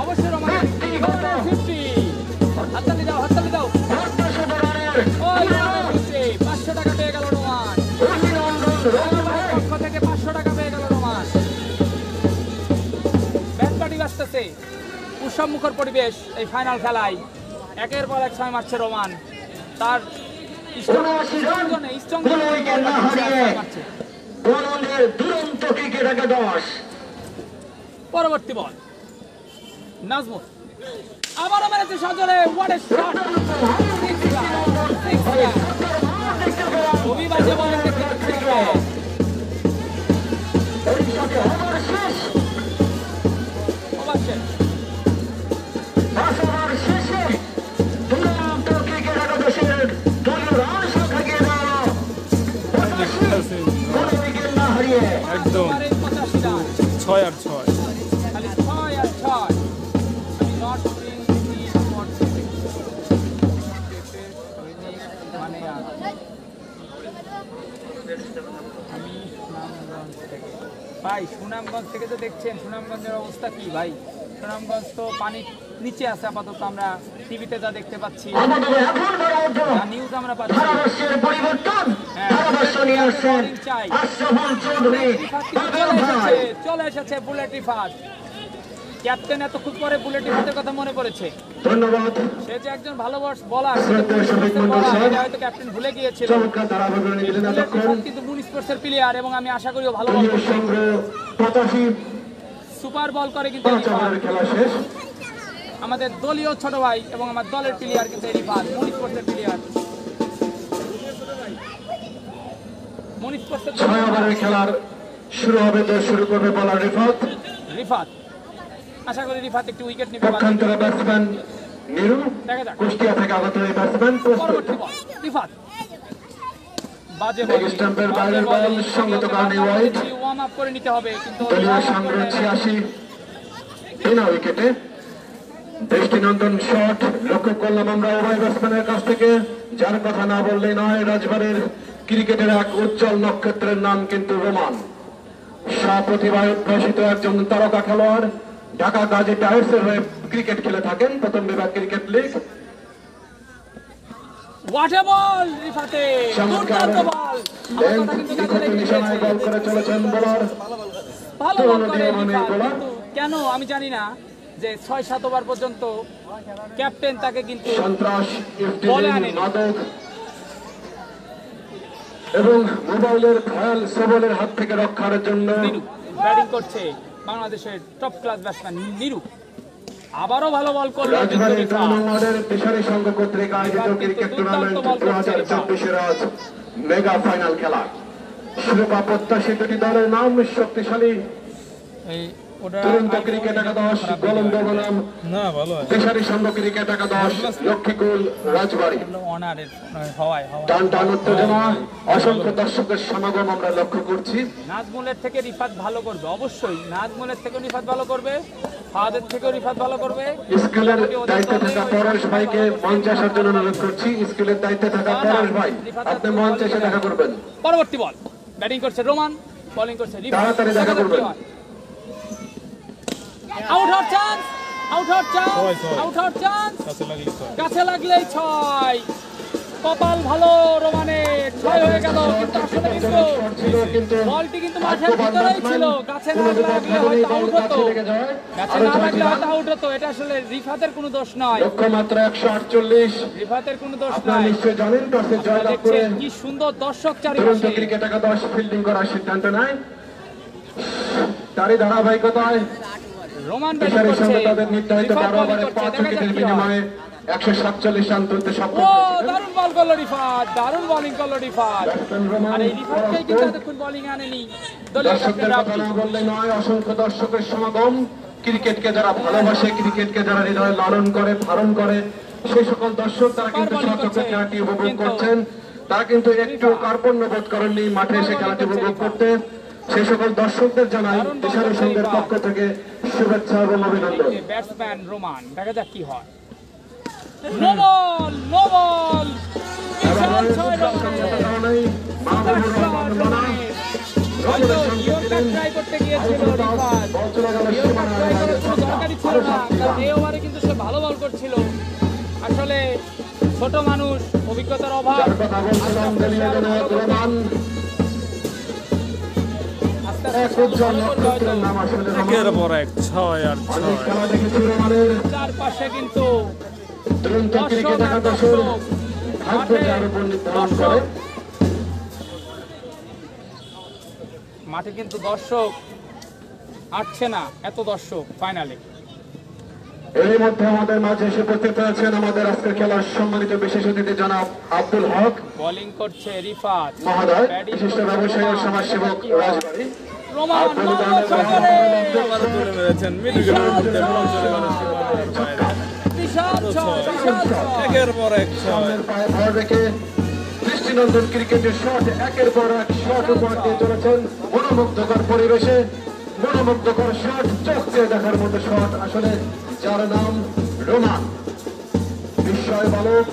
অবশ্যই রোমান 50। হাততালি দাও, হাততালি দাও। 500 টাকা পেয়ে গেল রোমান। পক্ষ থেকে 500 টাকা পেয়ে গেল রোমান। ব্যাট পার্টি বাজতেছে, উৎসব মুখর পরিবেশ এই ফাইনাল খেলায়। একের পর এক ছয় মারছে রোমান। তার পরবর্তী বল নাজমুল আবারও মেরেছে সজরে। What a shot! খুবই বাজে বল একদম 6 আর 6। খালি 6 আর 6। আমি নট মানে আমি ভাই সুনামগঞ্জ থেকে তো দেখছেন সুনামগঞ্জের অবস্থা কি ভাই। সুনামগঞ্জ তো পানির নিচে আছে আপাতত, আমরা টিভিতে যা দেখতে পাচ্ছি, নিউজ আমরা পাচ্ছি। চলে এসেছে বুলেট রিফাত। ক্যাপ্টেন এতক্ষণ পরে বুলেট রিফাতের কথা মনে পড়েছে। ধন্যবাদ। সে যে একজন ভালো বলার, হয়তো ক্যাপ্টেন ভুলে গিয়েছিল। কিন্তু মুন স্পোর্টসের প্লেয়ার এবং আমি আশা করি ভালো বল করবে। সুপার বল করে কিন্তু আমাদের দলীয় ছোট ভাই এবং আমার দলের প্লেয়ার কিন্তু রিফাত, মুন স্পোর্টসের প্লেয়ার। মুন স্পোর্টসের 6 ওভারের খেলার শুরু হবে, তো শুরু করবে বলার রিফাত। রিফাত আশা করি রিফাত একটি উইকেট নেবে। পক্ষান্তরে ব্যাটসম্যান নিরু, দেখা যাক। কুষ্টিয়া থেকে আগত এই ব্যাটসম্যান প্রস্তুত। পরবর্তী বল রিফাত, বাজে বল, স্টাম্পের বাইরের বল, সঙ্গত কারণে ওয়াইড। ওয়ার্ম আপ করে নিতে হবে কিন্তু দলীয় সংগ্রহ 86 বিনা উইকেটে। দৃষ্টিনন্দন শট লক্ষ্য করলাম আমরা উভয় ব্যাটসম্যানের কাছ থেকে, যার কথা না বললেই নয়। রাজবাড়ির ক্রিকেটের এক উজ্জ্বল নক্ষত্রের নাম কিন্তু রোমান। স্বপ্রতিভায় উদ্ভাসিত একজন তারকা খেলোয়াড়। ঢাকা গাজী টাইগার্সের হয়ে ক্রিকেট খেলে থাকেন, প্রথম বিভাগ ক্রিকেট লিগ। হোয়াট এ বল রিফাতে, দুর্দান্ত বল। নিশানায় বল করে চলেছেন বোলার। ভালো বল করে রিফাত, কেন আমি জানি না যে 6-7 ওভার পর্যন্ত ক্যাপ্টেন তাকে কিন্তু সন্ত্রাস, বলে আনেনি। মাদক এবং মোবাইলের ঘায়াল সবলের হাত থেকে রক্ষার জন্য ব্যাটিং করছে বাংলাদেশের টপ ক্লাস ব্যাটসম্যান নিরু। আবারও ভালো বল করলো কিন্তু রাজবাড়ির পেশারি সংঘ কর্তৃক আয়োজিত ক্রিকেট টুর্নামেন্ট 2024 আজ মেগা ফাইনাল খেলা। শিরোপা প্রত্যাশী দুটি দলের নাম শক্তিশালী ওটা তুরন্ত ক্রিকেট একাদশ গোলন্দ বনাম না ভালো হয় পেশারি সংঘ ক্রিকেট একাদশ লক্ষ্মীকুল রাজবাড়ী। অনারের হওয়ায় টান টান উত্তেজনা, অসংখ্য দর্শকের সমাগম আমরা লক্ষ্য করছি। নাজমুলের থেকে রিফাত ভালো করবে, অবশ্যই নাজমুলের থেকে রিফাত ভালো করবে, ফাহাদের থেকেও রিফাত ভালো করবে। স্কুলের দায়িত্বে থাকা পরশ ভাইকে মঞ্চে আসার জন্য অনুরোধ করছি। স্কুলের দায়িত্বে থাকা পরশ ভাই, আপনি মঞ্চে এসে দেখা করবেন। পরবর্তী বল, ব্যাটিং করছে রোমান, বোলিং করছে রিফাত। তাড়াতাড়ি দেখা করবেন। আউট হওয়ার চান্স, আউট হওয়ার চান্স, ছয়। আউট হওয়ার চান্স, কাছে লাগলে ছয়। কাছে লাগলেই 6। কপাল ভালো রোমানের, 6 হয়ে গেল। কিন্তু আসলে কিন্তু বলটি কিন্তু মাঠের ভিতরেই ছিল, কাছে না লাগলে হয়তো আউট হতো, কাছে না লাগলে হয়তো আউট হতো। এটা আসলে রিফাতের কোনো দোষ নয়, লক্ষ্যমাত্রা 148। রিফাতের কোনো দোষ আপনারা নাই। নিশ্চয় জানেন টসে জয়লাভ করে দেখছেন কি সুন্দর দর্শক তুরন্ত চারিপাশে। ক্রিকেট একাদশ ফিল্ডিং করার সিদ্ধান্ত নেয়। তারই ধারাবাহিকতায় রোমান ব্যাটিং পেশারি করছে, সঙ্গে তাদের নির্ধারিত রিফাত 12 বোলিং ওভারে করছে, 5 দেখা যাক উইকেটের কি হয়। বিনিময়ে 147 রান তুলতে সক্ষম ও হয়েছিলেন। দারুণ বল করলো রিফাত, দারুণ বোলিং করলো রিফাত। ব্যাটসম্যান রোমান আর এই রিফাতকেই কিন্তু এতক্ষণ বোলিং আনেনি দলীয় ক্যাপ্টেন দর্শকদের কথা রাব্বি। না বললে নয়, অসংখ্য দর্শকের সমাগম। ক্রিকেটকে যারা ভালোবাসে, ক্রিকেটকে যারা হৃদয়ে লালন করে, ধারণ করে, সেই সকল দর্শক তারা কিন্তু সচক্ষে খেলাটি উপভোগ করছেন। তারা কিন্তু একটু কার্পণ্য বোধ করেননি মাঠে এসে খেলাটি উপভোগ করতে। সেই সকল দর্শকদের জানাই পেশারি সংঘের পক্ষ থেকে শুভেচ্ছা এবং অভিনন্দন। ব্যাটসম্যান রোমান, দেখা যাক কি হয়। নো বল, নো বল, বিশাল 6 রোমানের। হয়তো ইয়র্কার ট্রাই করতে গিয়েছিল রিফাত, ইয়র্কার ট্রাই করার কোনো দরকারই ছিল না, কারণ এই ওভারে কিন্তু সে ভালো বল করছিল। আসলে ছোট মানুষ, অভিজ্ঞতার অভাব। কথা বলছিলাম দলীয় জনায়ক রোমান, আস্তে আস্তে এক উজ্জ্বল নক্ষত্রের নাম আসলে রোমান। একের পর এক 6 আর 6। অনেক খেলা দেখেছি রোমানের। চারপাশে কিন্তু তুরন্ত দর্শক ক্রিকেট আর একাদশের দর্শক, ভাগ্য যার উপর নির্ধারণ করে। দর্শক, মাঠে কিন্তু দর্শক আসছে না, এত দর্শক ফাইনালে। এর মধ্যে আমাদের মাঝে এসে উপস্থিত হয়েছেন আমাদের আজকের খেলার সম্মানিত বিশেষ অতিথি জনাব আব্দুল হক বোলিং করছে রিফাত, মহোদয়, ব্যাটিং বিশিষ্ট করছে ব্যবসায়ী ও রোমান। সমাজসেবক রাজবাড়ী। রোমান আব্দুল মারলো গানের সকলে। আবার তুলে মেরেছেন মিডউইকেটের মধ্যে বল চলে গেল সীমানার বাইরে। বিশাল ছয়, বিশাল ছয়। একের পর এক 6। সামনের পায়ে ভর রেখে দৃষ্টিনন্দন ক্রিকেটের শট একের পর এক শট উপহার দিয়ে চলেছেন মনোমুগ্ধকর পরিবেশে। মনোমুগ্ধকর শট, চোখ চেয়ে দেখার মতো শট। আসলে যার নাম রোমান, বিস্ময় বালক,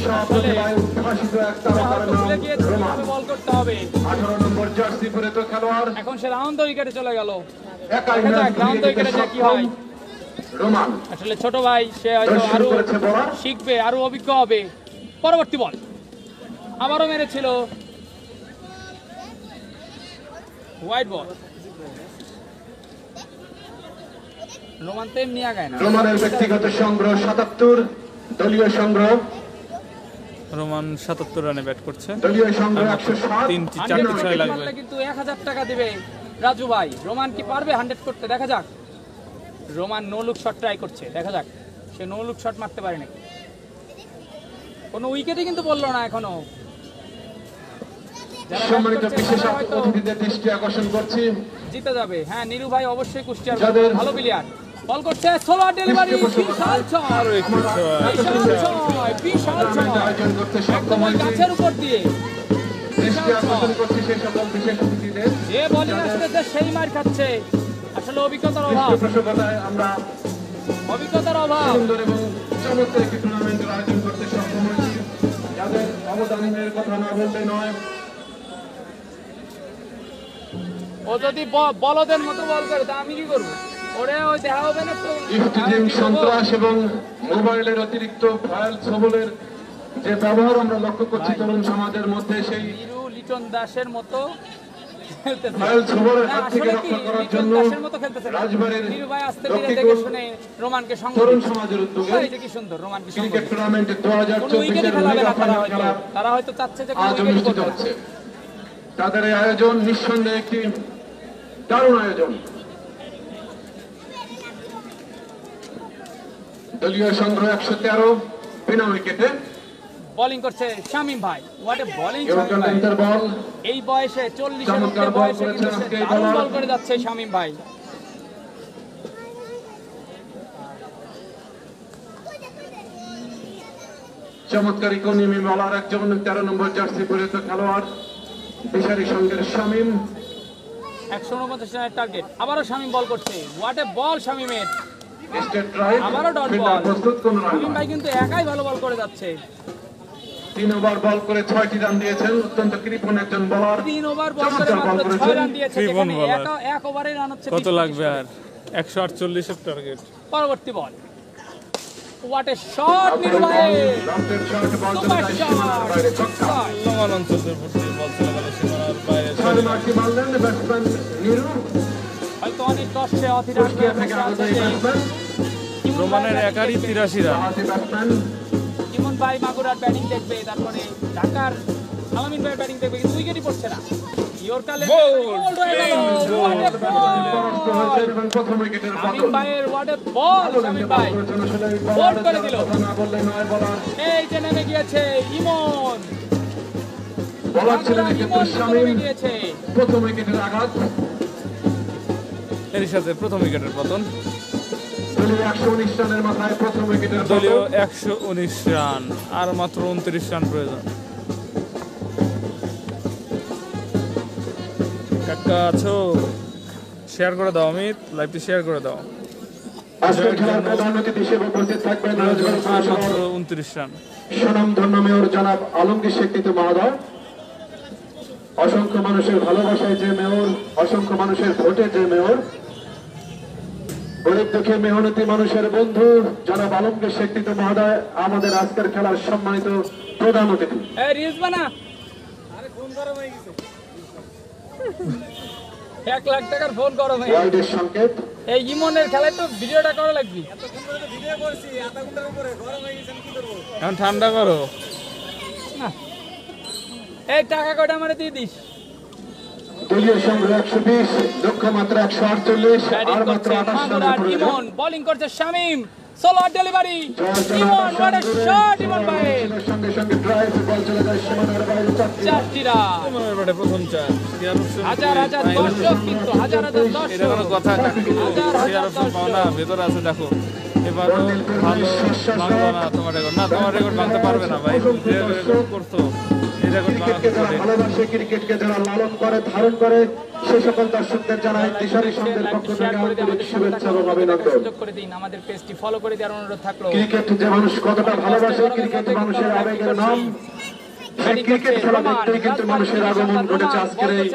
সপ্রতিভায় উদ্ভাসিত এক তারকার নাম ভুলে গিয়েছে রোমান। কিভাবে বল করতে হবে। 18 নম্বর জার্সি পরে তো খেলোয়াড়, এখন সে রাউন্ড উইকেটে চলে গেল। একাই দেখা ম্যাচ যাক রাউন্ড ঘুরিয়ে দিতে উইকেটে যা কি সক্ষম হয়। রোমান। আসলে ছোট ভাই, সে হয়তো দর্শক আরো করেছে বলার। শিখবে, আরো অভিজ্ঞ হবে। পরবর্তী বল আবারও মেরেছিল, হোয়াইট বল। রোমান তো এমনি আগায় না। রোমানের ব্যক্তিগত সংগ্রহ 77, দলীয় সংগ্রহ রোমান 77 রানে ব্যাট করছে। দলীয় সংগ্রহ 107। 4টি 6 লাগবে। মারলে কিন্তু 1000 টাকা দিবে রাজু ভাই। রোমান কি পারবে 100 করতে? দেখা যাক। Roman no look shot try করছে, দেখা যাক সে নো লুক শট মারতে পারে নাকি। কোনো উইকেটই কিন্তু বললো না এখনো। যারা bat সম্মানিত করছে বিশেষ তারা হয়তো অতিথিদের দৃষ্টি আকর্ষণ করছি। জিতে যাবে। হ্যাঁ, নীরু ভাই অবশ্যই কুষ্টিয়ার যাদের- ভালো প্লেয়ার। বল করছে, সোলার ডেলিভারি, বিশাল ছয়, আরো একটি 6। বিশাল ছয়, বিশাল ছয়, আয়োজন করতে সক্ষম একদম ওই হয়েছি। গাছের উপর দিয়ে। দৃষ্টি আকর্ষণ করছি সেই সকল বিশেষ অতিথিদের। যে বলিং আসতেছে সেই মার খাচ্ছে। আসলে অভিজ্ঞতার অভাব, পৃষ্ঠপোষকতায় আমরা অভিজ্ঞতার অভাব। সুন্দর এবং চমৎকার একটি টুর্নামেন্টের আয়োজন করতে সক্ষম হয়েছি। যাদের অবদানের কথা না বলতে নয়। ও যদি বলদের মতো বল করে তা আমি কি করবো? ওরে ওই দেখা হবে না তো। ইফতিজিং, সন্ত্রাস এবং মোবাইলের অতিরিক্ত ফাইল ছবলের যে ব্যবহার আমরা লক্ষ্য করছি তরুণ সমাজের মধ্যে, সেই নীরু লিটন দাসের মতো খেলতেছে। ফাইল ছবলের না, হাত থেকে আসলে কি রক্ষা করার লিটন জন্য দাসের মতো খেলতেছে না। রাজবাড়ির নীরু ভাই আস্তে ধীরে দেখে লক্ষ্মীকুল শুনে রোমানকে সঙ্গ তরুণ দিচ্ছে। সমাজের উদ্যোগে এই যে কি সুন্দর রোমানকে সঙ্গ ক্রিকেট দিচ্ছে। টুর্নামেন্ট কোনো উইকেটই 2024-এর খেলাবে মেগা না তারা ফাইনাল হয়তো। খেলা তারা হয়তো চাচ্ছে যে কোনো আজ উইকেটই অনুষ্ঠিত করবে না। হচ্ছে। তাদের এই আয়োজন নিঃসন্দেহে একটি দারুণ আয়োজন। দলীয় সংগ্রহ 113, বিনা উইকেটে। বোলিং করছে শামিম ভাই। What a bowling Shamim yorker ভাই। লেন্থের বল। এই বয়সে 40-এর চমৎকার মধ্যে বল বয়সে করেছেন কিন্তু সে আজকে এই দারুণ বলার। বল করে যাচ্ছে শামিম ভাই। চমৎকার ইকোনমি বলার একজন 13 নম্বর জার্সি পরিহিত খেলোয়াড় দিশারি সঙ্গের শামীম। 149 রানের টার্গেট। আবারও শামীম বল করছে। হোয়াট এ বল শামীমের। স্টেট রাইট আবারও ডট ফিল্ডার বল। প্রস্তুত কোন রান শামীম ভাই কিন্তু একাই ভালো বল করে যাচ্ছে। 3 ওভার বল করে 6টি রান দিয়েছেন, অত্যন্ত কৃপণ একজন বোলার। 3 ওভার বল করে মাত্র 6 রান দিয়েছে। কৃপণ যেখানে bowler। এক ওভারে রান হচ্ছে কত 20 লাগবে আর 148 এর টার্গেট। পরবর্তী বল। হোয়াট এ শট নিরু ভাই। লফটেড শট বল চলে সুপার যায় সীমানার বাইরে, ছক্কা। শট। লঙ্ঘন অঞ্চলের প্রতি বল চলাকালে সীমানার বাইরে 6 মার্কি মারলেন ব্যাটসম্যান নিরু। হয়তো অনেক দর্শে অধীর কুষ্টিয়া থেকে আগত এই ব্যাটসম্যান, রোমানের একারই 83 রান। বাহাতি ব্যাটসম্যান। ইমন ভাই মাগুরার ব্যাটিং দেখবে, তারপরে ঢাকার আলামিন ভাই ব্যাটিং দেখবে, কিন্তু উইকেটই পড়ছে না। ইয়র্কার পরাস্ত হয়েছেন এবং প্রথম উইকেটের শামীম পতন। ভাইয়ের হোয়াট এ বল। শামীম ভাই বোল্ড করে দিল। এই যে নেমে গিয়েছে ইমন। বলার ছিলেন কিন্তু ইমন শামীম, নেমে গিয়েছে। প্রথম উইকেটের আঘাত। এর সাথে প্রথম উইকেটের পতন। দলীয় 119 রানের মাথায় প্রথম উইকেটের দলীয় পতন। 119 রান, আর মাত্র 29 রান প্রয়োজন। কাকা আছো? শেয়ার করে দাও অমিত, লাইভটি শেয়ার করে দাও। আজকের খেলার প্রধান অতিথি হিসেবে উপস্থিত থাকবেন রাজবাড়ী আর মাত্র পৌরসভার 29 রান। স্বনামধন্য মেয়র জনাব আলমগীর শেখ মহোদয়। অসংখ্য মানুষের ভালোবাসায় যে মেয়র, অসংখ্য মানুষের ভোটে যে মেয়র, গরিব দুঃখী মেহনতি মানুষের বন্ধু জনাব আলমগীর শেখ মহোদয় আমাদের আজকের খেলার সম্মানিত প্রধান অতিথি। এই রিলস বানা। 1 লাখ টাকার ফোন করো ভাই। ওয়ার্ল্ডের সংকেত। এই ইমনের খেলায় তো ভিডিওটা করা লাগবে। এখন ঠান্ডা করো। না, এই টাকা কয়টা আমারে দিয়ে দিস। দলীয় সংগ্রহ 120, লক্ষ্যমাত্রা 148, ব্যাটিং আর মাত্র করছে 28 রানের মাগুরার প্রয়োজন। ইমন, বোলিং করছে Shamim. Slower delivery. Emon what a shot Emon ভাই। সঙ্গে সঙ্গে ড্রাইভ বল চলে যায় সীমানার বাইরে, 4টি রান। ইমনের ব্যাটে প্রথম চার। হাজার হাজার দর্শক, কিন্তু হাজার হাজার এটা কোনো দর্শক। কথা? হাজার পাও না, ভেতরে আছে দেখো। এবারও ভালো ভাঙলো না তোমার রেকর্ড। না, তোমার রেকর্ড ভাঙতে পারবে না ভাই। যে রেকর্ড করছো এই রেকর্ড ক্রিকেটকে যারা ভালোবাসে, ক্রিকেটকে যারা লালন করে, ধারণ করে, সে সকল দর্শকদের জানাই দিশারি সঙ্গের পক্ষ থেকে আন্তরিক শুভেচ্ছা এবং অভিনন্দন। সুযোগ করে দিন, আমাদের পেজটি ফলো করে দেওয়ার অনুরোধ থাকলো। ক্রিকেট যে মানুষ কতটা ভালোবাসে, ক্রিকেট মানুষের আবেগের নাম। সেই ক্রিকেট খেলা দেখতেই কিন্তু মানুষের আগমন ঘটেছে আজকের এই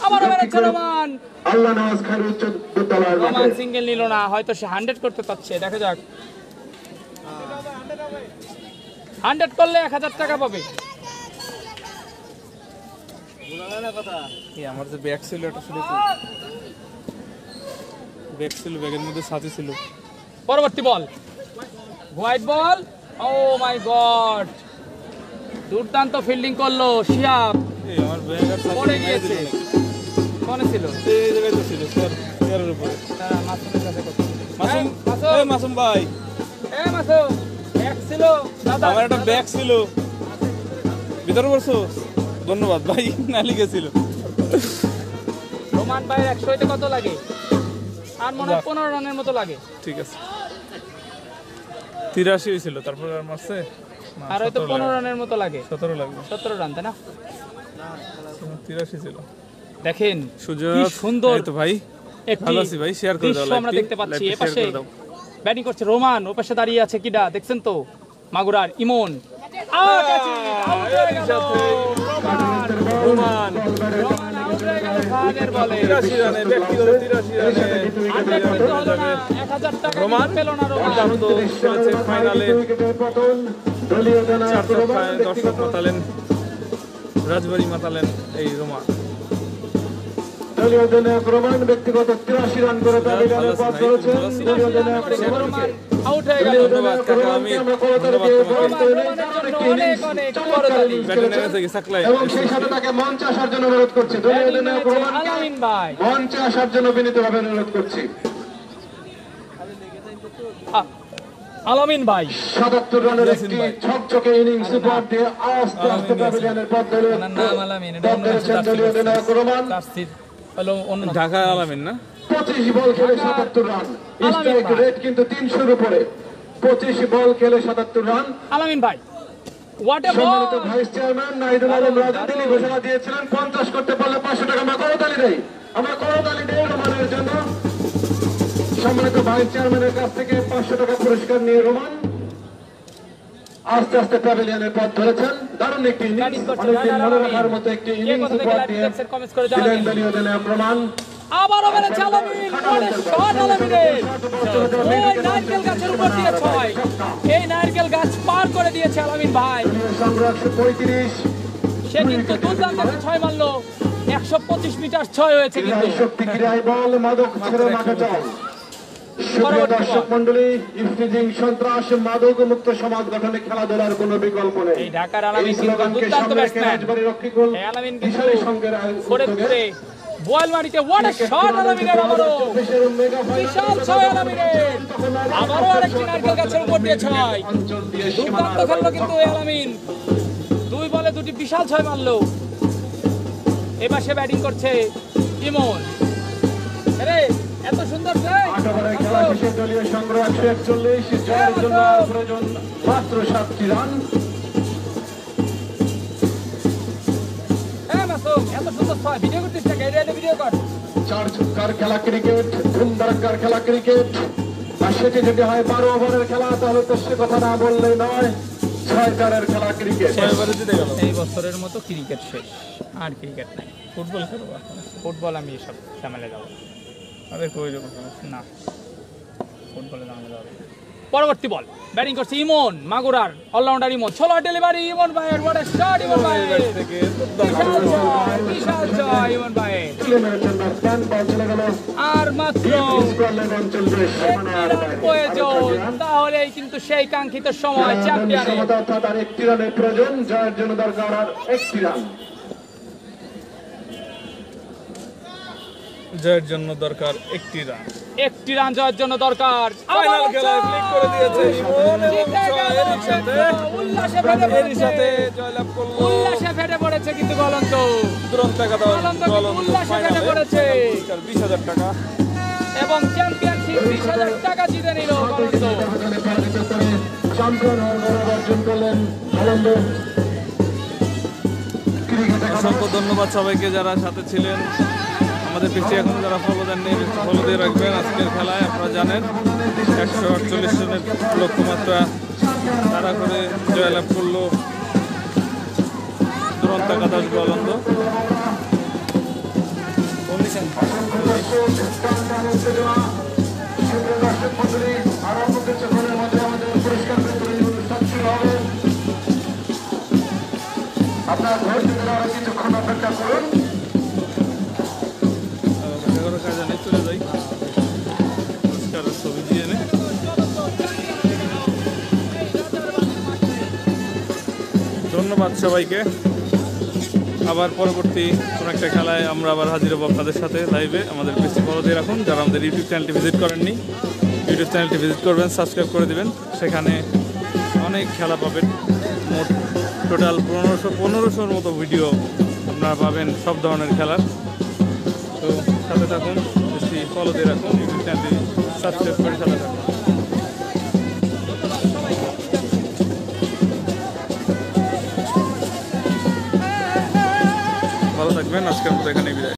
আবারও বেড়েছে রোমান। আল্লাহ নওয়াজ খান উচ্চ বিদ্যালয়ের মাঠে। রোমান সিঙ্গেল নিল না, হয়তো সে 100 করতে চাচ্ছে। দেখা যাক, 100 করলে 1000 টাকা পাবে। আমার যে ব্যাগ ছিল এটা শুধু ব্যাগ ছিল, ব্যাগের মধ্যে সাথী ছিল। পরবর্তী বল, হোয়াইট বল। ও মাই গড, দুর্দান্ত ফিল্ডিং করলো শিয়াব। এই আমার ব্যাগ আর সাথী পড়ে গিয়েছে। কোনে ছিল? এই জায়গায় তো ছিল স্যার, চেয়ারের উপরে। মাসুমের সাথে কথা। মাসুম, মাসুম। এই মাসুম ভাই, মাসুম ব্যাগ ছিল দাদা। আমার একটা ব্যাগ ছিল, ভিতরে পড়ছো? ধন্যবাদ ভাই, না লিখেছিল। রোমান ভাই 100 কত লাগে? আর মনে হয় 15 রানের মতো লাগে। ঠিক আছে, 83 হয়েছিল, তারপর আর মারছে না, আর হয়তো 17 15 লাগে। রানের মতো লাগে। 17 লাগবে, 17 রান, তাই না? 83 ছিল। দেখেন সুযোগ, কি সুন্দর এই তো ভাই, একটি ভালো আছি ভাই, শেয়ার করে দাও দৃশ্য আমরা লাইভটি, দেখতে পাচ্ছি। লাইভটি শেয়ার এপাশে করে দাও। ব্যাটিং করছে রোমান, ওপাশে দাঁড়িয়ে আছে কিডা দেখছেন তো, মাগুরার ইমন। আউট হয়ে গেল রোমান। রোমান রোমান আউট হয়ে গেল ফাহাদের বলে। 83 রানে, ব্যক্তিগত 83 রানে 100 কিন্তু হলো না, 1000 টাকা রোমান পেল না রোমান। তো চলেছে ফাইনালে। দলীয় জনা 4 দর্শক মাতালেন, রাজবাড়ি মাতালেন এই রোমান। দলীয় জনক রোমান ব্যক্তিগত 83 রান করে তাদের রানের পথ ধরেছেন। দলীয় জনক রোমানকে আউট হয়ে গেল। ধন্যবাদ কাকা, আমি ধন্যবাদ তোমাকে। অনেক অনেক করতালি। ব্যাটে নেমেছে কি সাকলাই? এবং সেই সাথে তাকে মঞ্চে আসার জন্য অনুরোধ করছি। দলীয় জনক রোমানকে আলামিন ভাই, মঞ্চে আসার জন্য বিনীতভাবে অনুরোধ করছি। আলামিন ভাই 77 রানের একটি ঝকঝকে ইনিংস উপহার দিয়ে আস্তে আস্তে প্যাভিলিয়নের পথ ধরে ওনার নাম আলামিন, এটা অন্য কিছু দলীয় জনক রোমান জার্সির হলো অন্য। ঢাকা আলামিন না? 25 বল খেলে 77 রান, স্ট্রাইক রেট কিন্তু 300-র উপরে। 25 বল খেলে 77 রান। আলামিন ভাই What a সম্মানিত ball! Vice chairman Nahidul Alam Raju তিনি ঘোষণা দিয়েছিলেন 50 করতে পারলে 500 টাকা আমরা করতালি দেই। আমরা করতালি দেই রোমানের জন্য। সম্মানিত ভাইস চেয়ারম্যানের কাছ থেকে 500 টাকা পুরস্কার নিয়ে রোমান আস্তে আস্তে প্যাভিলিয়নের পথ ধরেছেন। দারুণ একটি ইনিংস, অনেকদিন মনে রাখার মতো একটি ইনিংস উপহার দিয়ে দিলেন দলীয় দলে প্রমাণ। আবারও মেরেছে আলামিন, what a shot আলামিনের। ওই নারকেল গাছের উপর দিয়ে 6, এই নারকেল গাছ পার করে দিয়েছে আলামিন ভাই। সংগ্রহ 135, সে কিন্তু দুর্দান্ত 6 মারলো, 125 মিটার 6 হয়েছে কিন্তু। শক্তি ক্রীড়ায় বল মাদক ছেড়ে মাঠে চল। সুপ্রিয় দর্শক মন্ডলী, ইফতিজিং সন্ত্রাস মাদক মুক্ত সমাজ গঠনে খেলাধুলার কোনো বিকল্প নেই। এই ঢাকার আলামিন কিন্তু দুর্দান্ত ব্যাটসম্যান। এই আলামিন কিন্তু করে করে বল মারিতে what a shot আলামিনের। আবারও বিশাল 6 আলামিনের, আবারও আরেকটি নারকেল গাছের উপর দিয়ে 6। দুর্দান্ত খেললো কিন্তু এই আলামিন, 2 বলে 2টি বিশাল 6 মারলো। এবার সে ব্যাটিং করছে ইমন। আরে এত সুন্দর প্লে। 8 ওভারের খেলা শেষে দলীয় সংগ্রহ 141, জয়ের জন্য প্রয়োজন মাত্র 7টি রান। এত সুন্দর 6 ভিডিও করতেছ না, এটা ভিডিও কর। 4 ছক্কার খেলা ক্রিকেট, ধুমধারাক্কার খেলা ক্রিকেট। আর সেটি যদি হয় 12 ওভারের খেলা তাহলে তো সে কথা না বললেই নয়। 6-4-এর খেলা ক্রিকেট। এই বছরের মতো ক্রিকেট শেষ, আর ক্রিকেট নাই। ফুটবল খেলবো, ফুটবল আমি এসব ঝামেলা যাবো আরে কই যাবো না, ফুটবলে ঝামেলা যাবে। পরবর্তী বল ব্যাটিং করছে ইমন, মাগুরার অলরাউন্ডার ইমন। 16 ডেলিভারি ইমন ভাইয়ের, what a shot ইমন ভাইয়ের। বিশাল জয় ইমন ভাইয়ের। আর মাত্র প্রয়োজন, তাহলেই কিন্তু সেই কাঙ্ক্ষিত সময় চ্যাম্পিয়নের। তার 1টি রানের প্রয়োজন, জয়ের জন্য দরকার আর 1টি রান। জয়ের জন্য দরকার 1টি রান। 1টি রান জয়ের জন্য দরকার। ফাইনাল খেলায় ক্লিক করে দিয়েছে ইমন এবং জয়ের সাথে উল্লাসে ফেটে এরই সাথে জয়লাভ করলো। উল্লাসে ফেটে পড়েছে কিন্তু গলন্ত। তুরন্ত টাকা দাও উল্লাসে ফেটে পড়েছে 20,000 টাকা এবং চ্যাম্পিয়নশিপ 20,000 টাকা জিতে নিল গলন্ত। চ্যাম্পিয়ন অর্জন করলেন কলম্বো। অসংখ্য ধন্যবাদ সবাইকে যারা সাথে ছিলেন। আমাদের পিছিয়ে এখন যারা ফলো দেননি ফলো দিয়ে রাখবেন। আজকের খেলায় আপনারা জানেন 148 রানের লক্ষ্যমাত্রা তারা করে জয়লাভ করলো দুরন্ত একাদশ গোয়ালন্দ। আপনার ভোট দিতে আরো কিছুক্ষণ অপেক্ষা করুন। কাজে নেই, চলে যাই পুরস্কারের ছবি দিয়ে নে। ধন্যবাদ সবাইকে। আবার পরবর্তী কোনো একটা খেলায় আমরা আবার হাজির হবো আপনাদের সাথে লাইভে। আমাদের পেজটি ফলো দিয়ে রাখুন। যারা আমাদের ইউটিউব চ্যানেলটি ভিজিট করেননি, ইউটিউব চ্যানেলটি ভিজিট করবেন, সাবস্ক্রাইব করে দেবেন। সেখানে অনেক খেলা পাবেন। মোট টোটাল 1500-র মতো ভিডিও আপনারা পাবেন সব ধরনের খেলার। তো সাথে থাকুন, পেজটি ফলো দিয়ে রাখুন, ইউটিউব চ্যানেলটি সাবস্ক্রাইব করে সাথে থাকুন। ভালো থাকবেন। আজকের মতো এখানে বিদায়।